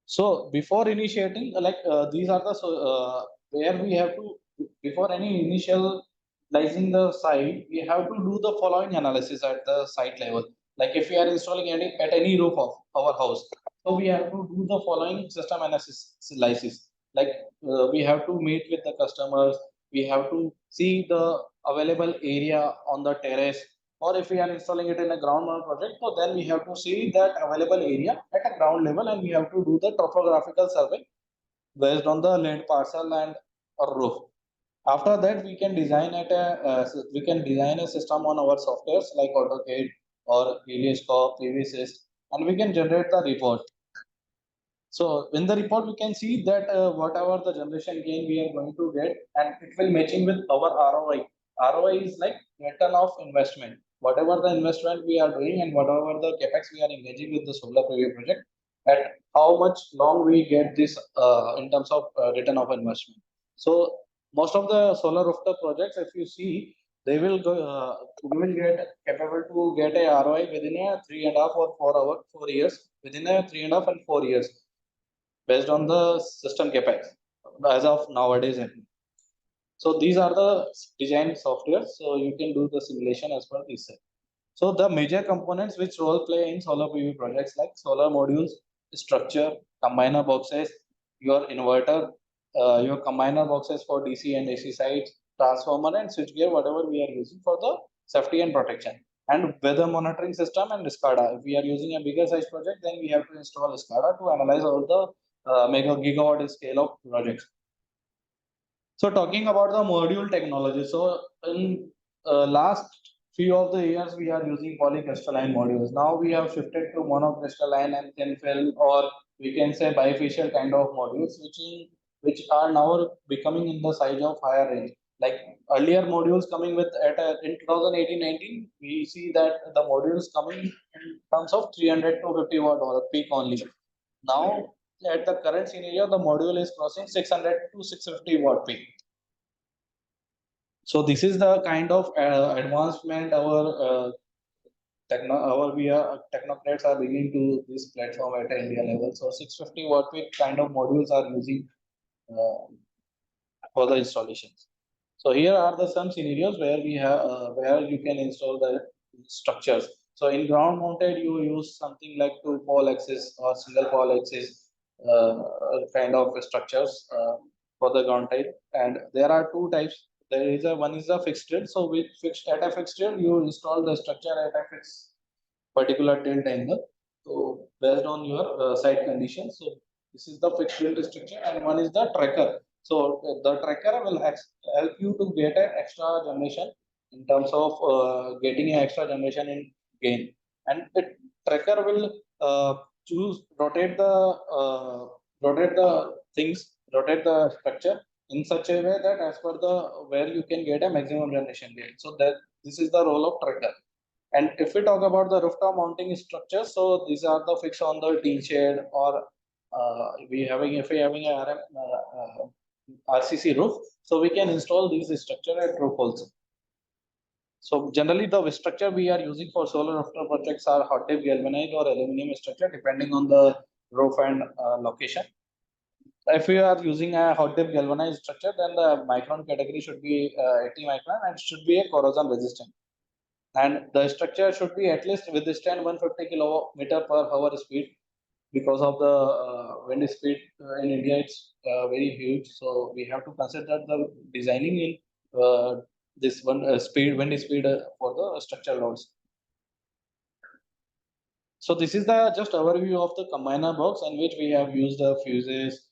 So before initiating, like these are the where we have to, before any initializing the site, we have to do the following analysis at the site level. Like if we are installing at any roof of our house, so we have to do the following system analysis. Like we have to meet with the customers, we have to see the available area on the terrace, or if we are installing it in a ground mount project, so then we have to see that available area at a ground level, and we have to do the topographical survey based on the land parcel and a roof. After that, we can design a system on our softwares like AutoCAD or Helioscope, PVSys, and we can generate the report. So in the report, we can see that whatever the generation gain we are going to get, and it will matching with our ROI. ROI is like return of investment. Whatever the investment we are doing and whatever the capex we are engaging with the solar PV project, at how much long we get this in terms of return of investment. So most of the solar rooftop projects, if you see, they will go, we will get capable to get a ROI within a 3.5 or 4 years, within a 3.5 and 4 years, based on the system capex as of nowadays. So these are the design software. So you can do the simulation as per this. So the major components which role play in solar PV projects like solar modules, structure, combiner boxes, your inverter, your combiner boxes for DC and AC sites, transformer and switchgear, whatever we are using for the safety and protection, and weather monitoring system and SCADA. If we are using a bigger size project, then we have to install SCADA to analyze all the mega gigawatt scale of projects. So talking about the module technology, so in last few of the years we are using polycrystalline modules. Now we have shifted to monocrystalline and thin film, or we can say bifacial kind of modules, which are now becoming in the size of higher range. Like earlier modules coming with in 2018-19, we see that the modules coming in terms of 300 to 50 watt or peak only. Now at the current scenario, the module is crossing 600 to 650 watt peak. So this is the kind of advancement our technocrats are bringing to this platform at India level. So 650 watt peak kind of modules are using for the installations. So here are the some scenarios where we have where you can install the structures. So in ground mounted, you use something like 2-pole axis or single pole axis kind of structures for the ground type. And there are two types. There is one is a fixed tilt. So with at a fixed tilt, you install the structure at a fixed particular tilt angle. So based on your site conditions. So this is the fixed tilt structure, and one is the tracker. So the tracker will help you to get an extra generation in terms of getting an extra generation in gain, and the tracker will rotate the structure in such a way that as per the where you can get a maximum generation gain. So that this is the role of tracker. And if we talk about the rooftop mounting structure, so these are the fixed on the tin shed, or if we having a RCC roof, so we can install these structure at roof also. So generally the structure we are using for solar rooftop projects are hot dip galvanized or aluminum structure, depending on the roof and location. If we are using a hot dip galvanized structure, then the micron category should be 80 micron and should be a corrosion resistant. And the structure should be at least withstand 150 kilometer per hour speed, because of the wind speed in India, it's very huge. So we have to consider the designing in this one wind speed for the structural loads. So this is the just overview of the combiner box, in which we have used the fuses,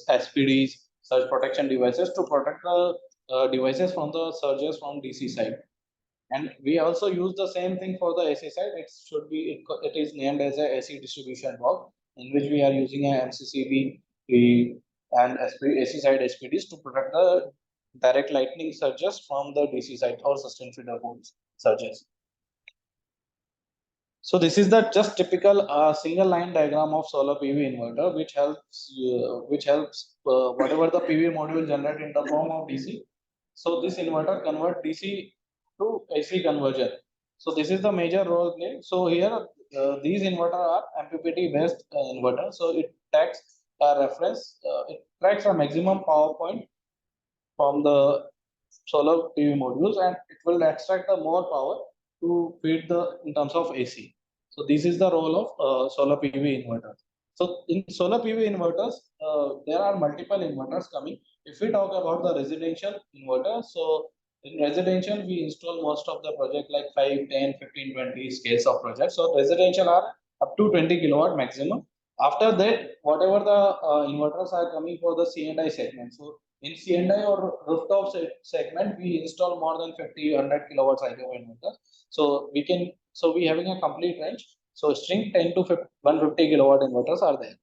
SPDs, surge protection devices to protect the devices from the surges from DC side. And we also use the same thing for the AC side. It is named as a AC distribution box, in which we are using a MCCB and AC side SPDs to protect the direct lightning surges from the DC side or sustained feeder volts surges. So this is the just typical single line diagram of solar PV inverter, which helps whatever the PV module generate in the form of DC. So this inverter convert DC to AC conversion. So this is the major role play. So here these inverter are MPPT based inverter. So it takes a reference. It tracks a maximum power point from the solar PV modules, and it will extract the more power to feed the in terms of AC. So this is the role of solar PV inverter. So in solar PV inverters, there are multiple inverters coming. If we talk about the residential inverter, so in residential, we install most of the project like 5, 10, 15, 20 scales of projects. So residential are up to 20 kilowatt maximum. After that, whatever the inverters are coming for the C&I segment. So in C&I or rooftop segment, we install more than 50, 100 kilowatts IO inverters. So we having a complete range. So string 10 to 150 kilowatt inverters are there.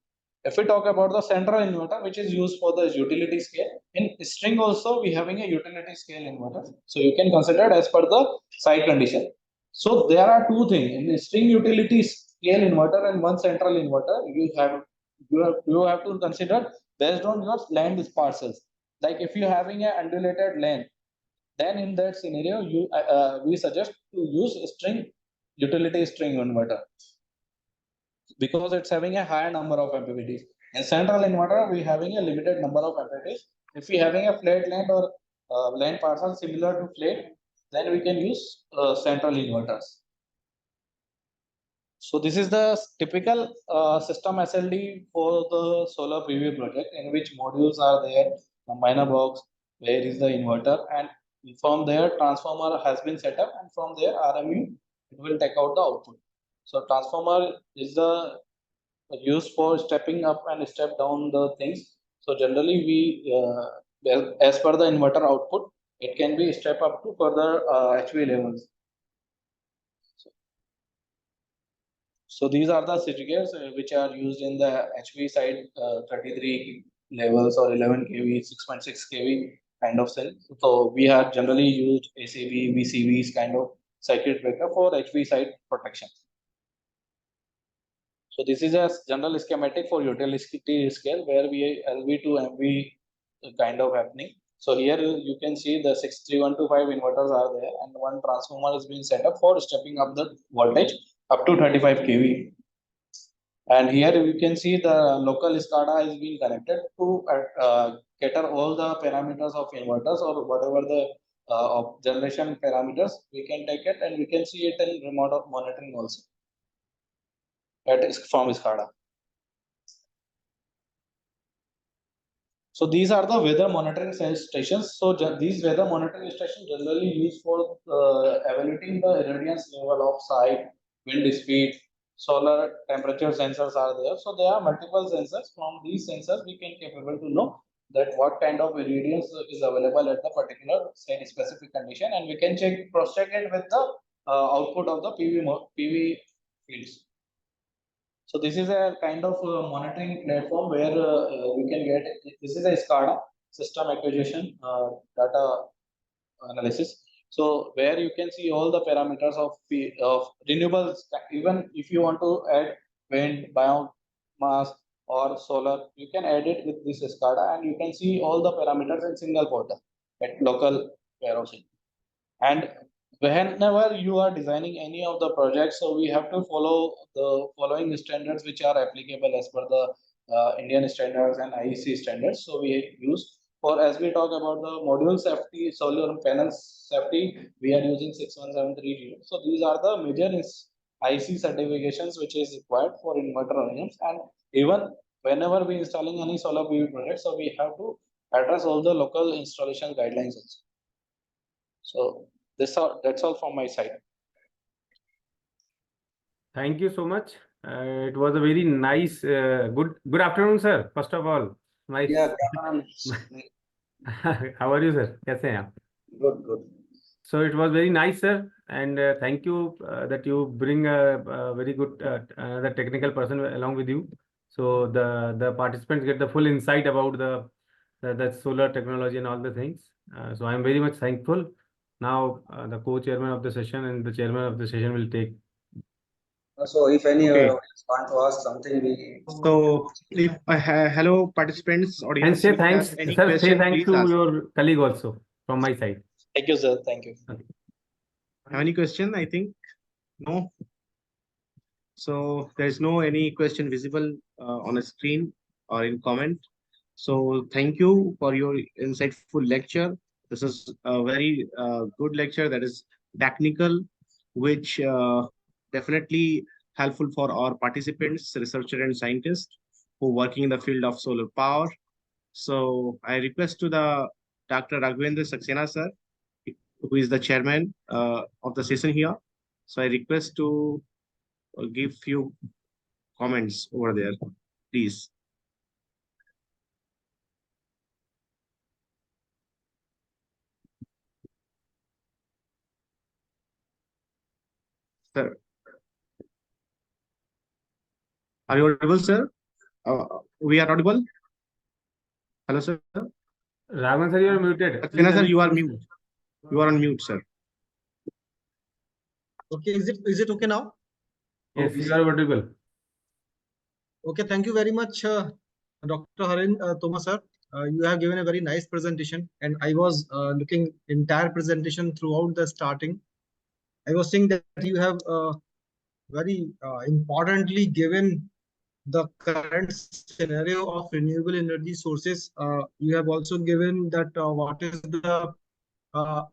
If we talk about the central inverter, which is used for the utility scale, in string also we having a utility scale inverter. So you can consider it as per the site condition. So there are two things in the string utility scale inverter and one central inverter. You have to consider based on your land parcels. Like if you having a undulated land, then in that scenario we suggest to use utility string inverter, because it's having a higher number of MPPTs. In central inverter, we having a limited number of MPPTs. If we having a flat land or land parcel similar to flat, then we can use central inverters. So this is the typical system SLD for the solar PV project, in which modules are there, combiner box, where is the inverter, and from there transformer has been set up, and from there RMU it will take out the output. So transformer is the used for stepping up and step down the things. So generally as per the inverter output, it can be step up to further HV levels. So these are the switchgears which are used in the HV side, 33 levels or 11 kV, 6.6 kV kind of cell. So we have generally used ACV, VCVs kind of circuit breaker for HV side protection. So this is a general schematic for utility scale, where we LV to MV kind of happening. So here you can see the 63125 inverters are there, and one transformer is being set up for stepping up the voltage up to 35 kV. And here you can see the local SCADA is being connected to cater all the parameters of inverters, or whatever the generation parameters, we can take it and we can see it in remote monitoring also from SCADA. So these are the weather monitoring stations. So these weather monitoring stations generally used for evaluating the irradiance level of site, wind speed, solar temperature sensors are there. So there are multiple sensors. From these sensors, we can capable to know that what kind of irradiance is available at the particular site specific condition, and we can cross-check it with the output of the PV fields. So this is a kind of monitoring platform where we can get, this is a SCADA, system acquisition data analysis. So where you can see all the parameters of renewables. Even if you want to add wind, biomass, or solar, you can add it with this SCADA, and you can see all the parameters in single portal at local warehousing. And whenever you are designing any of the projects, so we have to follow the following standards which are applicable as per the Indian standards and IEC standards. So we use, for as we talk about the module safety, solar panels safety, we are using 61730. So these are the major IEC certifications which is required for inverter OEMs. And even whenever we installing any solar PV project, so we have to address all the local installation guidelines also. So that's all from my side. Thank you so much. It was a very nice, good afternoon, sir. First of all, nice. Yeah, How are you, sir? कैसे हैं आप? good. So it was very nice, sir, and thank you that you bring a very good the technical person along with you. So the participants get the full insight about the solar technology and all the things. So I am very much thankful. Now the co-chairman of the session and the chairman of the session will take. So if any Okay. audience want to ask something, we. So if hello participants, And audience, say if you have thanks, any sir. Say question, thanks please to ask. your colleague also from my side. Thank you, sir. Thank you. Have any question? I think no. So there is no any question visible on a screen or in comment. So thank you for your insightful lecture. This is a very good lecture that is technical, which definitely helpful for our participants, researchers and scientists who are working in the field of solar power. So I request to the Dr. Raghvendra Saxena sir, who is the chairman of the session here. So I request to give few comments over there, please. Sir, are you audible, sir? We are audible. Hello, sir. Raghavan sir, you are muted. Saxena sir, you are mute. You are on mute, sir. Okay, is it okay now? Yes, you are audible. Okay, thank you very much, Dr. Harin Thomas sir. You have given a very nice presentation, and I was looking entire presentation throughout the starting. I was saying that you have very importantly given the current scenario of renewable energy sources. You have also given that what is the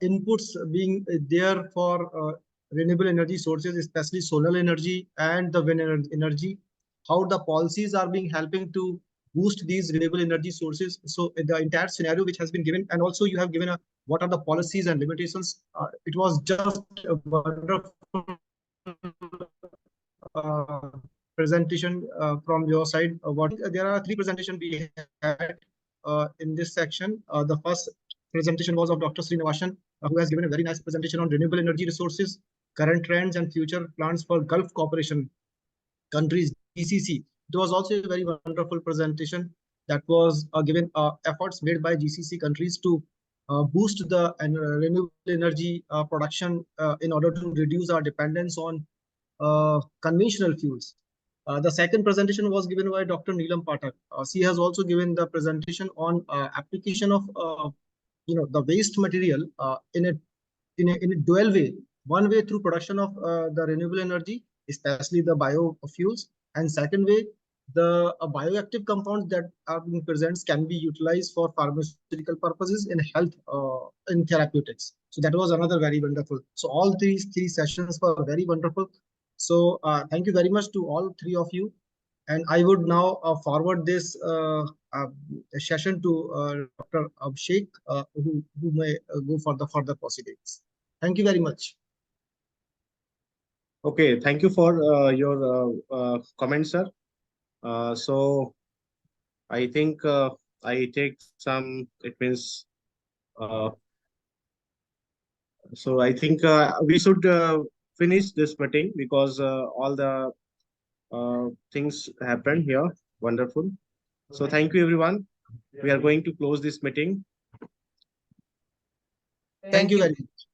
inputs being there for renewable energy sources, especially solar energy and the wind energy, how the policies are being helping to boost these renewable energy sources. So the entire scenario which has been given, and also you have given what are the policies and limitations. It was just a wonderful uh, presentation from your side. There are three presentations we had in this section. The first presentation was of Dr. Srinivasan, who has given a very nice presentation on renewable energy resources, current trends and future plans for Gulf Cooperation countries, GCC. It was also a very wonderful presentation that was given efforts made by GCC countries to boost the renewable energy production in order to reduce our dependence on conventional fuels. The second presentation was given by Dr. Neelam Pathak. She has also given the presentation on application of the waste material in a dual way. One way through production of the renewable energy, especially the biofuels, and second way, the bioactive compounds that are being present can be utilized for pharmaceutical purposes in health, in therapeutics. So that was another very wonderful. So all these three sessions were very wonderful. So thank you very much to all three of you. And I would now forward this session to Dr. Abhishek, who may go for the further proceedings. Thank you very much. Okay, thank you for your comments, sir. So I think I take some, it means, so I think we should finish this meeting because all the things happened here. Wonderful. So thank you, everyone. We are going to close this meeting. Thank you very much.